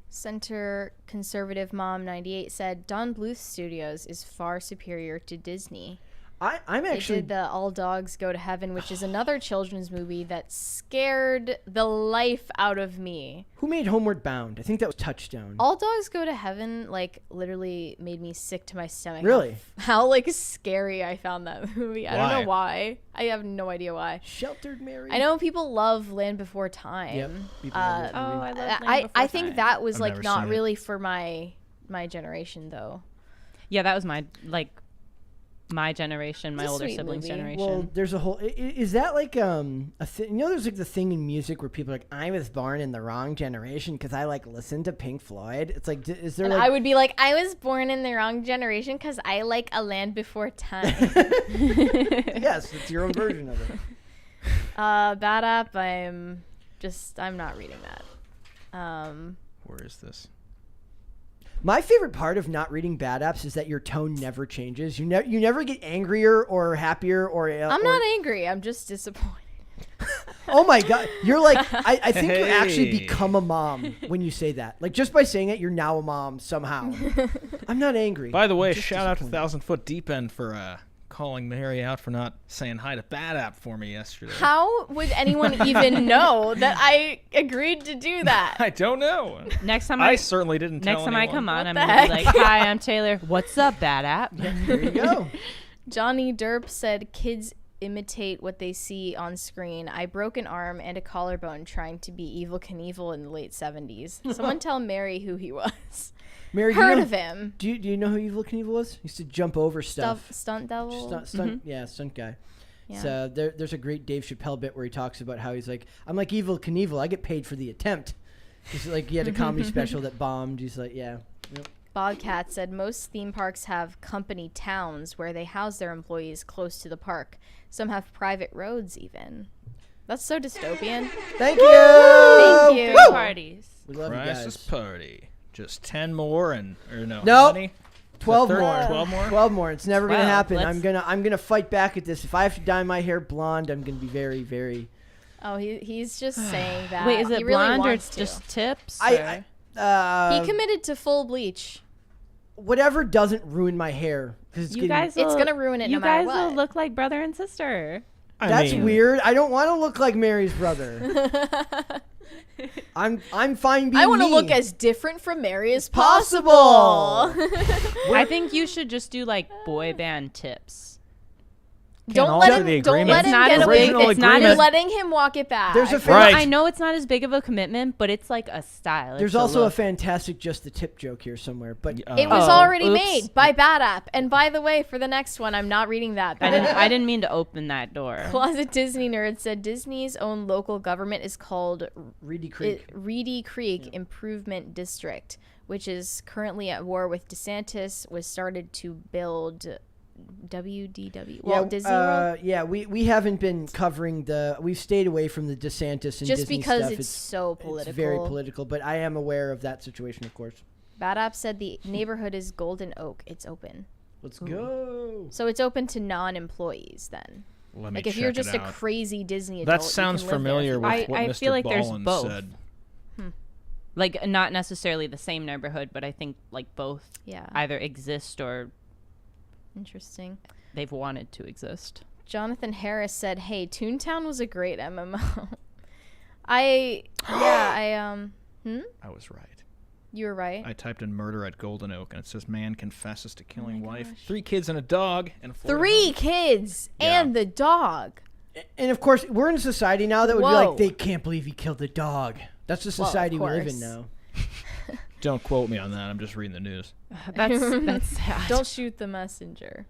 S2: Center Conservative Mom 98 said, Don Bluth Studios is far superior to Disney.
S1: I'm actually...
S2: They did the All Dogs Go to Heaven, which is another children's movie that scared the life out of me.
S1: Who made Homeward Bound? I think that was Touchstone.
S2: All Dogs Go to Heaven, like, literally made me sick to my stomach.
S1: Really?
S2: How like, scary I found that movie. I don't know why. I have no idea why.
S1: Sheltered Mary.
S2: I know people love Land Before Time.
S1: Yep.
S3: I love Land
S2: I
S3: Before
S2: think
S3: Time.
S2: that was,
S4: I've
S2: like,
S4: never
S2: not
S4: seen it.
S2: really for my generation, though.
S3: Yeah, that was my generation, my
S2: It's a
S3: older
S2: sweet
S3: siblings'
S2: movie.
S3: generation.
S1: Well, there's a whole... Is that like a thing? You know, there's like the thing in music where people are like, I was born in the wrong generation because I like listened to Pink Floyd. It's like, is there
S2: And
S1: like...
S2: I would be like, I was born in the wrong generation because I like A Land Before Time.
S1: Yes, it's your own version of it.
S2: Bad App, I'm not reading that.
S4: Where is this?
S1: My favorite part of not reading Bad Apps is that your tone never changes. You never get angrier or happier or...
S2: I'm not angry. I'm just disappointed.
S1: Oh my God. You're like, I think you actually
S4: Hey.
S1: become a mom when you say that. Like, just by saying it, you're now a mom somehow. I'm not angry.
S4: By the way,
S1: I'm just
S4: shout out to
S1: disappointed.
S4: 1000 Foot Deep End for calling Mary out for not saying hi to Bad App for me yesterday.
S2: How would anyone even know that I agreed to do that?
S4: I don't know.
S3: Next time
S4: I certainly didn't tell
S3: Next time I
S4: anyone.
S3: come on,
S2: What
S3: I'm
S2: the
S3: gonna be
S2: heck?
S3: like, "Hi, I'm Taylor. What's up, Bad App?"
S1: There you go.
S2: Johnny Derp said kids imitate what they see on screen. I broke an arm and a collarbone trying to be Evel Knievel in the late 70s. Someone tell Mary who he was.
S1: Mary,
S2: Heard of him.
S1: Do you know who Evel Knievel was? He used to jump over stuff.
S2: Stunt devil?
S1: Stunt, yeah, stunt guy.
S2: Yeah.
S1: So there's a great Dave Chappelle bit where he talks about how he's like, I'm like Evel Knievel. I get paid for the attempt. He's like, he had a comedy special that bombed. He's like, yeah. Yep.
S2: Bobcat said most theme parks have company towns where they house their employees close to the park. Some have private roads even. That's so dystopian.
S1: Thank you.
S2: Thank you.
S3: Woo! Parties.
S1: We love you
S4: Crisis
S1: guys.
S4: Party. Just 10 more and or no.
S1: Nope.
S4: How many?
S1: 12
S4: 13?
S1: more.
S4: 12 more?
S1: 12 more. It's never gonna
S3: 12.
S1: happen.
S3: Let's-
S1: I'm gonna fight back at this. If I have to dye my hair blonde, I'm gonna be very, very.
S2: Oh, he's just saying that.
S3: Wait, is
S2: He
S3: it
S2: really
S3: blonde or
S2: wants to.
S3: just tips?
S1: I
S2: He committed to full bleach.
S1: whatever doesn't ruin my hair because it's
S3: you
S1: getting.
S3: guys,
S2: It's
S3: will-
S2: gonna ruin it
S3: You
S2: no matter
S3: guys will
S2: what.
S3: look like brother and sister.
S1: That's weird. I don't want to look like Mary's brother. I'm fine being
S2: I want to
S1: me.
S2: look as different from Mary as
S1: Possible.
S2: possible.
S3: I think you should just do like boy band tips.
S2: Don't
S4: alter
S2: let him.
S4: the
S2: Don't
S4: agreement.
S2: let
S3: It's
S2: him
S3: not
S2: get
S3: as
S2: away.
S3: big.
S4: Original
S3: It's not
S4: agreement.
S3: as.
S2: Letting him walk it back.
S1: There's a
S4: Right.
S3: I know it's not as big of a commitment, but it's like a style.
S1: There's
S3: It's
S1: also a
S3: look.
S1: fantastic just the tip joke here somewhere, but
S2: It was
S3: Oh,
S2: already
S3: oops.
S2: made by Bad App. And by the way, for the next one, I'm not reading that.
S3: I didn't mean to open that door.
S2: Closet Disney Nerd said Disney's own local government is called
S1: Reedy Creek.
S2: Reedy Creek Improvement District, which is currently at war with DeSantis, was started to build WDW, Walt Disney World.
S1: Yeah, we haven't been covering we've stayed away from the DeSantis and
S2: Just
S1: Disney
S2: because
S1: stuff.
S2: it's so political.
S1: It's very political, but I am aware of that situation, of course.
S2: Bad App said the neighborhood is Golden Oak. It's open.
S1: Let's go.
S2: So it's open to non-employees then.
S4: Let me
S2: Like if
S4: check
S2: you're
S4: it
S2: just a
S4: out.
S2: crazy Disney adult,
S4: That
S2: you
S4: sounds
S2: can live there.
S4: familiar with what
S3: I
S4: Mr.
S3: feel like there's
S4: Ballin
S3: both.
S4: said.
S3: Like not necessarily the same neighborhood, but I think like both
S2: Yeah.
S3: either exist or
S2: Interesting.
S3: they've wanted to exist.
S2: Jonathan Harris said, "Hey, Toontown was a great MMO."
S4: I was right.
S2: You were right.
S4: I typed in murder at Golden Oak, and it says man confesses to killing
S2: my
S4: wife,
S2: gosh.
S4: 3 kids and a dog, and a Florida
S2: 3
S4: home.
S2: kids
S4: Yeah.
S2: and the dog.
S1: And of course, we're in a society now that would be
S2: Whoa.
S1: like, they can't believe he killed the dog. That's the
S2: Well, of
S1: society we live in
S2: course.
S1: now.
S4: Don't quote me on that. I'm just reading the news.
S3: That's sad.
S2: Don't shoot the messenger.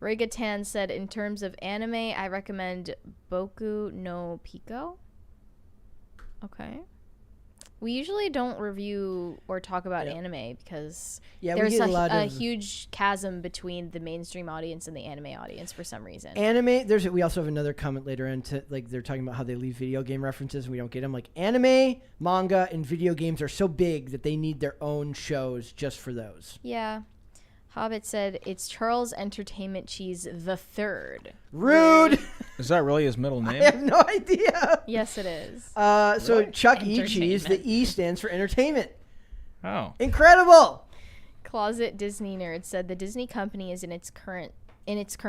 S2: Regatan said, in terms of anime, I recommend Boku no Pico. Okay. We usually don't review or talk about anime because
S1: Yeah, we
S2: there's
S1: get a lot
S2: a
S1: of
S2: huge chasm between the mainstream audience and the anime audience for some reason.
S1: anime. We also have another comment later on to like they're talking about how they leave video game references and we don't get them. Like anime, manga, and video games are so big that they need their own shows just for those.
S2: Yeah. Hobbit said, it's Charles Entertainment Cheese the Third.
S1: Rude.
S4: Is that really his middle
S1: I
S4: name?
S1: have no idea.
S2: Yes, it is.
S1: So Chuck E. Cheese, the
S3: Entertainment.
S1: E stands for entertainment.
S4: Oh.
S1: Incredible.
S2: Closet Disney Nerd said the Disney company is in its current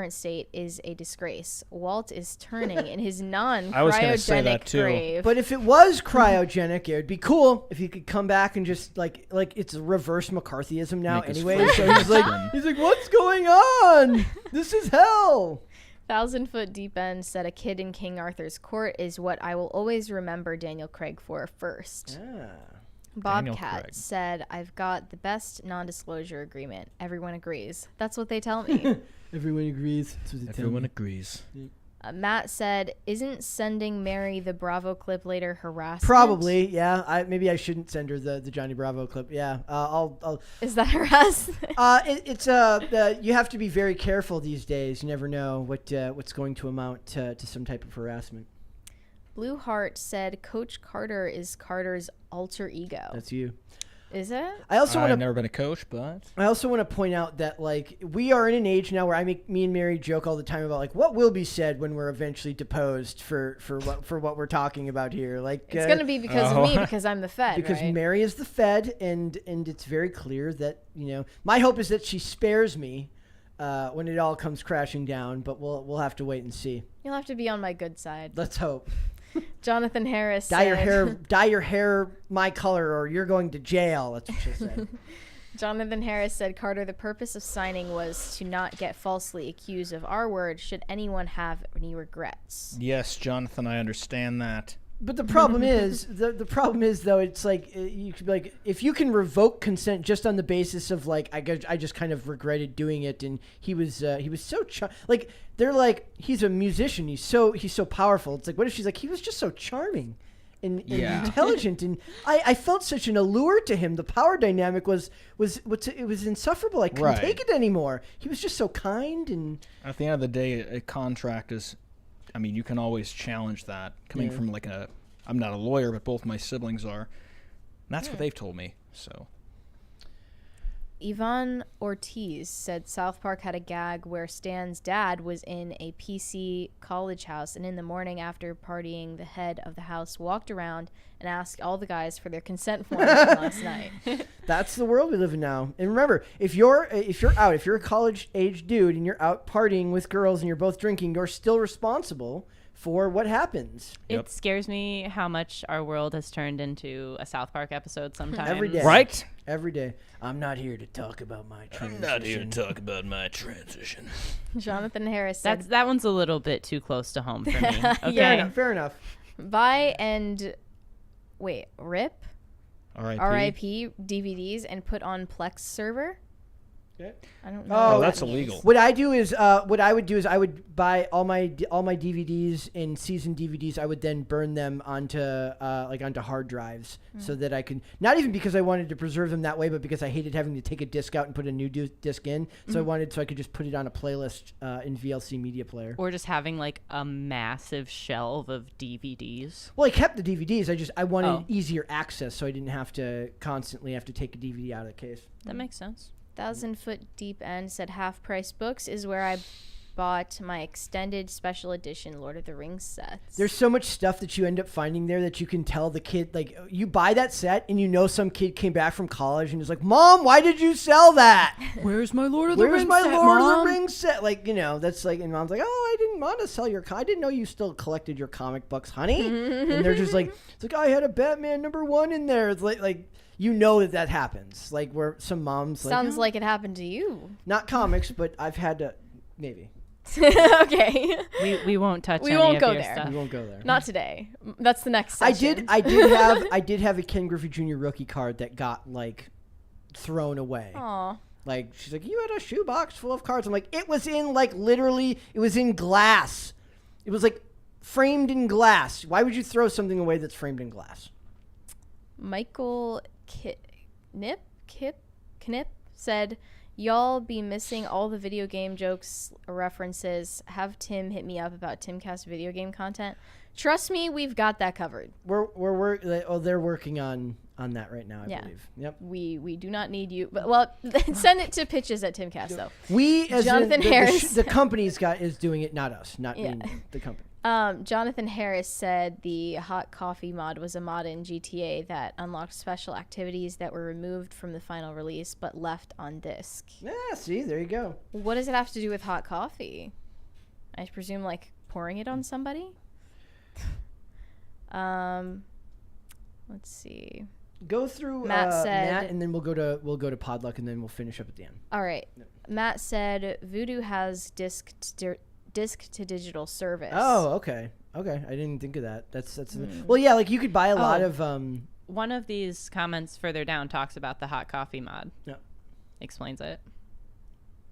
S2: state is a disgrace. Walt is turning in his
S4: I was gonna say that
S2: non-cryogenic
S4: too.
S2: grave.
S1: But if it was cryogenic, it would be cool if he could come back and just like it's reverse McCarthyism now
S4: Make us
S1: anyway.
S4: freeze
S1: So
S4: to
S1: he's like,
S4: death.
S1: what's going on? This is hell.
S2: 1,000 Foot Deep End said a kid in King Arthur's court is what I will always remember Daniel Craig for first.
S4: Daniel
S2: Bobcat
S4: Craig.
S2: said, I've got the best non-disclosure agreement. Everyone agrees. That's what they tell me.
S1: Everyone agrees. That's what they tell
S4: Everyone
S1: me.
S4: agrees.
S2: Matt said, isn't sending Mary the Bravo clip later harassment?
S1: Probably, yeah. Maybe I shouldn't send her the Johnny Bravo clip. Yeah, I'll.
S2: Is that harassment?
S1: It's you have to be very careful these days. You never know what's going to amount to some type of harassment.
S2: Blue Heart said Coach Carter is Carter's alter ego.
S1: That's you.
S2: Is it?
S1: I also want
S4: I've
S1: to.
S4: never been a coach, but
S1: I also want to point out that like we are in an age now where me and Mary joke all the time about like what will be said when we're eventually deposed for what we're talking about here. Like
S2: It's going to be because of me because I'm the Fed,
S1: because
S2: right?
S1: Mary is the Fed and it's very clear that my hope is that she spares me when it all comes crashing down. But we'll have to wait and see.
S2: You'll have to be on my good side.
S1: Let's hope.
S2: Jonathan Harris
S1: Dye
S2: said,
S1: your hair my color or you're going to jail. That's what she said.
S2: Jonathan Harris said, Carter, the purpose of signing was to not get falsely accused of our word should anyone have any regrets.
S4: Yes, Jonathan, I understand that.
S1: But the problem is, the problem is though, it's like you could be like, if you can revoke consent just on the basis of like, I just kind of regretted doing it, and he was so like they're like, he's a musician, he's so powerful. It's like, what if she's like, he was just so charming and intelligent, and I felt such an allure to him. The power dynamic was it was insufferable. I couldn't take it anymore. He was just so kind, and
S4: at the end of the day, a contract is. I mean, you can always challenge that. Coming from like I'm not a lawyer, but both my siblings are. And that's what they've told me. So,
S2: Yvonne Ortiz said South Park had a gag where Stan's dad was in a PC college house, and in the morning after partying, the head of the house walked around and asked all the guys for their consent forms from last night.
S1: That's the world we live in now. And remember, if you're a college age dude and you're out partying with girls and you're both drinking, you're still responsible for what happens.
S3: It scares me how much our world has turned into a South Park episode sometimes.
S1: Every day.
S4: Right?
S1: Every day. I'm not here to talk about my transition.
S2: Jonathan Harris said,
S3: That one's a little bit too close to home for me. Okay.
S2: Yeah.
S1: Fair enough.
S2: buy and rip
S4: R.I.P.
S2: DVDs and put on Plex server.
S1: Okay.
S2: I don't know.
S1: Oh,
S2: what
S4: that's
S2: that means.
S4: illegal.
S1: What I would do is I would buy all my DVDs and season DVDs. I would then burn them onto hard drives so that I could, not even because I wanted to preserve them that way, but because I hated having to take a disc out and put a new disc in. So I could just put it on a playlist in VLC media player.
S3: Or just having like a massive shelf of DVDs.
S1: Well, I kept the DVDs. I wanted easier access, so I didn't have to constantly have to take a DVD out of the case.
S3: That makes sense.
S2: 1,000 Foot Deep End said Half Price Books is where I bought my extended special edition Lord of the Rings sets.
S1: There's so much stuff that you end up finding there that you can tell the kid, like, you buy that set and you know some kid came back from college and is like, Mom, why did you sell that?
S3: Where's my Lord of the Rings set,
S1: Where's my Lord
S3: Mom?
S1: of the Rings set? Like, that's like, and Mom's like, oh, I didn't want to sell your I didn't know you still collected your comic books, honey. And they're just like, it's like, I had a Batman #1 in there. It's like that happens. Like, where some moms
S2: Sounds like it happened to you.
S1: Not comics, but I've had to, maybe.
S2: Okay.
S3: We won't touch
S2: We
S3: any
S2: won't
S3: of
S2: go
S3: your
S2: there.
S3: stuff.
S1: We won't go there.
S2: Not today. That's the next session.
S1: I did have a Ken Griffey Jr. rookie card that got like thrown away.
S2: Aw.
S1: Like, she's like, you had a shoebox full of cards. I'm like, it was in literally, it was in glass. It was like framed in glass. Why would you throw something away that's framed in glass?
S2: Michael Knipp said, y'all be missing all the video game jokes references. Have Tim hit me up about Timcast video game content. Trust me, we've got that covered.
S1: They're working on that right now, I believe. Yep.
S2: We do not need you. But, well, send it to pitches at Timcast, though.
S1: We, as
S2: Jonathan Harris.
S1: The company's is doing it, not us, not me, the company.
S2: Jonathan Harris said the hot coffee mod was a mod in GTA that unlocked special activities that were removed from the final release but left on disc.
S1: Yeah, see, there you go.
S2: What does it have to do with hot coffee? I presume like pouring it on somebody? Let's see.
S1: Go through
S2: Matt said,
S1: Matt, and then we'll go to Podluck, and then we'll finish up at the end.
S2: All right. Matt said Voodoo has disc to digital service.
S1: Oh, okay. I didn't think of that. That's well, yeah. Like you could buy a lot of.
S3: One of these comments further down talks about the hot coffee mod.
S1: Yeah.
S3: Explains it.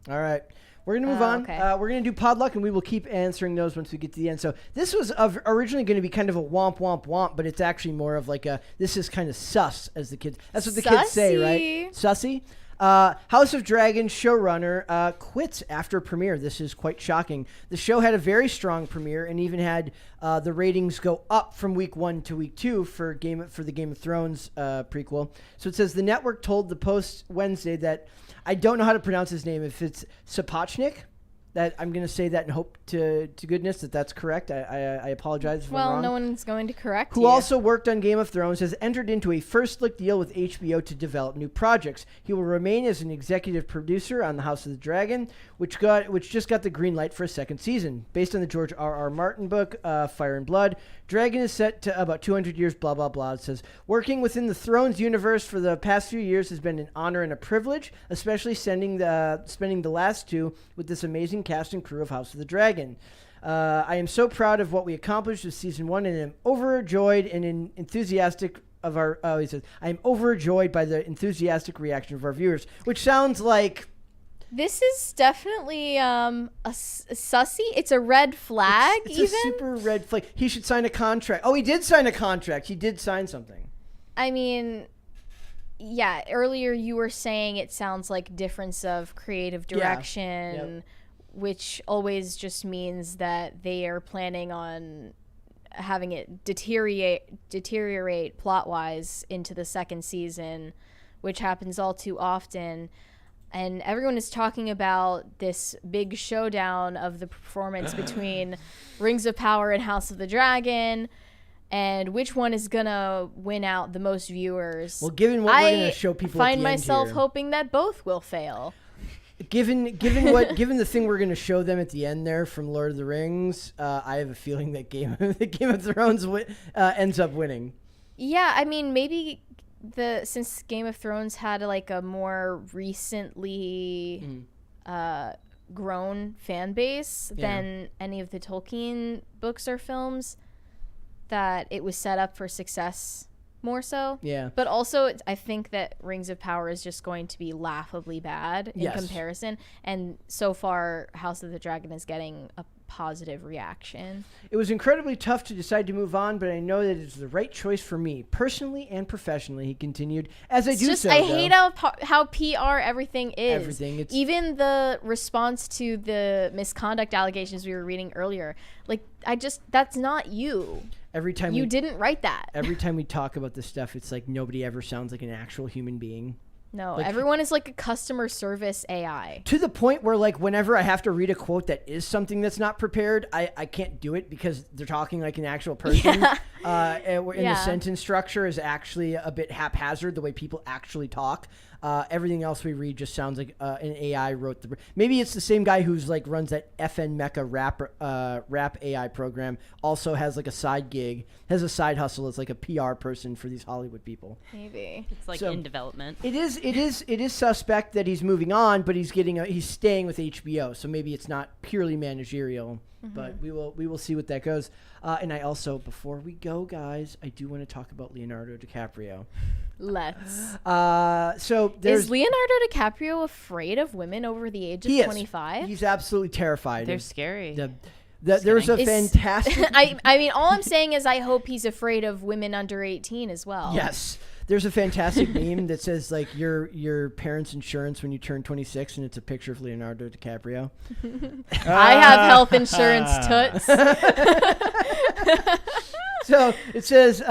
S1: All right. We're going to move on.
S2: Okay.
S1: We're going to do Podluck, and we will keep answering those once we get to the end. So this was originally going to be kind of a womp, womp, womp, but it's actually more of like this is kind of sus, as the kids. That's what the kids say, right? Sussy. House of Dragon showrunner quits after premiere. This is quite shocking. The show had a very strong premiere and even had the ratings go up from week 1 to week 2 for the Game of Thrones prequel. So it says the network told the Post Wednesday that I don't know how to pronounce his name. If it's Sapochnik, That I'm going to say that and hope to goodness that that's correct. I apologize if I'm wrong.
S2: Well, no one's going to correct
S1: who
S2: you.
S1: also worked on Game of Thrones, has entered into a first-look deal with HBO to develop new projects. He will remain as an executive producer on The House of the Dragon, which just got the green light for a second season. Based on the George R.R. Martin book, Fire and Blood, Dragon is set to about 200 years, blah, blah, blah. It says, working within the Thrones universe for the past few years has been an honor and a privilege, especially spending the last two with this amazing cast and crew of House of the Dragon. I am so proud of what we accomplished with season 1 and am overjoyed and enthusiastic of our. Oh, he says, I am overjoyed by the enthusiastic reaction of our viewers, which sounds like.
S2: This is definitely a sussy. It's a red flag.
S1: It's
S2: even
S1: a super red flag. He should sign a contract. Oh, he did sign a contract. He did sign something.
S2: I mean, yeah. Earlier you were saying it sounds like difference of creative direction.
S1: Yep.
S2: Which always just means that they are planning on having it deteriorate plot-wise into the second season, which happens all too often. And everyone is talking about this big showdown of the performance between Rings of Power and House of the Dragon, and which one is gonna win out the most viewers.
S1: Well, given what we're gonna show people,
S2: find
S1: at the
S2: myself
S1: end here,
S2: hoping that both will fail.
S1: Given the thing we're going to show them at the end there from Lord of the Rings, I have a feeling that Game of Thrones ends up winning.
S2: Yeah, I mean, maybe since Game of Thrones had like a more recently grown fan base than any of the Tolkien books or films, that it was set up for success more so.
S1: Yeah.
S2: But also, I think that Rings of Power is just going to be laughably bad in comparison. And so far, House of the Dragon is getting a positive reaction.
S1: It was incredibly tough to decide to move on, but I know that it's the right choice for me, personally and professionally, he continued. As I
S2: hate how PR everything is. Even the response to the misconduct allegations we were reading earlier. Like, that's not you.
S1: Every time
S2: you didn't write that.
S1: Every time we talk about this stuff, it's like nobody ever sounds like an actual human being.
S2: No, everyone is like a customer service AI.
S1: To the point where, like, whenever I have to read a quote that is something that's not prepared, I can't do it because they're talking like an actual person. And the sentence structure is actually a bit haphazard, the way people actually talk. Everything else we read just sounds like an AI wrote the. Maybe it's the same guy who's like runs that FN Mecha rap AI program. Also has like a side gig, has a side hustle as like a PR person for these Hollywood people.
S2: Maybe
S3: it's like in development.
S1: It is suspect that he's moving on, but he's staying with HBO. So maybe it's not purely managerial. Mm-hmm. But we will see what that goes. And I also, before we go, guys, I do want to talk about Leonardo DiCaprio.
S2: Let's.
S1: Is
S2: Leonardo DiCaprio afraid of women over the age of 25?
S1: He's absolutely terrified.
S3: They're scary.
S1: There's a fantastic.
S2: I mean, all I'm saying is I hope he's afraid of women under 18 as well.
S1: Yes. There's a fantastic meme that says like your parents' insurance when you turn 26, and it's a picture of Leonardo DiCaprio.
S2: I have health insurance, toots.
S1: So it says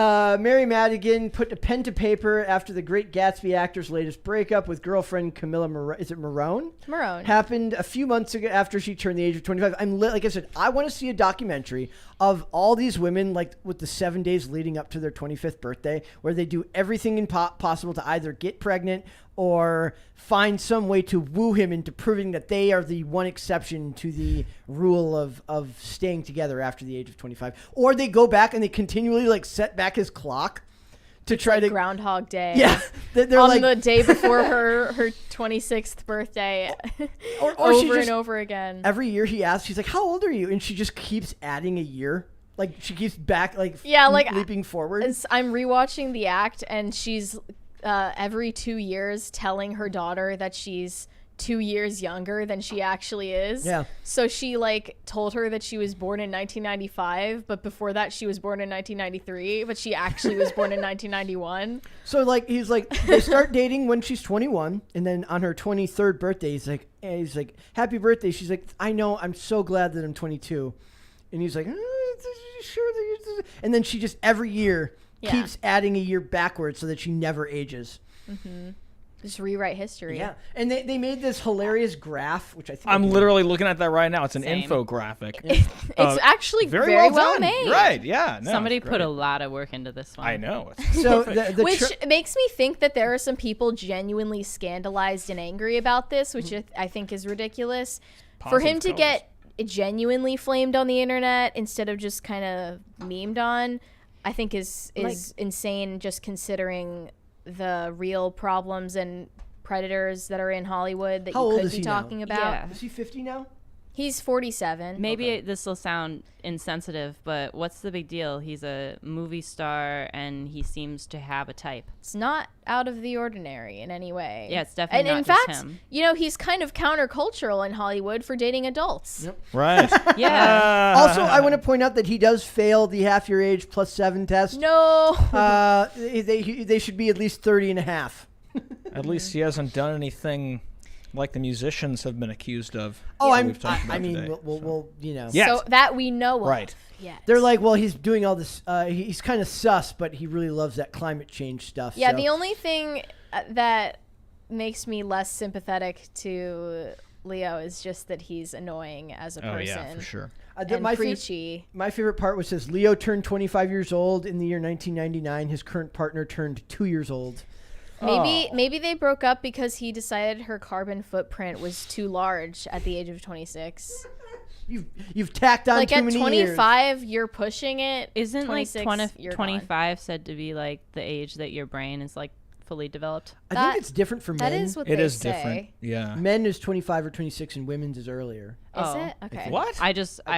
S1: Mary Madigan put a pen to paper after the Great Gatsby actor's latest breakup with girlfriend Camilla Morone. Happened a few months ago after she turned the age of 25. Like I said, I want to see a documentary of all these women, like with the 7 days leading up to their 25th birthday, where they do everything possible to either get pregnant or find some way to woo him into proving that they are the one exception to the rule of staying together after the age of 25. Or they go back and they continually like set back his clock to try to
S2: Groundhog Day.
S1: Yeah,
S2: they're on the day before her 26th birthday, or over and over again.
S1: Every year he asks, she's like, "How old are you?" And she just keeps adding a year. Like she keeps back, leaping forward.
S2: I'm rewatching The Act, and she's every 2 years telling her daughter that she's 2 years younger than she actually is.
S1: Yeah.
S2: So she like told her that she was born in 1995, but before that she was born in 1993, but she actually was born in 1991.
S1: So like he's like they start dating when she's 21, and then on her 23rd birthday he's like happy birthday. She's like, I know, I'm so glad that I'm 22. And he's like, sure that you're... And then she just every year keeps adding a year backwards so that she never ages.
S2: Mm-hmm. Just rewrite history.
S1: Yeah, and they made this hilarious graph, which I think
S4: I'm literally looking at that right now. It's an
S3: Same.
S4: infographic.
S2: It's actually very well
S4: done.
S2: made.
S4: Right? Yeah. No,
S3: Somebody
S4: it's
S3: put
S4: great.
S3: a lot of work into this one.
S4: I know.
S1: so. The
S2: Which makes me think that there are some people genuinely scandalized and angry about this, which I think is ridiculous. For him
S4: Positive
S2: to get genuinely flamed on the internet instead of just kind of memed on, I think is insane, just considering the real problems and predators that are in Hollywood that
S1: How
S2: you
S1: old
S2: could
S1: is
S2: be
S1: he now?
S2: talking about.
S3: Yeah.
S1: is he 50 now?
S2: He's 47.
S3: Maybe this will sound insensitive, but what's the big deal? He's a movie star and he seems to have a type.
S2: It's not out of the ordinary in any way.
S3: Yeah, it's definitely
S2: and
S3: not
S2: in
S3: just
S2: fact,
S3: him.
S2: you know, he's kind of countercultural in Hollywood for dating adults.
S1: Yep.
S4: Right.
S3: Yeah.
S1: Also, I want to point out that he does fail the half your age plus 7 test.
S2: No.
S1: They should be at least 30 and a half.
S4: At least he hasn't done anything like the musicians have been accused of.
S1: Oh,
S4: that we've talked about
S1: I mean,
S4: today,
S1: we'll you know.
S4: Yeah.
S2: So that we know of.
S4: Right.
S2: Yes.
S1: They're like, well, he's doing all this. He's kind of sus, but he really loves that climate change stuff.
S2: Yeah,
S1: so.
S2: the only thing that makes me less sympathetic to Leo is just that he's annoying as a person.
S4: Oh yeah, for sure.
S2: And
S1: my
S2: preachy.
S1: My favorite part was says Leo turned 25 years old in the year 1999. His current partner turned 2 years old.
S2: Maybe they broke up because he decided her carbon footprint was too large at the age of 26.
S1: You've tacked on
S2: Like
S1: too
S2: at
S1: many
S2: 25, you're pushing it.
S3: Isn't like
S2: 26, you're
S3: 25 said to be like the age that your brain is like fully developed?
S1: I
S2: That-
S1: think it's different for men.
S2: That is what
S4: It
S2: they
S4: is
S2: say.
S4: different. Yeah.
S1: Men is 25 or 26, and women's is earlier.
S2: Is
S3: Oh.
S2: it? Okay.
S4: What?
S3: I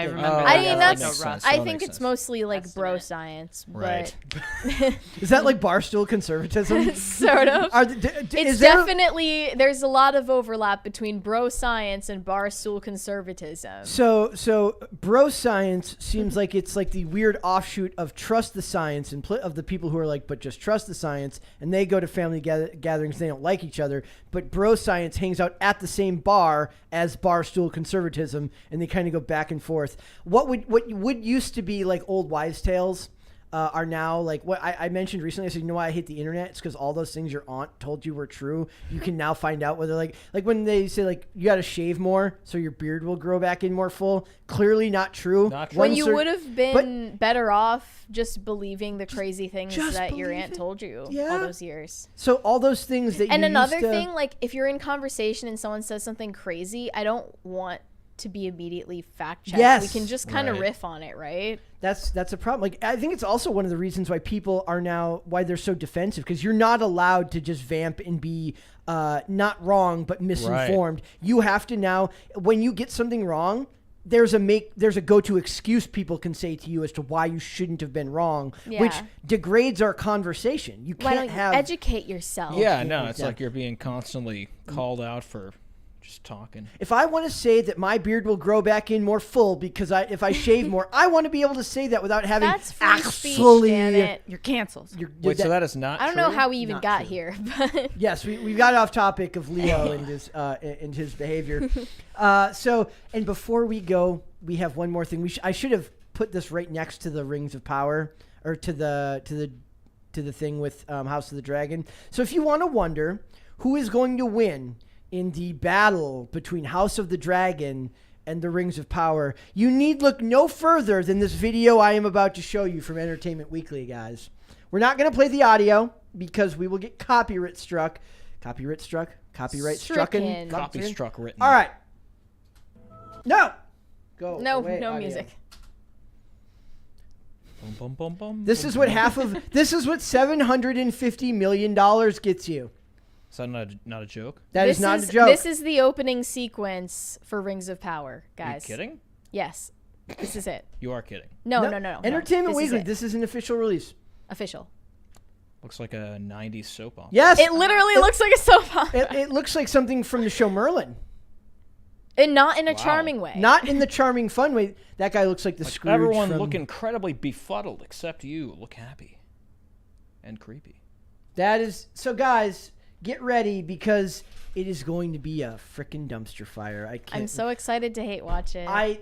S3: remember.
S4: Oh,
S3: that
S2: I
S3: as,
S2: mean,
S3: like,
S2: that's.
S3: a rough-
S2: I
S4: That
S2: think
S4: makes
S2: it's
S4: sense.
S2: mostly like bro
S3: Estimate.
S2: science,
S4: Right.
S2: but
S1: Is that like barstool conservatism?
S2: sort of.
S1: Is
S2: It's
S1: there-
S2: definitely there's a lot of overlap between bro science and barstool conservatism.
S1: So bro science seems like it's like the weird offshoot of trust the science and of the people who are like, but just trust the science, and they go to family gatherings, they don't like each other, but bro science hangs out at the same bar as barstool conservatism, and they kind of go back and forth. What would used to be like old wives' tales are now like what I mentioned recently. I said, you know why I hate the internet? It's because all those things your aunt told you were true. You can now find out whether like when they say like you got to shave more so your beard will grow back in more full. Clearly not true.
S4: Not true.
S2: When you would have been better off just believing the crazy things
S1: just
S2: that your
S1: believe
S2: aunt
S1: it.
S2: told you
S1: Yeah.
S2: all those years.
S1: So all those things that
S2: And
S1: you
S2: another
S1: used to,
S2: thing, like if you're in conversation and someone says something crazy, I don't want to be immediately fact checked.
S1: Yes.
S2: We can just kind of
S4: Right.
S2: riff on it, right?
S1: that's a problem. Like I think it's also one of the reasons why people are now why they're so defensive, because you're not allowed to just vamp and be not wrong but misinformed. You have to now, when you get something wrong, there's a go-to excuse people can say to you as to why you shouldn't have been wrong, which
S2: Yeah.
S1: degrades our conversation. You
S2: Why
S1: can't
S2: don't you
S1: have
S2: educate yourself?
S4: Yeah, no, it's
S1: Yeah.
S4: like you're being constantly called out for just talking.
S1: If I want to say that my beard will grow back in more full because if I shave more, I want to be able to say that without having
S2: That's free
S1: actually.
S2: speech, damn it.
S3: You're canceled.
S4: Wait, so that is not
S2: I don't
S4: true?
S2: know how we even
S1: Not
S2: got
S1: true.
S2: here, but
S1: Yes, we got off topic of Leo and his behavior. And before we go, we have one more thing. I should have put this right next to the Rings of Power, or to the thing with House of the Dragon. So if you want to wonder who is going to win in the battle between House of the Dragon and the Rings of Power, you need look no further than this video I am about to show you from Entertainment Weekly, guys. We're not going to play the audio because we will get copyright struck. Copyright struck? Copyright
S2: Stricken.
S4: Copy struck written.
S1: All right. No. Go.
S2: no
S1: away,
S2: no
S1: audio.
S2: music.
S4: Boom, boom, boom, boom,
S1: This
S4: boom,
S1: is what
S4: boom.
S1: this is what $750 million gets you.
S4: Is that not a joke?
S1: That
S2: This
S1: is not a joke.
S2: This is the opening sequence for Rings of Power,
S4: Are you
S2: guys.
S4: kidding?
S2: Yes. This is it.
S4: You are kidding.
S2: No.
S1: Entertainment
S2: This is
S1: Weekly.
S2: it.
S1: This is an official release.
S2: Official.
S4: Looks like a 90s soap opera.
S1: Yes.
S2: It literally looks like a soap opera.
S1: It looks like something from the show Merlin.
S2: And not in a
S4: Wow.
S2: charming way.
S1: Not in the charming, fun way. That guy looks like the Scrooge
S4: Everyone
S1: from...
S4: look incredibly befuddled except you. Look happy. And creepy.
S1: That is... So, guys, get ready because it is going to be a frickin' dumpster fire. I can't...
S2: I'm so excited to hate watch it.
S4: Wow.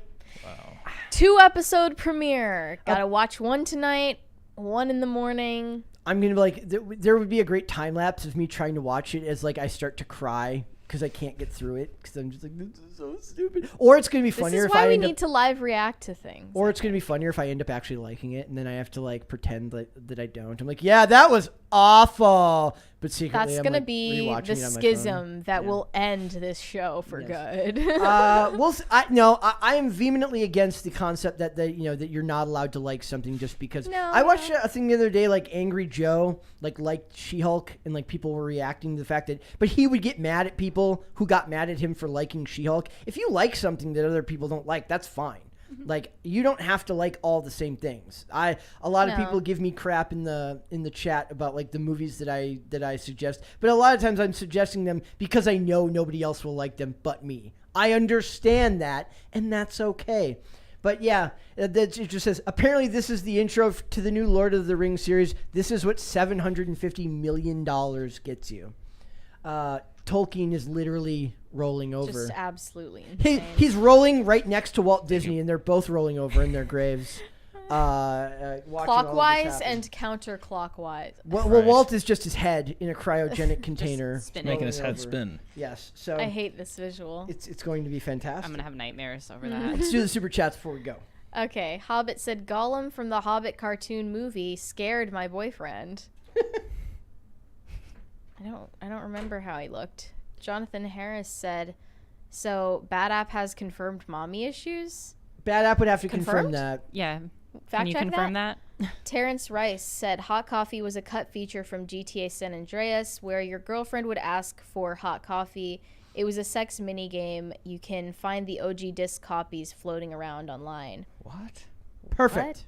S2: 2-episode premiere. Gotta watch one tonight, one in the morning.
S1: I'm gonna be like, there would be a great time lapse of me trying to watch it as like I start to cry because I can't get through it because I'm just like, this is so stupid. Or it's gonna be funnier
S2: This is
S1: if
S2: why
S1: I
S2: we
S1: end
S2: need
S1: up,
S2: to live react to things.
S1: or it's gonna be funnier if I end up actually liking it and then I have to like pretend that I don't. I'm like, yeah, that was awful, but secretly
S2: That's
S1: I'm
S2: gonna
S1: like,
S2: be
S1: rewatching
S2: the
S1: it on my phone.
S2: schism that
S1: Yeah.
S2: will end this show for
S1: Yes.
S2: good.
S1: I am vehemently against the concept that that you're not allowed to like something just because.
S2: No,
S1: I watched
S2: yeah.
S1: a thing the other day, like Angry Joe, liked She-Hulk, and like people were reacting to the fact that, but he would get mad at people who got mad at him for liking She-Hulk. If you like something that other people don't like, that's fine. Like, you don't have to like all the same things. A lot of
S2: No.
S1: people give me crap in the chat about like the movies that I suggest, but a lot of times I'm suggesting them because I know nobody else will like them but me. I understand that, and that's okay. But yeah, it just says, apparently this is the intro to the new Lord of the Rings series. This is what $750 million gets you. Tolkien is literally rolling over.
S2: Just absolutely insane.
S1: He's rolling right next to Walt Disney, and they're both rolling over in their graves. Watching all of this
S2: Clockwise
S1: happen.
S2: and counterclockwise.
S1: Well,
S4: Right.
S1: Walt is just his head in a cryogenic container,
S3: spinning.
S4: Making his
S1: rolling
S4: head
S1: over.
S4: spin.
S1: Yes, so
S2: I hate this visual.
S1: it's going to be fantastic.
S3: I'm gonna have nightmares over that.
S1: Let's do the super chats before we go.
S2: Okay, Hobbit said Gollum from the Hobbit cartoon movie scared my boyfriend. I don't remember how he looked. Jonathan Harris said, so Bad App has confirmed mommy issues?
S1: Bad App would have to confirm
S2: Confirmed?
S1: that.
S3: Yeah.
S2: Fact
S3: Can you
S2: check
S3: confirm that?
S2: Terrence Rice said hot coffee was a cut feature from GTA San Andreas where your girlfriend would ask for hot coffee. It was a sex mini game. You can find the OG disc copies floating around online.
S4: What?
S1: Perfect.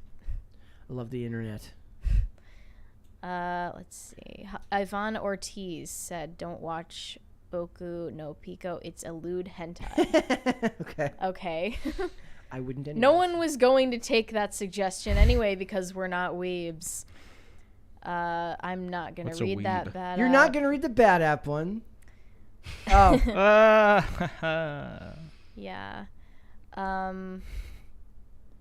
S1: I love the internet.
S2: Let's see. Ivan Ortiz said, "Don't watch Boku no Pico. It's a lewd hentai."
S1: Okay.
S2: Okay.
S1: I wouldn't anyway.
S2: No one was going to take that suggestion anyway because we're not weebs. I'm not gonna
S4: What's a
S2: read that
S4: weeb?
S2: bad.
S1: You're not going to read the Bad App one. Oh.
S2: Yeah.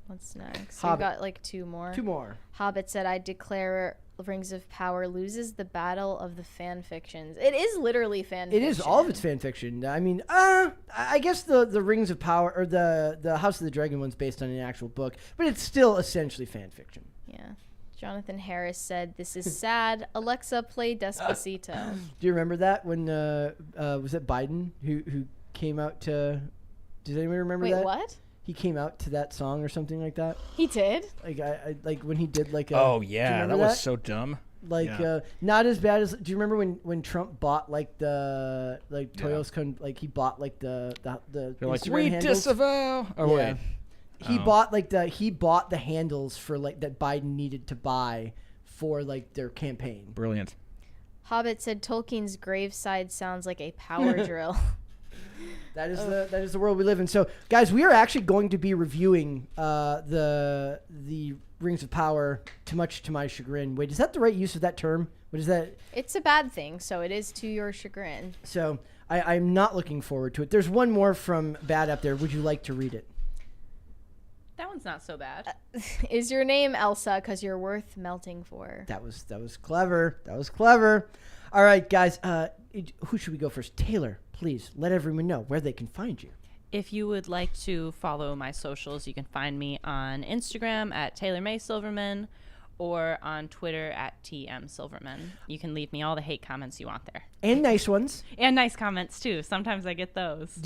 S2: What's next?
S1: Hobbit.
S2: We've got like two more.
S1: Two more.
S2: Hobbit said, "I declare Rings of Power loses the battle of the fan fictions." It is literally fan
S1: It
S2: fiction.
S1: is all of its fan fiction. I mean, I guess the Rings of Power or the House of the Dragon one's based on an actual book, but it's still essentially fan fiction.
S2: Yeah. Jonathan Harris said, "This is sad. Alexa, play Despacito."
S1: Do you remember that when was it Biden who came out to? Does anyone remember
S2: Wait,
S1: that?
S2: what?
S1: He came out to that song or something like that.
S2: He did?
S1: Like I like when he did like a.
S4: Oh
S1: do you
S4: yeah,
S1: remember
S4: that was so dumb.
S1: like
S4: yeah.
S1: not as bad as. Do you remember when Trump bought like the like
S4: Yeah.
S1: Toyo's like he bought like the
S4: They're
S1: Instagram
S4: like, we
S1: handles?
S4: disavow. Oh
S1: Yeah.
S4: wait,
S1: He
S4: Oh.
S1: bought the handles for like that Biden needed to buy for like their campaign.
S4: brilliant.
S2: Hobbit said, "Tolkien's graveside sounds like a power drill."
S1: That is the world we live in. So, guys, we are actually going to be reviewing the Rings of Power. Too much to my chagrin. Wait, is that the right use of that term? What is that?
S2: It's a bad thing, so it is to your chagrin.
S1: So, I'm not looking forward to it. There's one more from Bad up there. Would you like to read it?
S3: That one's not so bad.
S2: Is your name Elsa? Because you're worth melting for.
S1: That was clever. That was clever. All right, guys. Who should we go first? Taylor, please let everyone know where they can find you.
S3: If you would like to follow my socials, you can find me on Instagram at Taylor May Silverman or on Twitter at TM Silverman. You can leave me all the hate comments you want there.
S1: And nice ones.
S3: And nice comments too. Sometimes I get those.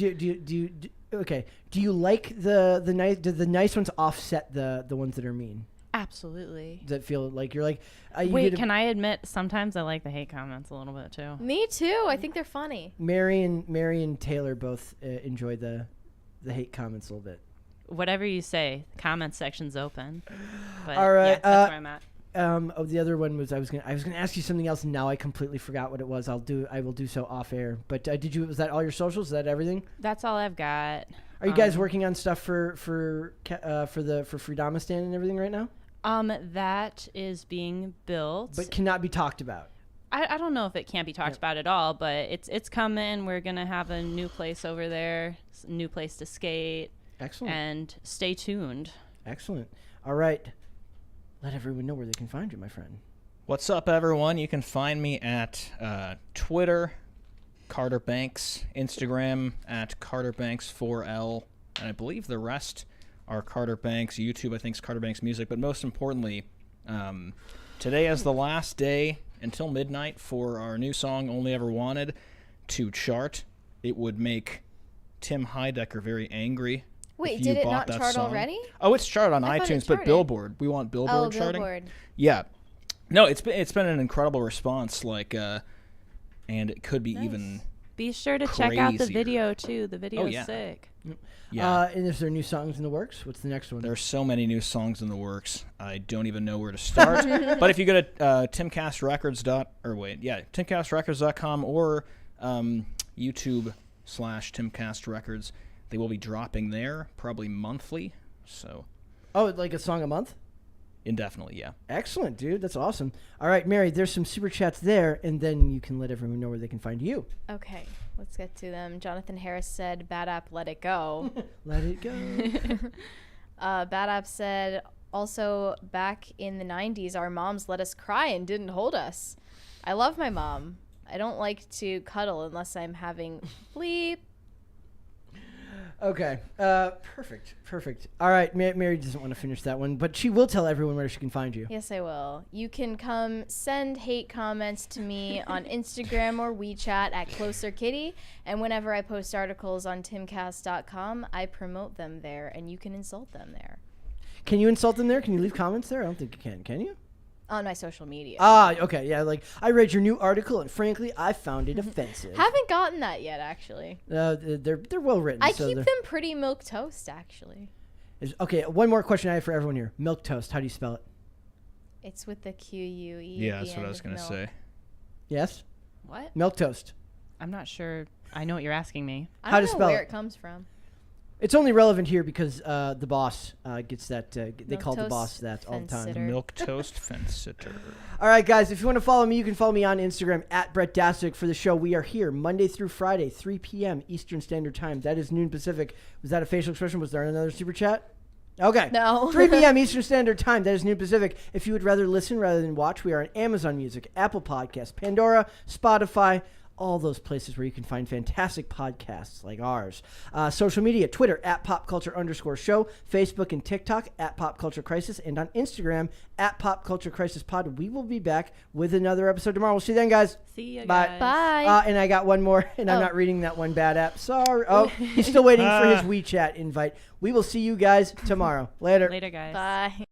S1: Okay. Do you like the nice? Do the nice ones offset the ones that are mean?
S3: Absolutely.
S1: Does that feel like you're like? You
S3: Wait,
S1: get a-
S3: can I admit sometimes I like the hate comments a little bit too?
S2: Me too. I think they're funny.
S1: Mary and Taylor both enjoy the hate comments a little bit.
S3: Whatever you say, comment section's open. But
S1: All right,
S3: yeah, that's where I'm at.
S1: The other one was I was gonna ask you something else, and now I completely forgot what it was. I will do so off air. But was that all your socials? Is that everything?
S3: That's all I've got.
S1: Are you guys working on stuff for Freedomistan and everything right now?
S3: That is being built.
S1: But cannot be talked about.
S3: I don't know if it can't be talked about at all, but it's coming. We're gonna have a new place over there, new place to skate.
S1: Excellent.
S3: And stay tuned.
S1: Excellent. All right. Let everyone know where they can find you, my friend.
S4: What's up, everyone? You can find me at Twitter, Carter Banks, Instagram at Carter Banks 4L, and I believe the rest are Carter Banks. YouTube, I think, is Carter Banks Music. But most importantly, today is the last day until midnight for our new song, Only Ever Wanted, to chart. It would make Tim Heidecker very angry.
S2: Wait,
S4: if
S2: did
S4: you
S2: it
S4: bought
S2: not
S4: that
S2: chart
S4: song.
S2: already?
S4: Oh, it's charted on
S2: I thought it
S4: iTunes, but
S2: charted.
S4: Billboard. We want Billboard charting.
S2: Billboard.
S4: Yeah. No, it's been an incredible response. And it could be even.
S3: Be sure to check out the
S4: crazier.
S3: video too. The video's
S4: yeah.
S3: sick.
S4: Yeah.
S1: And is there new songs in the works? What's the next one?
S4: There's so many new songs in the works. I don't even know where to start. But if you go to timcastrecords.com or YouTube/TimCastRecords, they will be dropping there probably monthly. So
S1: Oh, like a song a month?
S4: indefinitely, yeah.
S1: Excellent, dude. That's awesome. All right, Mary, there's some super chats there, and then you can let everyone know where they can find you.
S2: Okay, let's get to them. Jonathan Harris said, "Bad app, let it go."
S1: Let it go.
S2: Bad app said, "Also, back in the 90s, our moms let us cry and didn't hold us. I love my mom. I don't like to cuddle unless I'm having bleep."
S1: Okay. Perfect. All right. Mary doesn't want to finish that one, but she will tell everyone where she can find you.
S2: Yes, I will. You can come send hate comments to me on Instagram or WeChat at CloserKitty, and whenever I post articles on timcast.com, I promote them there, and you can insult them there.
S1: Can you insult them there? Can you leave comments there? I don't think you can. Can you?
S2: On my social media.
S1: Okay. Yeah, like, I read your new article, and frankly, I found it offensive.
S2: Haven't gotten that yet, actually.
S1: They're well written.
S2: I
S1: so
S2: keep
S1: they're-
S2: them pretty milquetoast, actually.
S1: Okay, one more question I have for everyone here. Milk toast. How do you spell it?
S2: It's with the Q-U-E.
S4: Yeah,
S2: at the
S4: that's what I
S2: end
S4: was
S2: of
S4: going to
S2: milk.
S4: say.
S1: Yes?
S2: What?
S1: Milk toast.
S3: I'm not sure. I know what you're asking me.
S2: I
S1: How
S2: don't
S1: to
S2: know
S1: spell
S2: where
S1: it?
S2: it comes from.
S1: It's only relevant here because the boss gets that. They
S2: Milk
S1: call the
S2: toast
S1: boss that all the time.
S2: fence-sitter.
S4: Milk Toast Fence Sitter.
S1: All right, guys, if you want to follow me, you can follow me on Instagram at Brett Dasick for the show. We are here Monday through Friday, 3 p.m. Eastern Standard Time. That is noon Pacific. Was that a facial expression? Was there another super chat? Okay.
S2: No.
S1: 3 p.m. Eastern Standard Time. That is noon Pacific. If you would rather listen rather than watch, we are on Amazon Music, Apple Podcasts, Pandora, Spotify, all those places where you can find fantastic podcasts like ours. Social media, Twitter at popculture_show, Facebook and TikTok at popculturecrisis, and on Instagram at popculturecrisispod. We will be back with another episode tomorrow. We'll see you then, guys.
S3: See you
S1: Bye.
S3: guys.
S2: Bye.
S1: And I got one more, and I'm
S2: Oh.
S1: not reading that one bad app. Sorry. Oh, he's still waiting for his WeChat invite. We will see you guys tomorrow. Later.
S3: Later, guys.
S2: Bye.